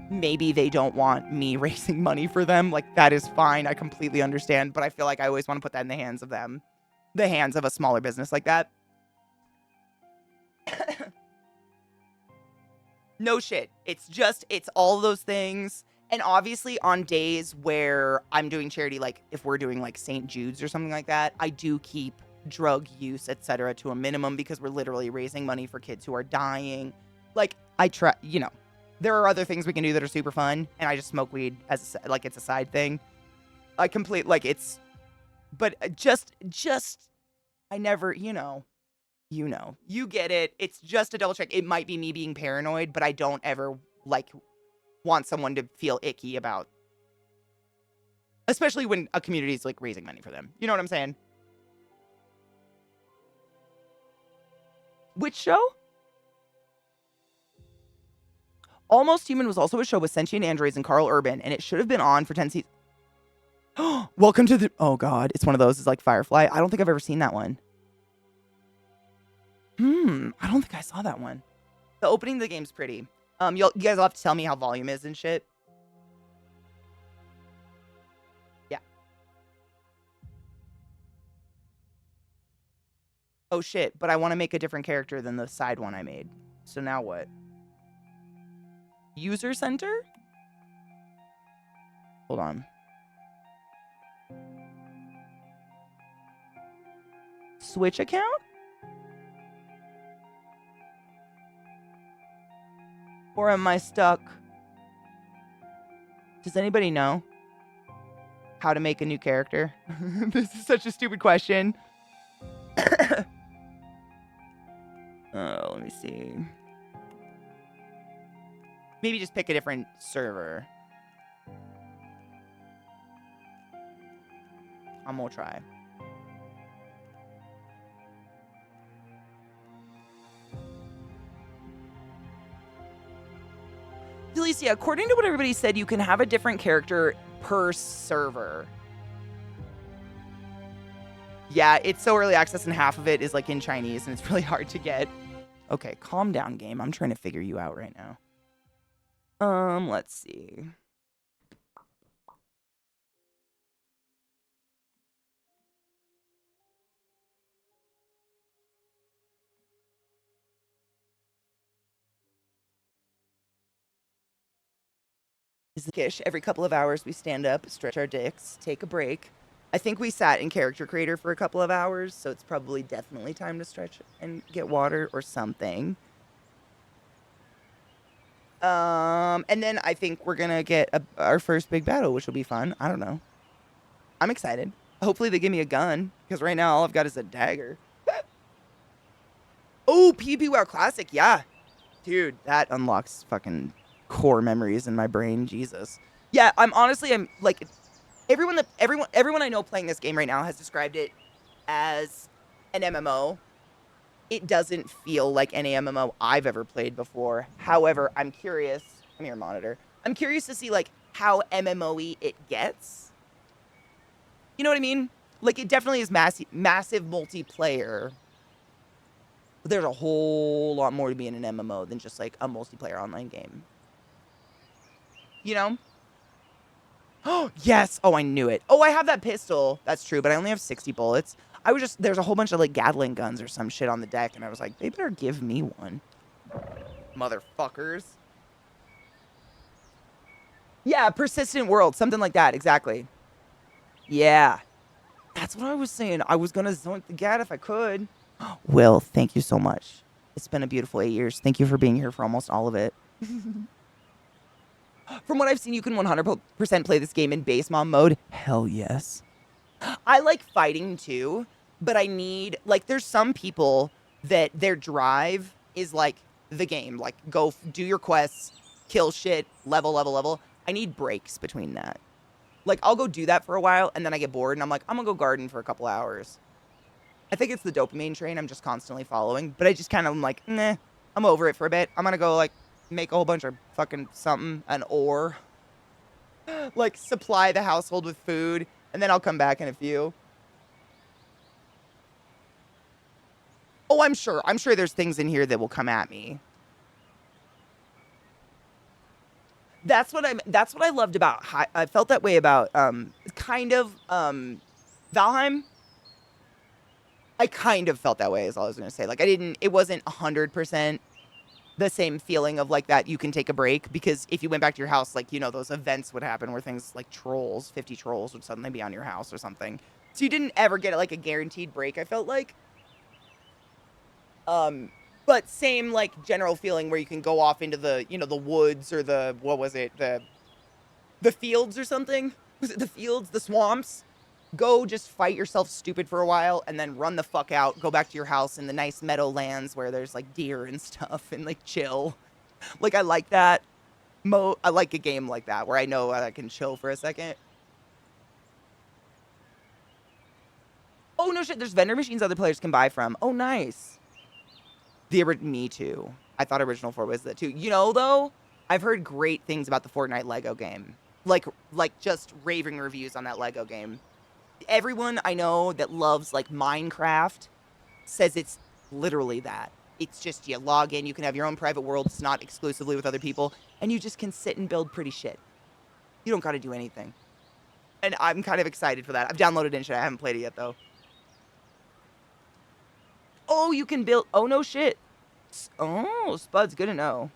Maybe they don't want me raising money for them. Like, that is fine. I completely understand. But I feel like I always want to put that in the hands of them. The hands of a smaller business like that. No shit. It's all those things. And obviously on days where I'm doing charity, like if we're doing like St. Jude's or something like that, I do keep drug use, etc. to a minimum because we're literally raising money for kids who are dying. Like, I try, there are other things we can do that are super fun, and I just smoke weed as like it's a side thing. I complete like it's, but I never, you get it. It's just a double check. It might be me being paranoid, but I don't ever like want someone to feel icky about, especially when a community is like raising money for them. You know what I'm saying? Which show? Almost Human was also a show with sentient androids and Carl Urban, and it should have been on for 10 seasons. Welcome to the... Oh, God. It's one of those. It's like Firefly. I don't think I've ever seen that one. I don't think I saw that one. The opening of the game's pretty. You guys will have to tell me how volume is and shit. Yeah. Oh, shit. But I want to make a different character than the side one I made. So now what? User center? Hold on. Switch account? Or am I stuck? Does anybody know how to make a new character? This is such a stupid question. Oh, let me see. Maybe just pick a different server. I'm gonna try. Delicia, according to what everybody said, you can have a different character per server. Yeah, it's so early access and half of it is like in Chinese and it's really hard to get. Okay, calm down, game. I'm trying to figure you out right now. Let's see. Kish. Every couple of hours, we stand up, stretch our dicks, take a break. I think we sat in character creator for a couple of hours, so it's probably definitely time to stretch and get water or something. And then I think we're gonna get our first big battle, which will be fun. I don't know. I'm excited. Hopefully they give me a gun, because right now all I've got is a dagger. Oh, PvP WoW Classic, yeah. Dude, that unlocks fucking core memories in my brain, Jesus. Yeah, I'm like, everyone I know playing this game right now has described it as an MMO. It doesn't feel like any MMO I've ever played before. However, I'm curious. Come here, monitor. I'm curious to see like how MMO-y it gets. You know what I mean? Like it definitely is massive multiplayer. But there's a whole lot more to being an MMO than just like a multiplayer online game. You know? Oh, yes. Oh, I knew it. Oh, I have that pistol. That's true, but I only have 60 bullets. There's a whole bunch of like Gatling guns or some shit on the deck, and I was like, they better give me one. Motherfuckers. Yeah, persistent world. Something like that. Exactly. Yeah. That's what I was saying. I was going to zoink the gat if I could. Will, thank you so much. It's been a beautiful 8 years. Thank you for being here for almost all of it. From what I've seen, you can 100% play this game in base mom mode. Hell yes. I like fighting too, but I need, like, there's some people that their drive is like the game. Like, go do your quests, kill shit, level. I need breaks between that. Like, I'll go do that for a while, and then I get bored, and I'm like, I'm gonna go garden for a couple hours. I think it's the dopamine train I'm just constantly following, but I just kind of am like, nah, I'm over it for a bit. I'm gonna go, like, make a whole bunch of fucking something, an ore. Like, supply the household with food, and then I'll come back in a few. Oh, I'm sure there's things in here that will come at me. That's what I loved about, I felt that way about, kind of, Valheim. I kind of felt that way is all I was going to say. Like, it wasn't 100% the same feeling of like that you can take a break, because if you went back to your house, like, you know, those events would happen where things like 50 trolls would suddenly be on your house or something. So you didn't ever get like a guaranteed break, I felt like. But same like general feeling where you can go off into the, you know, the woods or the, what was it? The fields or something? Was it the fields, the swamps? Go just fight yourself stupid for a while and then run the fuck out. Go back to your house in the nice meadowlands where there's like deer and stuff and like chill. Like I like that. I like a game like that where I know I can chill for a second. Oh no shit, there's vendor machines other players can buy from. Oh nice. Me too. I thought Original 4 was that too. You know though, I've heard great things about the Fortnite Lego game. Like just raving reviews on that Lego game. Everyone I know that loves like Minecraft says it's literally that. It's just you log in, you can have your own private world, it's not exclusively with other people, and you just can sit and build pretty shit. You don't gotta do anything. And I'm kind of excited for that. I've downloaded it and shit, I haven't played it yet though. Oh, you can build, oh no shit. Oh, Spud's good to know.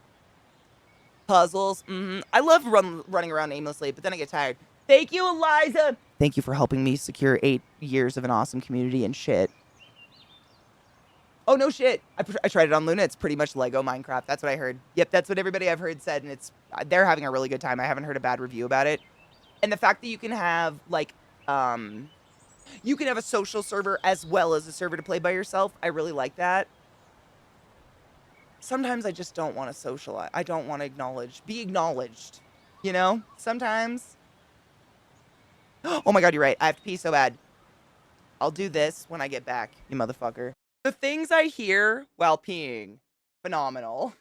Puzzles, I love running around aimlessly, but then I get tired. Thank you, Eliza! Thank you for helping me secure 8 years of an awesome community and shit. Oh, no shit. I tried it on Luna. It's pretty much Lego Minecraft. That's what I heard. Yep, that's what everybody I've heard said, and they're having a really good time. I haven't heard a bad review about it. And the fact that you can have, like, you can have a social server as well as a server to play by yourself, I really like that. Sometimes I just don't want to socialize. I don't want to be acknowledged, you know? Sometimes. Oh my god, you're right. I have to pee so bad. I'll do this when I get back, you motherfucker. The things I hear while peeing. Phenomenal.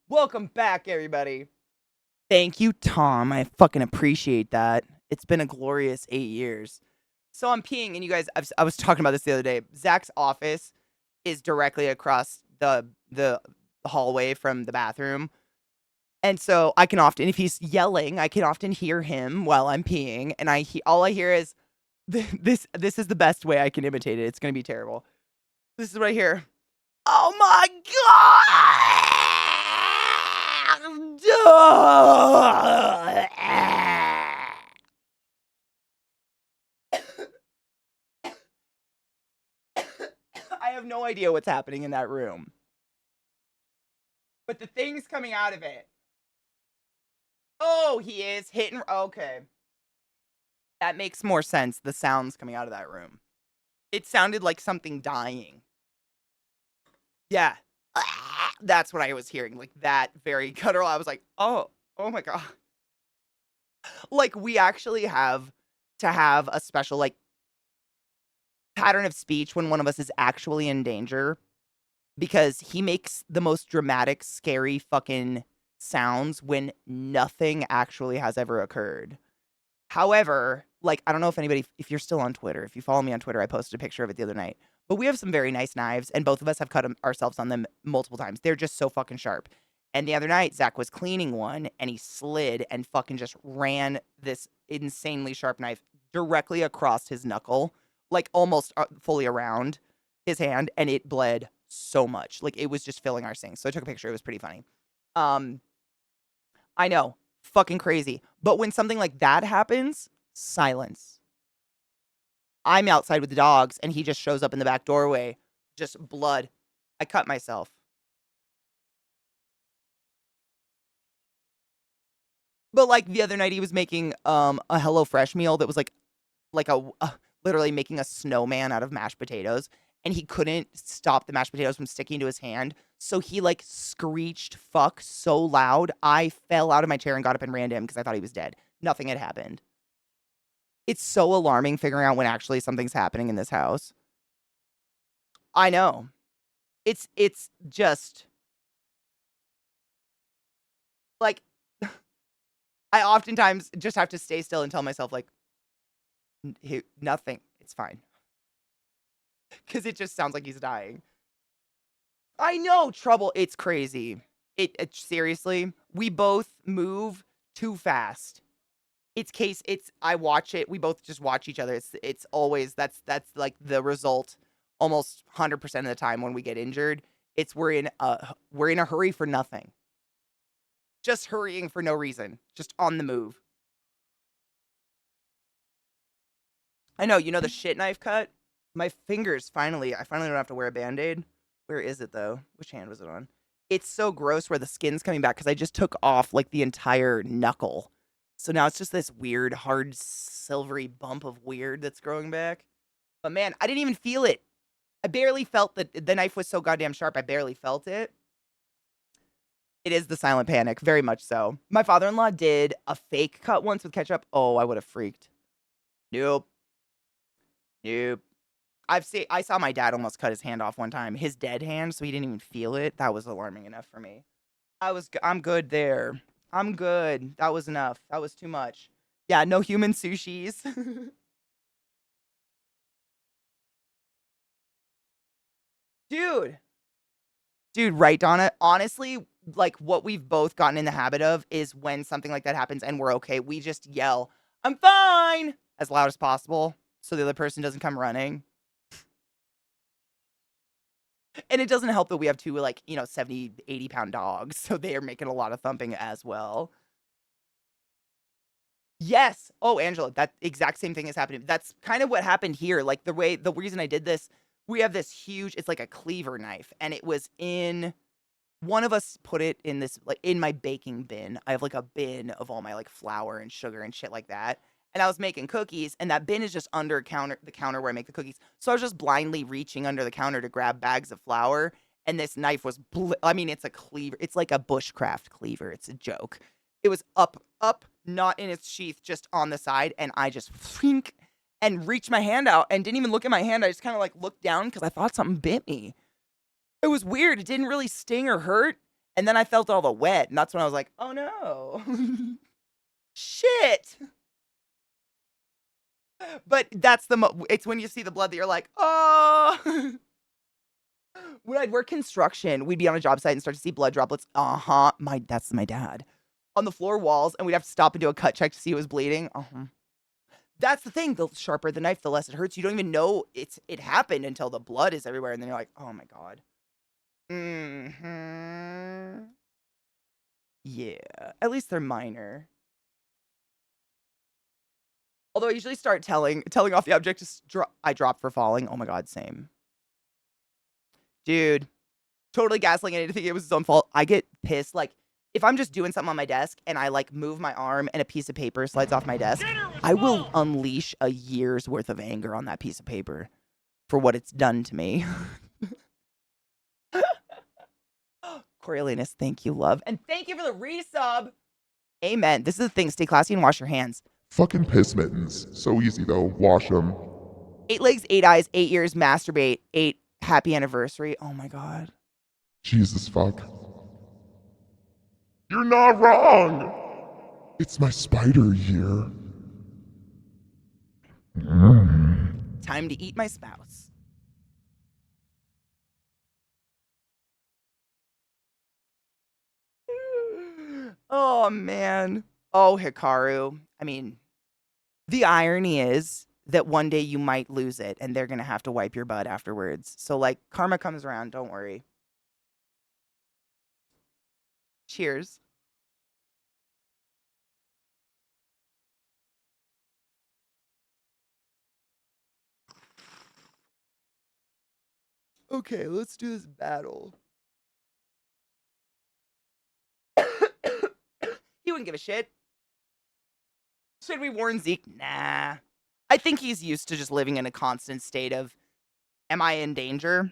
Welcome back, everybody. Thank you, Tom. I fucking appreciate that. It's been a glorious 8 years. So I'm peeing, and you guys, I was talking about this the other day. Zach's office is directly across the hallway from the bathroom. And so I can often, if he's yelling, I can often hear him while I'm peeing. And all I hear is, this is the best way I can imitate it. It's going to be terrible. This is what I hear. Oh my I have no idea what's happening in that room. But the things coming out of it. Oh, he is hitting. Okay. That makes more sense. The sounds coming out of that room. It sounded like something dying. Yeah. That's what I was hearing. Like that very guttural. I was like, oh my God. Like we actually have to have a special like pattern of speech when one of us is actually in danger because he makes the most dramatic, scary fucking sounds when nothing actually has ever occurred. However, like, I don't know if you're still on Twitter, if you follow me on Twitter, I posted a picture of it the other night. But we have some very nice knives, and both of us have cut ourselves on them multiple times. They're just so fucking sharp. And the other night, Zach was cleaning one, and he slid and fucking just ran this insanely sharp knife directly across his knuckle, like almost fully around his hand, and it bled so much. Like, it was just filling our sinks. So I took a picture. It was pretty funny. I know. Fucking crazy. But when something like that happens, silence. I'm outside with the dogs and he just shows up in the back doorway. Just blood. I cut myself. But like the other night he was making a HelloFresh meal that was like a literally making a snowman out of mashed potatoes and he couldn't stop the mashed potatoes from sticking to his hand. So he like screeched fuck so loud. I fell out of my chair and got up and ran to him because I thought he was dead. Nothing had happened. It's so alarming figuring out when actually something's happening in this house. I know. It's just like I oftentimes just have to stay still and tell myself like nothing. It's fine. Cuz it just sounds like he's dying. I know, trouble. It's crazy. It seriously, we both move too fast. It's I watch it. We both just watch each other. It's always that's like the result almost 100% of the time when we get injured. It's we're in a hurry for nothing. Just hurrying for no reason. Just on the move. I know, you know the shit knife cut? My fingers I finally don't have to wear a band-aid. Where is it though? Which hand was it on? It's so gross where the skin's coming back because I just took off like the entire knuckle. So now it's just this weird, hard, silvery bump of weird that's growing back. But man, I didn't even feel it. I barely felt that the knife was so goddamn sharp. I barely felt it. It is the silent panic, very much so. My father-in-law did a fake cut once with ketchup. Oh, I would have freaked. Nope. Nope. I saw my dad almost cut his hand off one time. His dead hand, so he didn't even feel it. That was alarming enough for me. I'm good there. I'm good. That was enough. That was too much. Yeah, no human sushis. Dude. Dude, right, Donna? Honestly, like what we've both gotten in the habit of is when something like that happens and we're okay, we just yell, "I'm fine!" as loud as possible so the other person doesn't come running. And it doesn't help that we have two, like, 70, 80-pound dogs, so they are making a lot of thumping as well. Yes. Oh, Angela, that exact same thing is happening. That's kind of what happened here. Like the reason I did this, we have this huge, it's like a cleaver knife, and it was in one of us put it in this like in my baking bin. I have like a bin of all my like flour and sugar and shit like that. And I was making cookies, and that bin is just under the counter where I make the cookies. So I was just blindly reaching under the counter to grab bags of flour, and this knife was I mean, it's a cleaver. It's like a bushcraft cleaver. It's a joke. It was up, not in its sheath, just on the side, and I just flink and reached my hand out and didn't even look at my hand. I just kind of like looked down because I thought something bit me. It was weird. It didn't really sting or hurt. And then I felt all the wet, and that's when I was like, oh no. Shit. But that's it's when you see the blood that you're like, oh. When I'd work construction, we'd be on a job site and start to see blood droplets. Uh-huh. That's my dad. On the floor walls, and we'd have to stop and do a cut check to see it was bleeding. Uh-huh. That's the thing. The sharper the knife, the less it hurts. You don't even know it happened until the blood is everywhere, and then you're like, oh my God. Mm-hmm. Yeah, at least they're minor. Although I usually start telling off the object I drop for falling. Oh my god, same. Dude, totally gaslighting it to think it was his own fault. I get pissed. Like, if I'm just doing something on my desk and I like move my arm and a piece of paper slides off my desk, Dinner was I will full. unleash a year's worth of anger on that piece of paper for what it's done to me. Coriolanus, thank you, love. And thank you for the resub. Amen. This is the thing. Stay classy and wash your hands. Fucking piss mittens. So easy though. Wash them. 8 legs, 8 eyes, 8 years, masturbate, 8 happy anniversary. Oh my god. Jesus fuck. You're not wrong. It's my spider year. Time to eat my spouse. Oh man. Oh, Hikaru. I mean, the irony is that one day you might lose it and they're going to have to wipe your butt afterwards. So, like, karma comes around. Don't worry. Cheers. Okay, let's do this battle. He wouldn't give a shit. Should we warn Zeke? Nah. I think he's used to just living in a constant state of, am I in danger?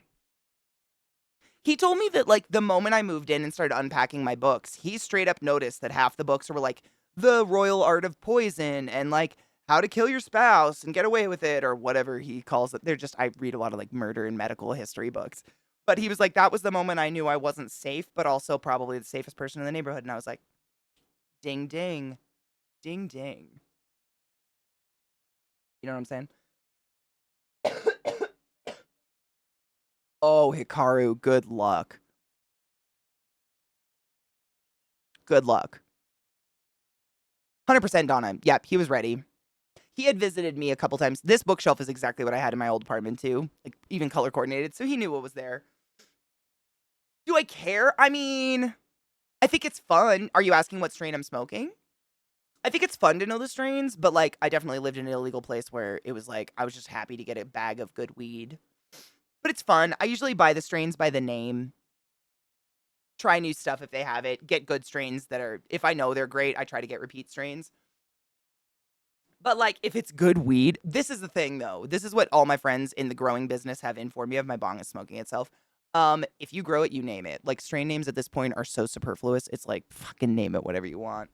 He told me that, like, the moment I moved in and started unpacking my books, he straight up noticed that half the books were, like, The Royal Art of Poison and, like, How to Kill Your Spouse and Get Away with It or whatever he calls it. They're just, I read a lot of, like, murder and medical history books. But he was like, that was the moment I knew I wasn't safe, but also probably the safest person in the neighborhood. And I was like, ding, ding. Ding, ding. You know what I'm saying? Oh, Hikaru, good luck. Good luck. 100% Donna. Yep, he was ready. He had visited me a couple times. This bookshelf is exactly what I had in my old apartment, too. Like, even color coordinated, so he knew what was there. Do I care? I mean, I think it's fun. Are you asking what strain I'm smoking? I think it's fun to know the strains, but, like, I definitely lived in an illegal place where it was like, I was just happy to get a bag of good weed. But it's fun. I usually buy the strains by the name. Try new stuff if they have it. Get good strains that are, if I know they're great, I try to get repeat strains. But, like, if it's good weed, this is the thing, though. This is what all my friends in the growing business have informed me of. My bong is smoking itself. If you grow it, you name it. Like, strain names at this point are so superfluous. It's like, fucking name it whatever you want.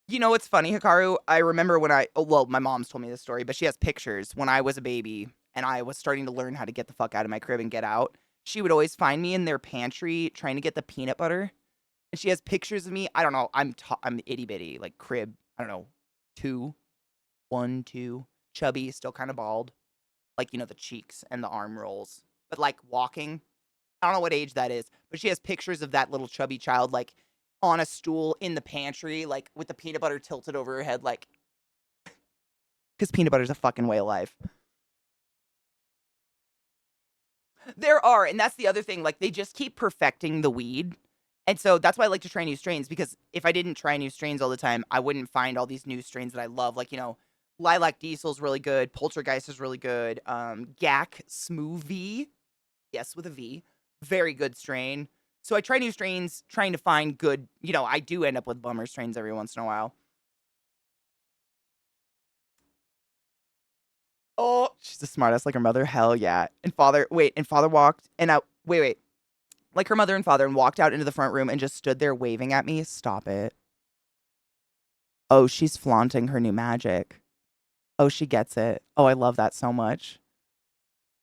You know what's funny, Hikaru? I remember when well, my mom's told me this story, but she has pictures when I was a baby and I was starting to learn how to get the fuck out of my crib and get out. She would always find me in their pantry trying to get the peanut butter. And she has pictures of me. I don't know. I'm itty bitty, like crib. I don't know, 2, 1, 2, chubby, still kind of bald, like the cheeks and the arm rolls, but like walking. I don't know what age that is, but she has pictures of that little chubby child, like on a stool in the pantry, like with the peanut butter tilted over her head, like because peanut butter's a fucking way of life. There are, and that's the other thing. Like they just keep perfecting the weed. And so that's why I like to try new strains because if I didn't try new strains all the time, I wouldn't find all these new strains that I love. Like, Lilac Diesel's really good. Poltergeist is really good. Gak Smoothie. Yes, with a V. Very good strain. So I try new strains, trying to find good, I do end up with bummer strains every once in a while. Oh, she's a smartass like her mother. Hell yeah. And father walked and out. Wait. Like her mother and father and walked out into the front room and just stood there waving at me. Stop it. Oh, she's flaunting her new magic. Oh, she gets it. Oh, I love that so much.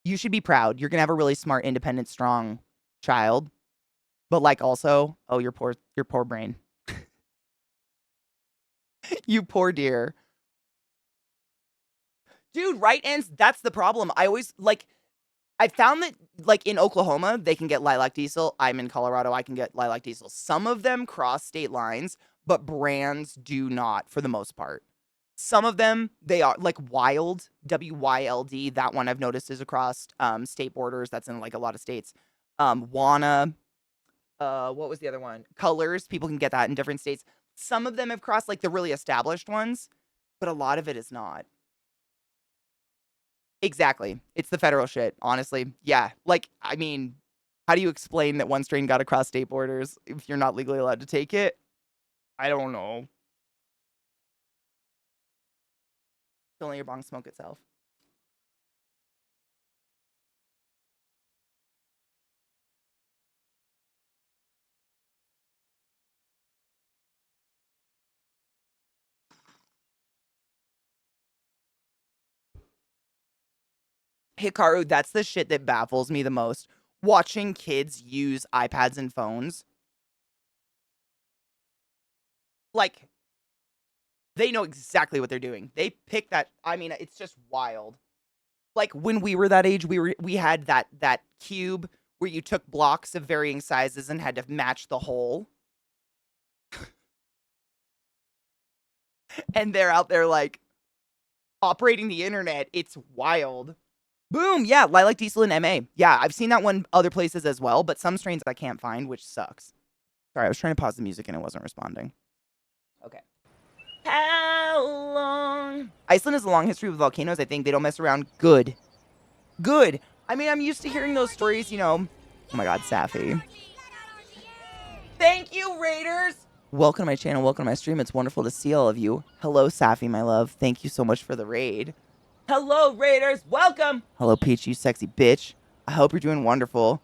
You should be proud. You're going to have a really smart, independent, strong child. But like also, oh, your poor brain. You poor dear. Dude, right ends, that's the problem. I always like I found that, like, in Oklahoma, they can get lilac diesel. I'm in Colorado, I can get lilac diesel. Some of them cross state lines, but brands do not for the most part. Some of them, they are, like Wild, W-Y-L-D, that one I've noticed is across state borders. That's in, like, a lot of states. Wana, what was the other one? Colors, people can get that in different states. Some of them have crossed, like, the really established ones, but a lot of it is not. Exactly. It's the federal shit, honestly. Yeah. Like, I mean, how do you explain that one strain got across state borders if you're not legally allowed to take it? I don't know. Don't let your bong smoke itself. Hikaru, that's the shit that baffles me the most. Watching kids use iPads and phones. Like, they know exactly what they're doing. They pick that. I mean, it's just wild. Like when we were that age, we had that cube where you took blocks of varying sizes and had to match the hole. And they're out there like operating the internet. It's wild. Boom. Yeah, lilac diesel and MA. Yeah, I've seen that one other places as well, but some strains I can't find, which sucks. Sorry, I was trying to pause the music and it wasn't responding. Okay. How long? Iceland has a long history with volcanoes. I think they don't mess around. Good. Good. I mean, I'm used to hearing those stories, you know. Oh my god, Safi. Thank you, Raiders. Welcome to my channel. Welcome to my stream. It's wonderful to see all of you. Hello, Safi, my love. Thank you so much for the raid. Hello, Raiders. Welcome. Hello, Peach, you sexy bitch. I hope you're doing wonderful.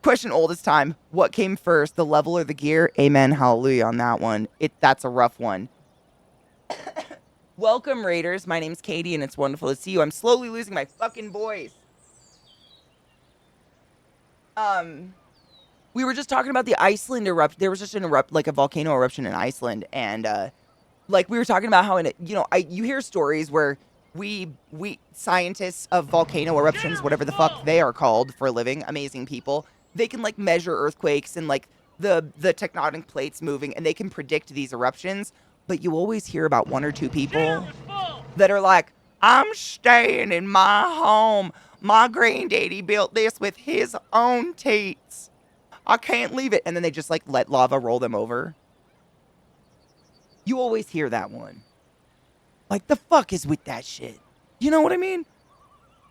Question oldest time. What came first, the level or the gear? Amen. Hallelujah on that one. That's a rough one. Welcome, Raiders. My name's Katie, and it's wonderful to see you. I'm slowly losing my fucking voice. We were just talking about the Iceland eruption. There was just like a volcano eruption in Iceland, and like we were talking about how you hear stories where we scientists of volcano eruptions, whatever the fuck they are called for a living, amazing people, they can like measure earthquakes and like the tectonic plates moving, and they can predict these eruptions. But you always hear about one or two people that are like, I'm staying in my home. My granddaddy built this with his own teats. I can't leave it. And then they just like let lava roll them over. You always hear that one. Like, the fuck is with that shit? You know what I mean?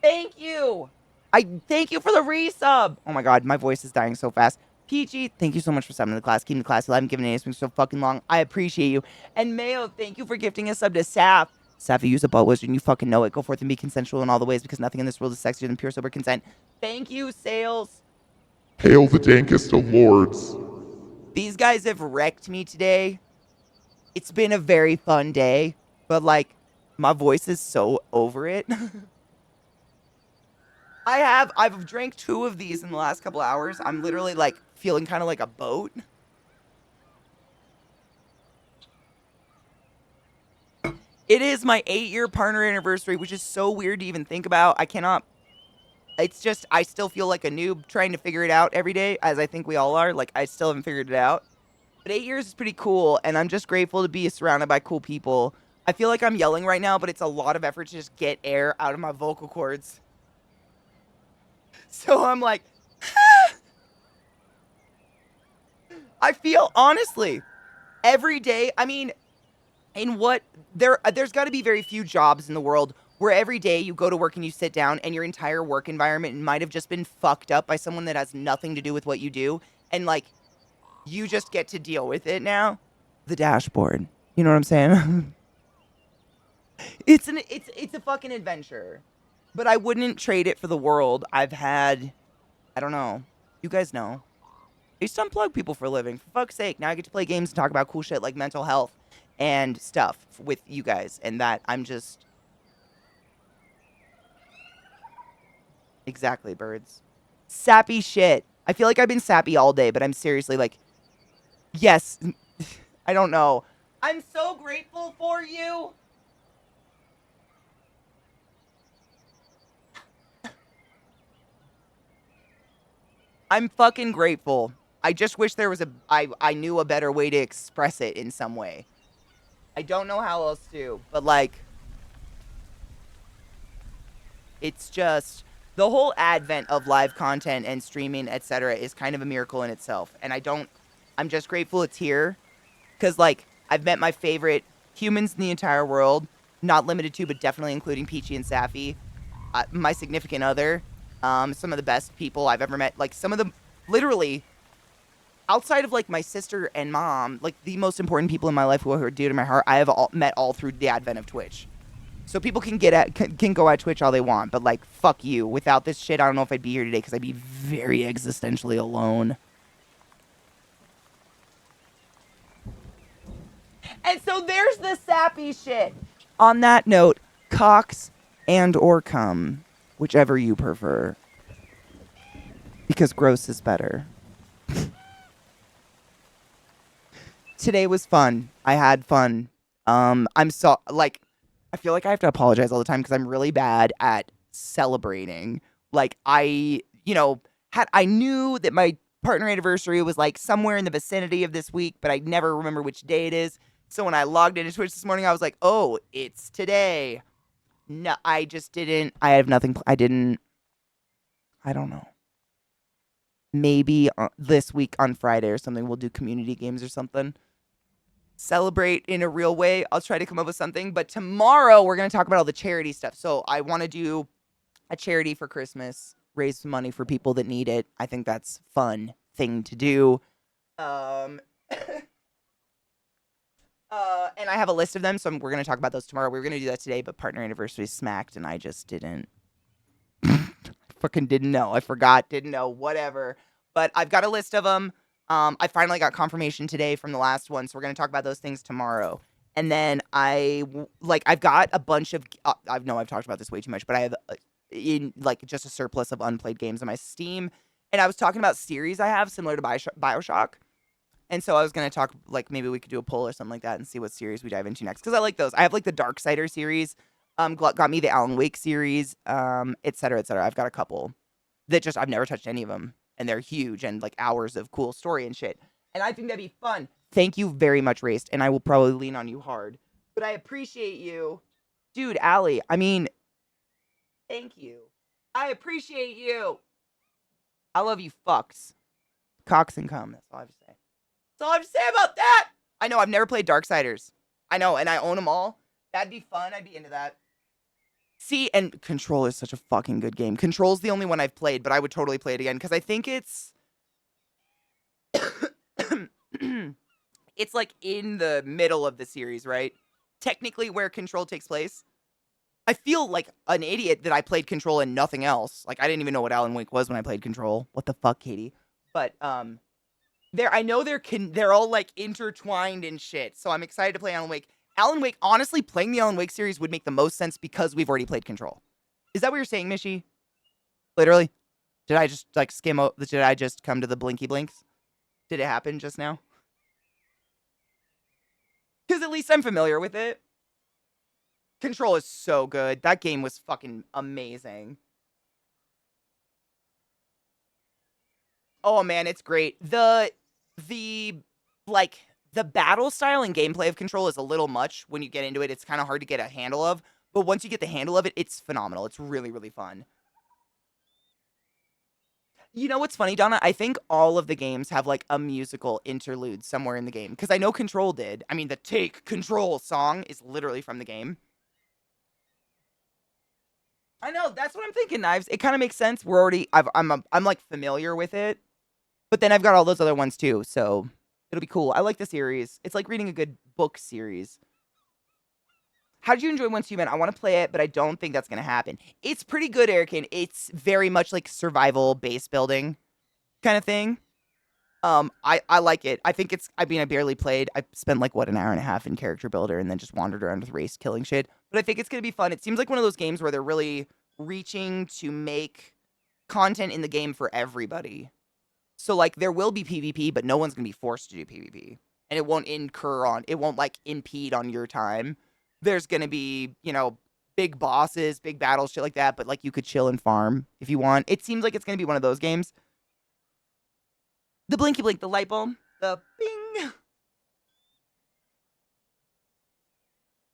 Thank you. I thank you for the resub. Oh my god, my voice is dying so fast. PG, thank you so much for subbing to the class. Keeping the class alive and giving it so fucking long. I appreciate you. And Mayo, thank you for gifting a sub to Saf. Saf, you use a butt wizard and you fucking know it. Go forth and be consensual in all the ways because nothing in this world is sexier than pure sober consent. Thank you, Sales. Hail the dankest of lords. These guys have wrecked me today. It's been a very fun day, but like, my voice is so over it. I've drank 2 of these in the last couple hours. I'm literally like feeling kind of like a boat. It is my 8-year partner anniversary, which is so weird to even think about. It's just, I still feel like a noob trying to figure it out every day, as I think we all are. Like, I still haven't figured it out. But 8 years is pretty cool, and I'm just grateful to be surrounded by cool people. I feel like I'm yelling right now, but it's a lot of effort to just get air out of my vocal cords. So I'm like, I feel, honestly, every day, I mean, there's got to be very few jobs in the world where every day you go to work and you sit down and your entire work environment might have just been fucked up by someone that has nothing to do with what you do. And like, you just get to deal with it now. The dashboard. You know what I'm saying? It's a fucking adventure. But I wouldn't trade it for the world. I don't know. You guys know. I used to unplug people for a living. For fuck's sake. Now I get to play games and talk about cool shit like mental health and stuff with you guys. And that I'm just... Exactly, birds. Sappy shit. I feel like I've been sappy all day, but I'm seriously like... Yes. I don't know. I'm so grateful for you. I'm fucking grateful. I just wish there was I knew a better way to express it in some way. I don't know how else to, but like, it's just the whole advent of live content and streaming, etc., is kind of a miracle in itself. And I'm just grateful it's here because, like, I've met my favorite humans in the entire world, not limited to, but definitely including Peachy and Safi, my significant other, some of the best people I've ever met. Like, some of them, literally, outside of like my sister and mom, like the most important people in my life who are dear to my heart, I have met all through the advent of Twitch. So people can can go at Twitch all they want, but like fuck you. Without this shit, I don't know if I'd be here today because I'd be very existentially alone. And so there's the sappy shit. On that note, cocks and or cum, whichever you prefer, because gross is better. Today was fun. I had fun. I'm so like I feel like I have to apologize all the time because I'm really bad at celebrating. Like I knew that my partner anniversary was like somewhere in the vicinity of this week, but I never remember which day it is. So when I logged into Twitch this morning, I was like, "Oh, it's today." No, I just didn't. I have nothing. I didn't. I don't know. Maybe this week on Friday or something, we'll do community games or something. Celebrate in a real way. I'll try to come up with something. But tomorrow we're going to talk about all the charity stuff. So I want to do a charity for Christmas, raise some money for people that need it. I think that's fun thing to do. And I have a list of them, so we're going to talk about those tomorrow. We were going to do that today, but partner anniversary smacked, and I just didn't. Fucking didn't know. I forgot, didn't know, whatever. But I've got a list of them. I finally got confirmation today from the last one, so we're going to talk about those things tomorrow. And then I've got a bunch of, I know I've talked about this way too much, but I have just a surplus of unplayed games on my Steam. And I was talking about series I have similar to Bioshock. And so I was going to talk, like, maybe we could do a poll or something like that and see what series we dive into next. Because I like those. I have, like, the Darksider series. Got me the Alan Wake series, et cetera, et cetera. I've got a couple that just, I've never touched any of them. And they're huge and, like, hours of cool story and shit. And I think that'd be fun. Thank you very much, Raced. And I will probably lean on you hard. But I appreciate you. Dude, Allie, I mean, thank you. I appreciate you. I love you fucks. Cocks and cum. That's all I have to say. That's all I have to say about that. I know, I've never played Darksiders. I know, and I own them all. That'd be fun. I'd be into that. See, and Control is such a fucking good game. Control's the only one I've played, but I would totally play it again because I think it's it's like in the middle of the series, right? Technically where Control takes place. I feel like an idiot that I played Control and nothing else. Like I didn't even know what Alan Wake was when I played Control. What the fuck, Katie? But I know they're all like intertwined and shit. So I'm excited to play Alan Wake. Alan Wake, honestly, playing the Alan Wake series would make the most sense because we've already played Control. Is that what you're saying, Mishy? Literally? Did I just like did I just come to the blinky blinks? Did it happen just now? Because at least I'm familiar with it. Control is so good. That game was fucking amazing. Oh man, it's great. The battle style and gameplay of Control is a little much when you get into it. It's kind of hard to get a handle of, but once you get the handle of it, it's phenomenal. It's really, really fun. You know what's funny, Donna? I think all of the games have like a musical interlude somewhere in the game because I know Control did. I mean, the Take Control song is literally from the game. I know, that's what I'm thinking, Knives. It kind of makes sense. I'm like familiar with it, but then I've got all those other ones too, so it'll be cool. I like the series. It's like reading a good book series. How did you enjoy Once Human? I want to play it, but I don't think that's going to happen. It's pretty good, Erican. It's very much like survival base building kind of thing. I like it. I mean, I barely played. I spent like, an hour and a half in character builder and then just wandered around with race killing shit. But I think it's going to be fun. It seems like one of those games where they're really reaching to make content in the game for everybody. So, like, there will be PvP, but no one's going to be forced to do PvP. And it won't like, impede on your time. There's going to be, big bosses, big battles, shit like that. But, like, you could chill and farm if you want. It seems like it's going to be one of those games. The blinky blink, the light bulb, the bing.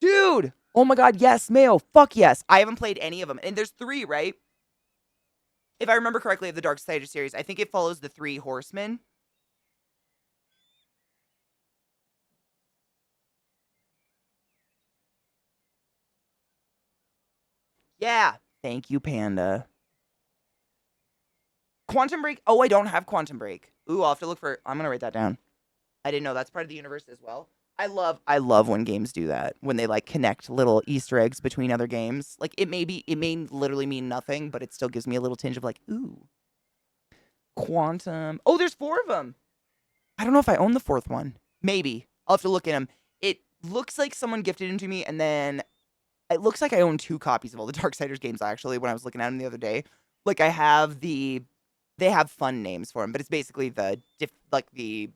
Dude! Oh my god, yes, Mayo. Fuck yes. I haven't played any of them. And there's 3, right? If I remember correctly of the Darksiders series, I think it follows the 3 horsemen. Yeah. Thank you, Panda. Quantum Break. Oh, I don't have Quantum Break. Ooh, I'll have to look for. I'm gonna write that down. I didn't know that's part of the universe as well. I love when games do that. When they like connect little Easter eggs between other games. Like it may literally mean nothing, but it still gives me a little tinge of like, ooh, Quantum. Oh, there's 4 of them. I don't know if I own the 4th one. Maybe. I'll have to look at them. It looks like someone gifted them to me, and then it looks like I own 2 copies of all the Darksiders games actually when I was looking at them the other day. Like I have they have fun names for them, but it's basically the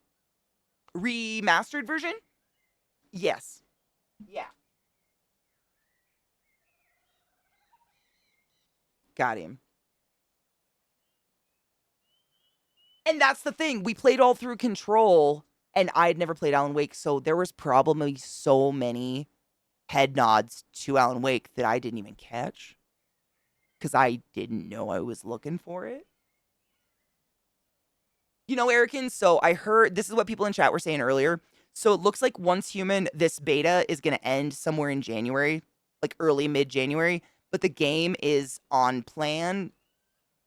remastered version. Yes. Yeah. Got him. And that's the thing. We played all through Control, and I had never played Alan Wake, so there was probably so many head nods to Alan Wake that I didn't even catch because I didn't know I was looking for it. You know, Erican, so I heard this is what people in chat were saying earlier. So it looks like Once Human, this beta is going to end somewhere in January, like early mid January, but the game is on plan,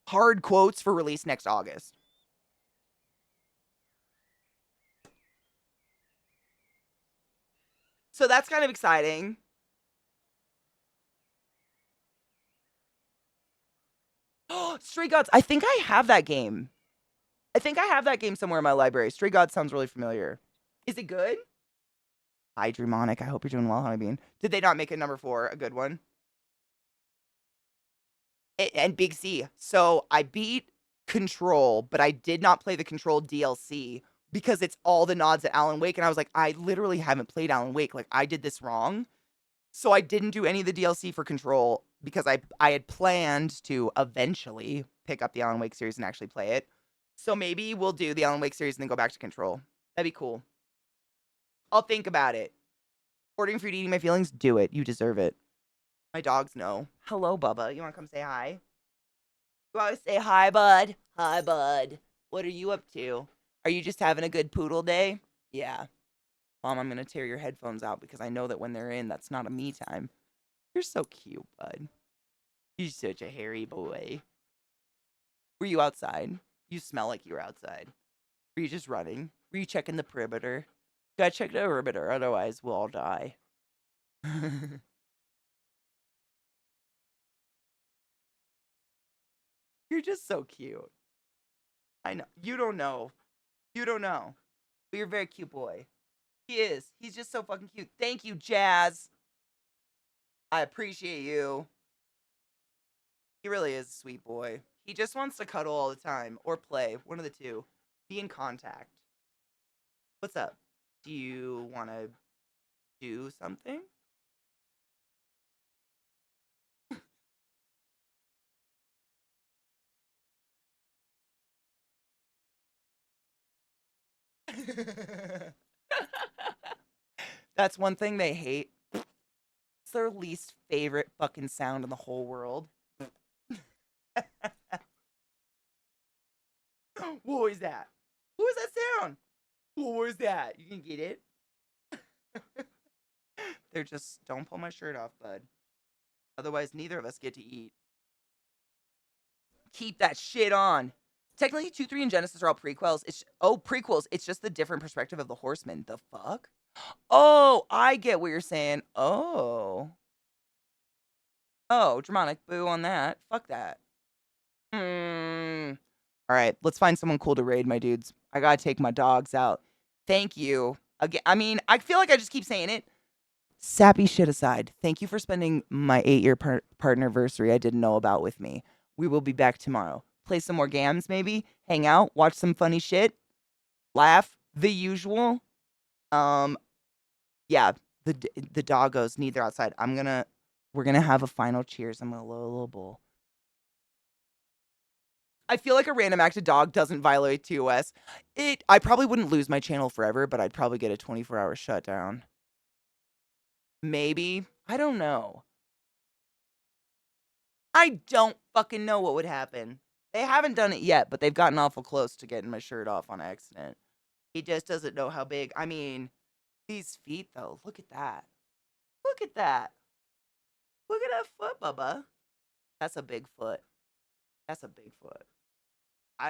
hard quotes, for release next August. So that's kind of exciting. Oh, Stray Gods. I think I have that game. I think I have that game somewhere in my library. Stray Gods sounds really familiar. Is it good? Hi, Dreamonic. I hope you're doing well, Honeybean. Did they not make a number 4 a good one? And Big C. So I beat Control, but I did not play the Control DLC because it's all the nods at Alan Wake. And I was like, I literally haven't played Alan Wake. Like, I did this wrong. So I didn't do any of the DLC for Control because I had planned to eventually pick up the Alan Wake series and actually play it. So maybe we'll do the Alan Wake series and then go back to Control. That'd be cool. I'll think about it. Ordering food, eating my feelings, do it. You deserve it. My dogs know. Hello, Bubba. You want to come say hi? You want to say hi, bud? Hi, bud. What are you up to? Are you just having a good poodle day? Yeah. Mom, I'm going to tear your headphones out because I know that when they're in, that's not a me time. You're so cute, bud. You're such a hairy boy. Were you outside? You smell like you were outside. Were you just running? Were you checking the perimeter? Gotta check the perimeter, otherwise we'll all die. You're just so cute. I know. You don't know. You don't know. But you're a very cute boy. He is. He's just so fucking cute. Thank you, Jazz. I appreciate you. He really is a sweet boy. He just wants to cuddle all the time or play. One of the two. Be in contact. What's up? Do you want to do something? That's one thing they hate. It's their least favorite fucking sound in the whole world. What was that? What was that sound? What was that? You can get it? They're just, don't pull my shirt off, bud. Otherwise, neither of us get to eat. Keep that shit on. Technically, 2, 3, and Genesis are all prequels. Prequels. It's just the different perspective of the horsemen. The fuck? Oh, I get what you're saying. Oh. Oh, Dramatic boo on that. Fuck that. All right, let's find someone cool to raid, my dudes. I gotta take my dogs out. Thank you. Again, I mean, I feel like I just keep saying it. Sappy shit aside, thank you for spending my 8-year partnerversary I didn't know about with me. We will be back tomorrow. Play some more games, maybe. Hang out, watch some funny shit, laugh, the usual. Yeah, the doggos need their outside. We're gonna have a final cheers. I'm gonna load a little bowl. I feel like a random act of dog doesn't violate TOS. I probably wouldn't lose my channel forever, but I'd probably get a 24-hour shutdown. Maybe. I don't know. I don't fucking know what would happen. They haven't done it yet, but they've gotten awful close to getting my shirt off on accident. He just doesn't know how big. I mean, these feet, though. Look at that. Look at that. Look at that foot, Bubba. That's a big foot. That's a big foot.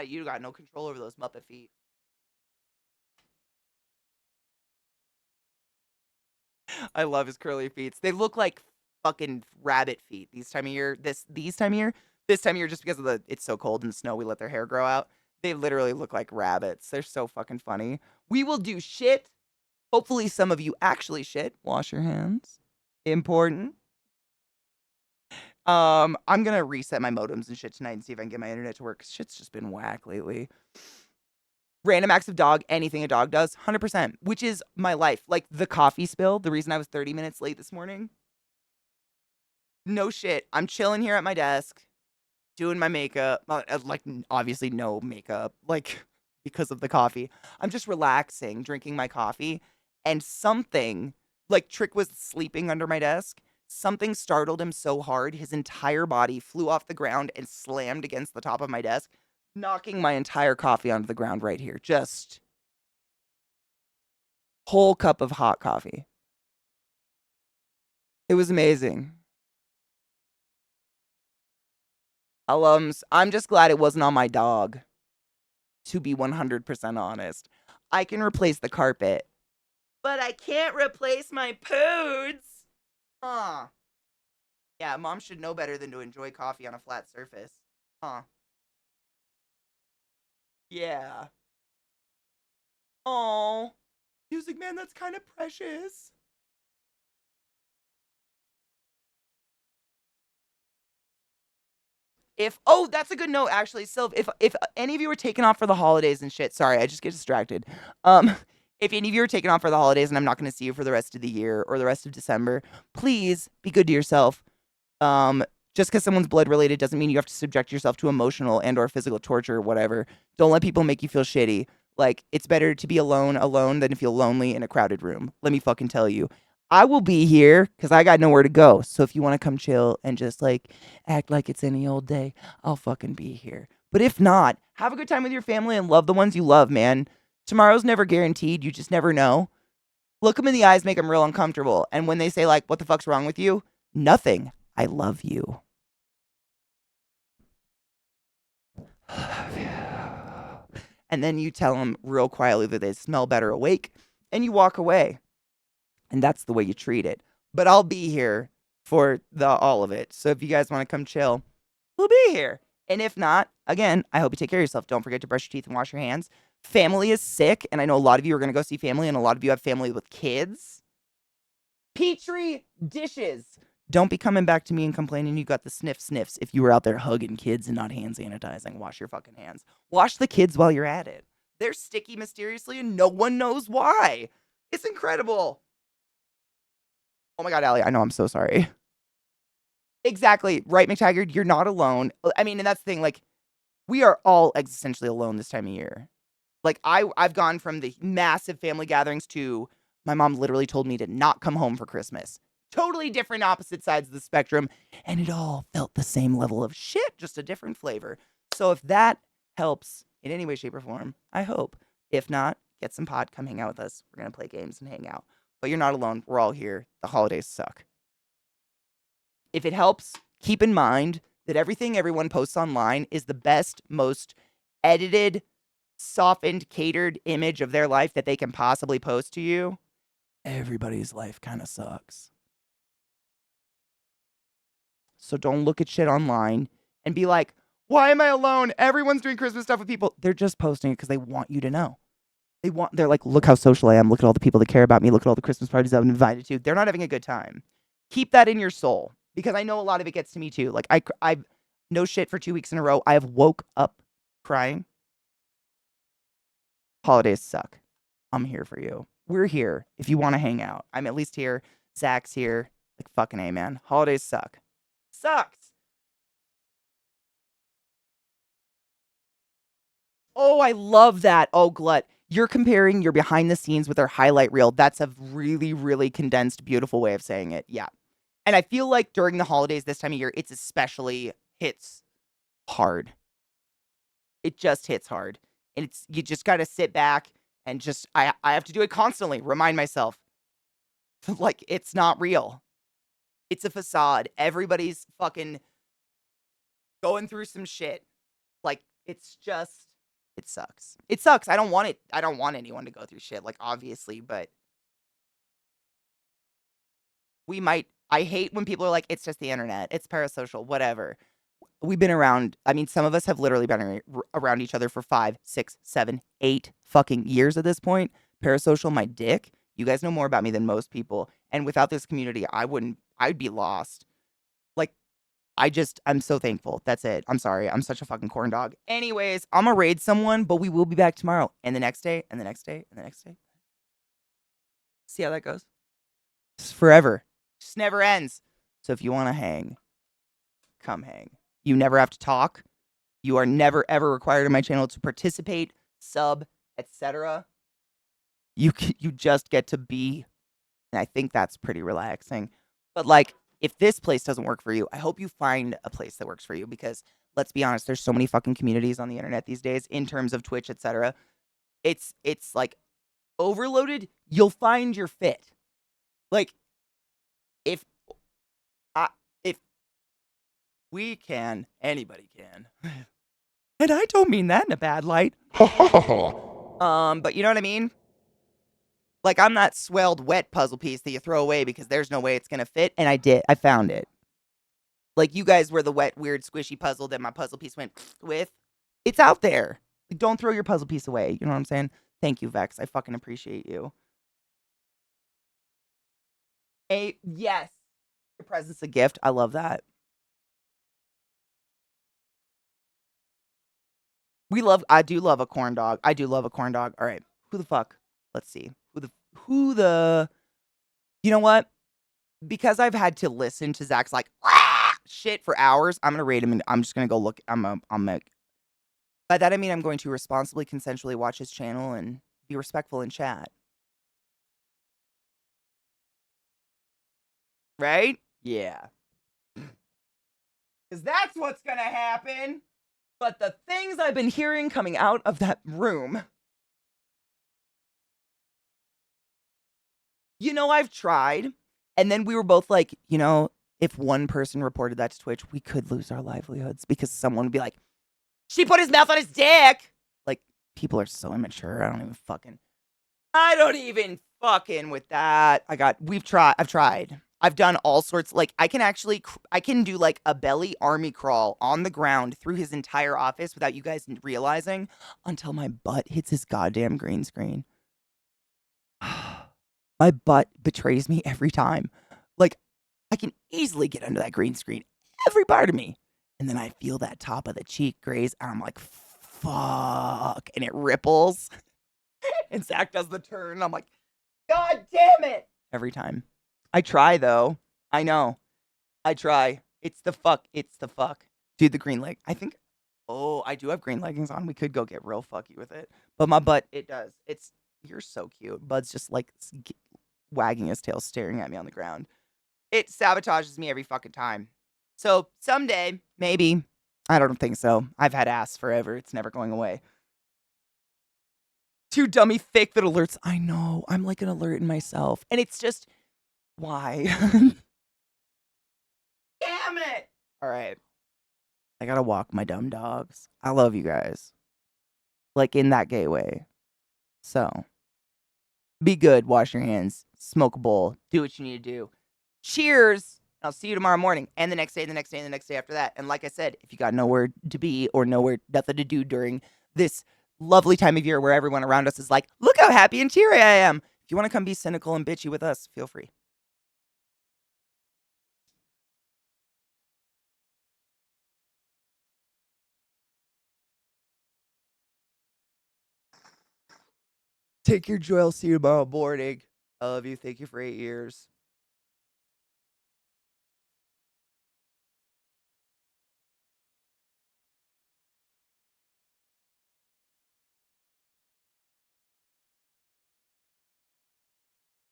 You got no control over those Muppet feet. I love his curly feet. They look like fucking rabbit feet these time of year. This time of year, just because of it's so cold and snow, we let their hair grow out. They literally look like rabbits. They're so fucking funny. We will do shit. Hopefully, some of you actually shit. Wash your hands. Important. I'm gonna reset my modems and shit tonight and see if I can get my internet to work. 'Cause shit's just been whack lately. Random acts of dog, anything a dog does, 100%, which is my life. Like the coffee spill, the reason I was 30 minutes late this morning. No shit. I'm chilling here at my desk, doing my makeup. Like, obviously, no makeup, like, because of the coffee. I'm just relaxing, drinking my coffee, and something, like, Trick was sleeping under my desk. Something startled him so hard, his entire body flew off the ground and slammed against the top of my desk, knocking my entire coffee onto the ground right here. Just whole cup of hot coffee. It was amazing. I'm just glad it wasn't on my dog, to be 100% honest. I can replace the carpet, but I can't replace my poods. Huh. Yeah, mom should know better than to enjoy coffee on a flat surface. Huh. Yeah. Oh, Music Man, that's kind of precious. That's a good note actually. Sylv, if any of you were taking off for the holidays and shit, sorry, I just get distracted. Um, if any of you are taking off for the holidays and I'm not going to see you for the rest of the year or the rest of December, please be good to yourself. Just because someone's blood related doesn't mean you have to subject yourself to emotional and or physical torture or whatever. Don't let people make you feel shitty. Like, it's better to be alone than to feel lonely in a crowded room. Let me fucking tell you. I will be here because I got nowhere to go. So if you want to come chill and just like act like it's any old day, I'll fucking be here. But if not, have a good time with your family and love the ones you love, man. Tomorrow's never guaranteed. You just never know. Look them in the eyes, make them real uncomfortable. And when they say, like, what the fuck's wrong with you? Nothing. I love you. And then you tell them real quietly that they smell better awake and you walk away. And that's the way you treat it. But I'll be here for all of it. So if you guys want to come chill, we'll be here. And if not, again, I hope you take care of yourself. Don't forget to brush your teeth and wash your hands. Family is sick, and I know a lot of you are going to go see family, and a lot of you have family with kids. Petri dishes. Don't be coming back to me and complaining you got the sniffs if you were out there hugging kids and not hand sanitizing. Wash your fucking hands. Wash the kids while you're at it. They're sticky mysteriously, and no one knows why. It's incredible. Oh my God, Allie, I know, I'm so sorry. Exactly. Right, McTaggart, you're not alone. I mean, and that's the thing, like, we are all existentially alone this time of year. Like, I've gone from the massive family gatherings to my mom literally told me to not come home for Christmas. Totally different opposite sides of the spectrum, and it all felt the same level of shit, just a different flavor. So if that helps in any way, shape, or form, I hope. If not, get some pot, come hang out with us. We're going to play games and hang out. But you're not alone. We're all here. The holidays suck. If it helps, keep in mind that everything everyone posts online is the best, most edited, softened, catered image of their life that they can possibly post to you. Everybody's life kind of sucks. So don't look at shit online and be like, why am I alone? Everyone's doing Christmas stuff with people. They're just posting it because they want you to know. They're like, look how social I am. Look at all the people that care about me. Look at all the Christmas parties I've been invited to. They're not having a good time. Keep that in your soul because I know a lot of it gets to me too. Like I've no shit for 2 weeks in a row. I have woke up crying. Holidays suck. I'm here for you. We're here if you want to hang out. I'm at least here. Zach's here. Like fucking A, man. Holidays suck. Sucks. Oh, I love that. Oh, Glut. You're comparing your behind the scenes with their highlight reel. That's a really, really condensed, beautiful way of saying it. Yeah. And I feel like during the holidays this time of year, it's especially hits hard. It just hits hard. And it's you just gotta sit back and just I have to do it constantly. Remind myself. Like it's not real. It's a facade. Everybody's fucking going through some shit. Like it's just it sucks. It sucks. I don't want it. I don't want anyone to go through shit, like obviously, but we might I hate when people are like, it's just the internet. It's parasocial, whatever. We've been around. I mean, some of us have literally been around each other for 5, 6, 7, 8 fucking years at this point. Parasocial, my dick. You guys know more about me than most people. And without this community, I'd be lost. Like, I'm so thankful. That's it. I'm sorry. I'm such a fucking corn dog. Anyways, I'm gonna raid someone, but we will be back tomorrow and the next day and the next day and the next day. See how that goes? It's forever. Just never ends. So if you want to hang, come hang. You never have to talk. You are never ever required in my channel to participate, sub, etc. You just get to be, and I think that's pretty relaxing. But like, if this place doesn't work for you, I hope you find a place that works for you because let's be honest, there's so many fucking communities on the internet these days in terms of Twitch, etc. It's like overloaded. You'll find your fit. Like if if we can, anybody can. And I don't mean that in a bad light. Ha ha ha ha. But you know what I mean? Like I'm that swelled wet puzzle piece that you throw away because there's no way it's gonna fit, and I did. I found it. Like you guys were the wet, weird, squishy puzzle that my puzzle piece went with. It's out there. Like, don't throw your puzzle piece away. You know what I'm saying? Thank you, Vex. I fucking appreciate you. Yes. Your present's a gift. I love that. I do love a corn dog. I do love a corn dog. All right. Who the fuck? Let's see. You know what? Because I've had to listen to Zach's like shit for hours, I'm gonna rate him and I'm just gonna go look. By that I mean I'm going to responsibly, consensually watch his channel and be respectful in chat. Right? Yeah. Because that's what's gonna happen. But the things I've been hearing coming out of that room. I've tried. And then we were both like, if one person reported that to Twitch, we could lose our livelihoods because someone would be like, she put his mouth on his dick. Like, people are so immature. I don't even fucking with that. I've tried. I've done all sorts. Like, I can do like a belly army crawl on the ground through his entire office without you guys realizing until my butt hits his goddamn green screen. My butt betrays me every time. Like, I can easily get under that green screen, every part of me. And then I feel that top of the cheek graze, and I'm like, fuck. And it ripples. And Zach does the turn. And I'm like, God damn it. Every time. I try, though. I know. I try. It's the fuck. Dude, the green leg. I do have green leggings on. We could go get real fucky with it. But my butt, it does. You're so cute. Bud's just like wagging his tail, staring at me on the ground. It sabotages me every fucking time. So someday, maybe. I don't think so. I've had ass forever. It's never going away. Too dummy thick that alerts. I know. I'm like an alert in myself. And it's just, why? Damn it! All right. I gotta walk my dumb dogs. I love you guys. Like in that gay way. So, be good. Wash your hands. Smoke a bowl. Do what you need to do. Cheers. I'll see you tomorrow morning and the next day, and the next day, and the next day after that. And like I said, if you got nowhere to be or nothing to do during this lovely time of year where everyone around us is like, look how happy and cheery I am. If you want to come be cynical and bitchy with us, feel free. Take your joy. I'll see you tomorrow morning. I love you. Thank you for 8 years.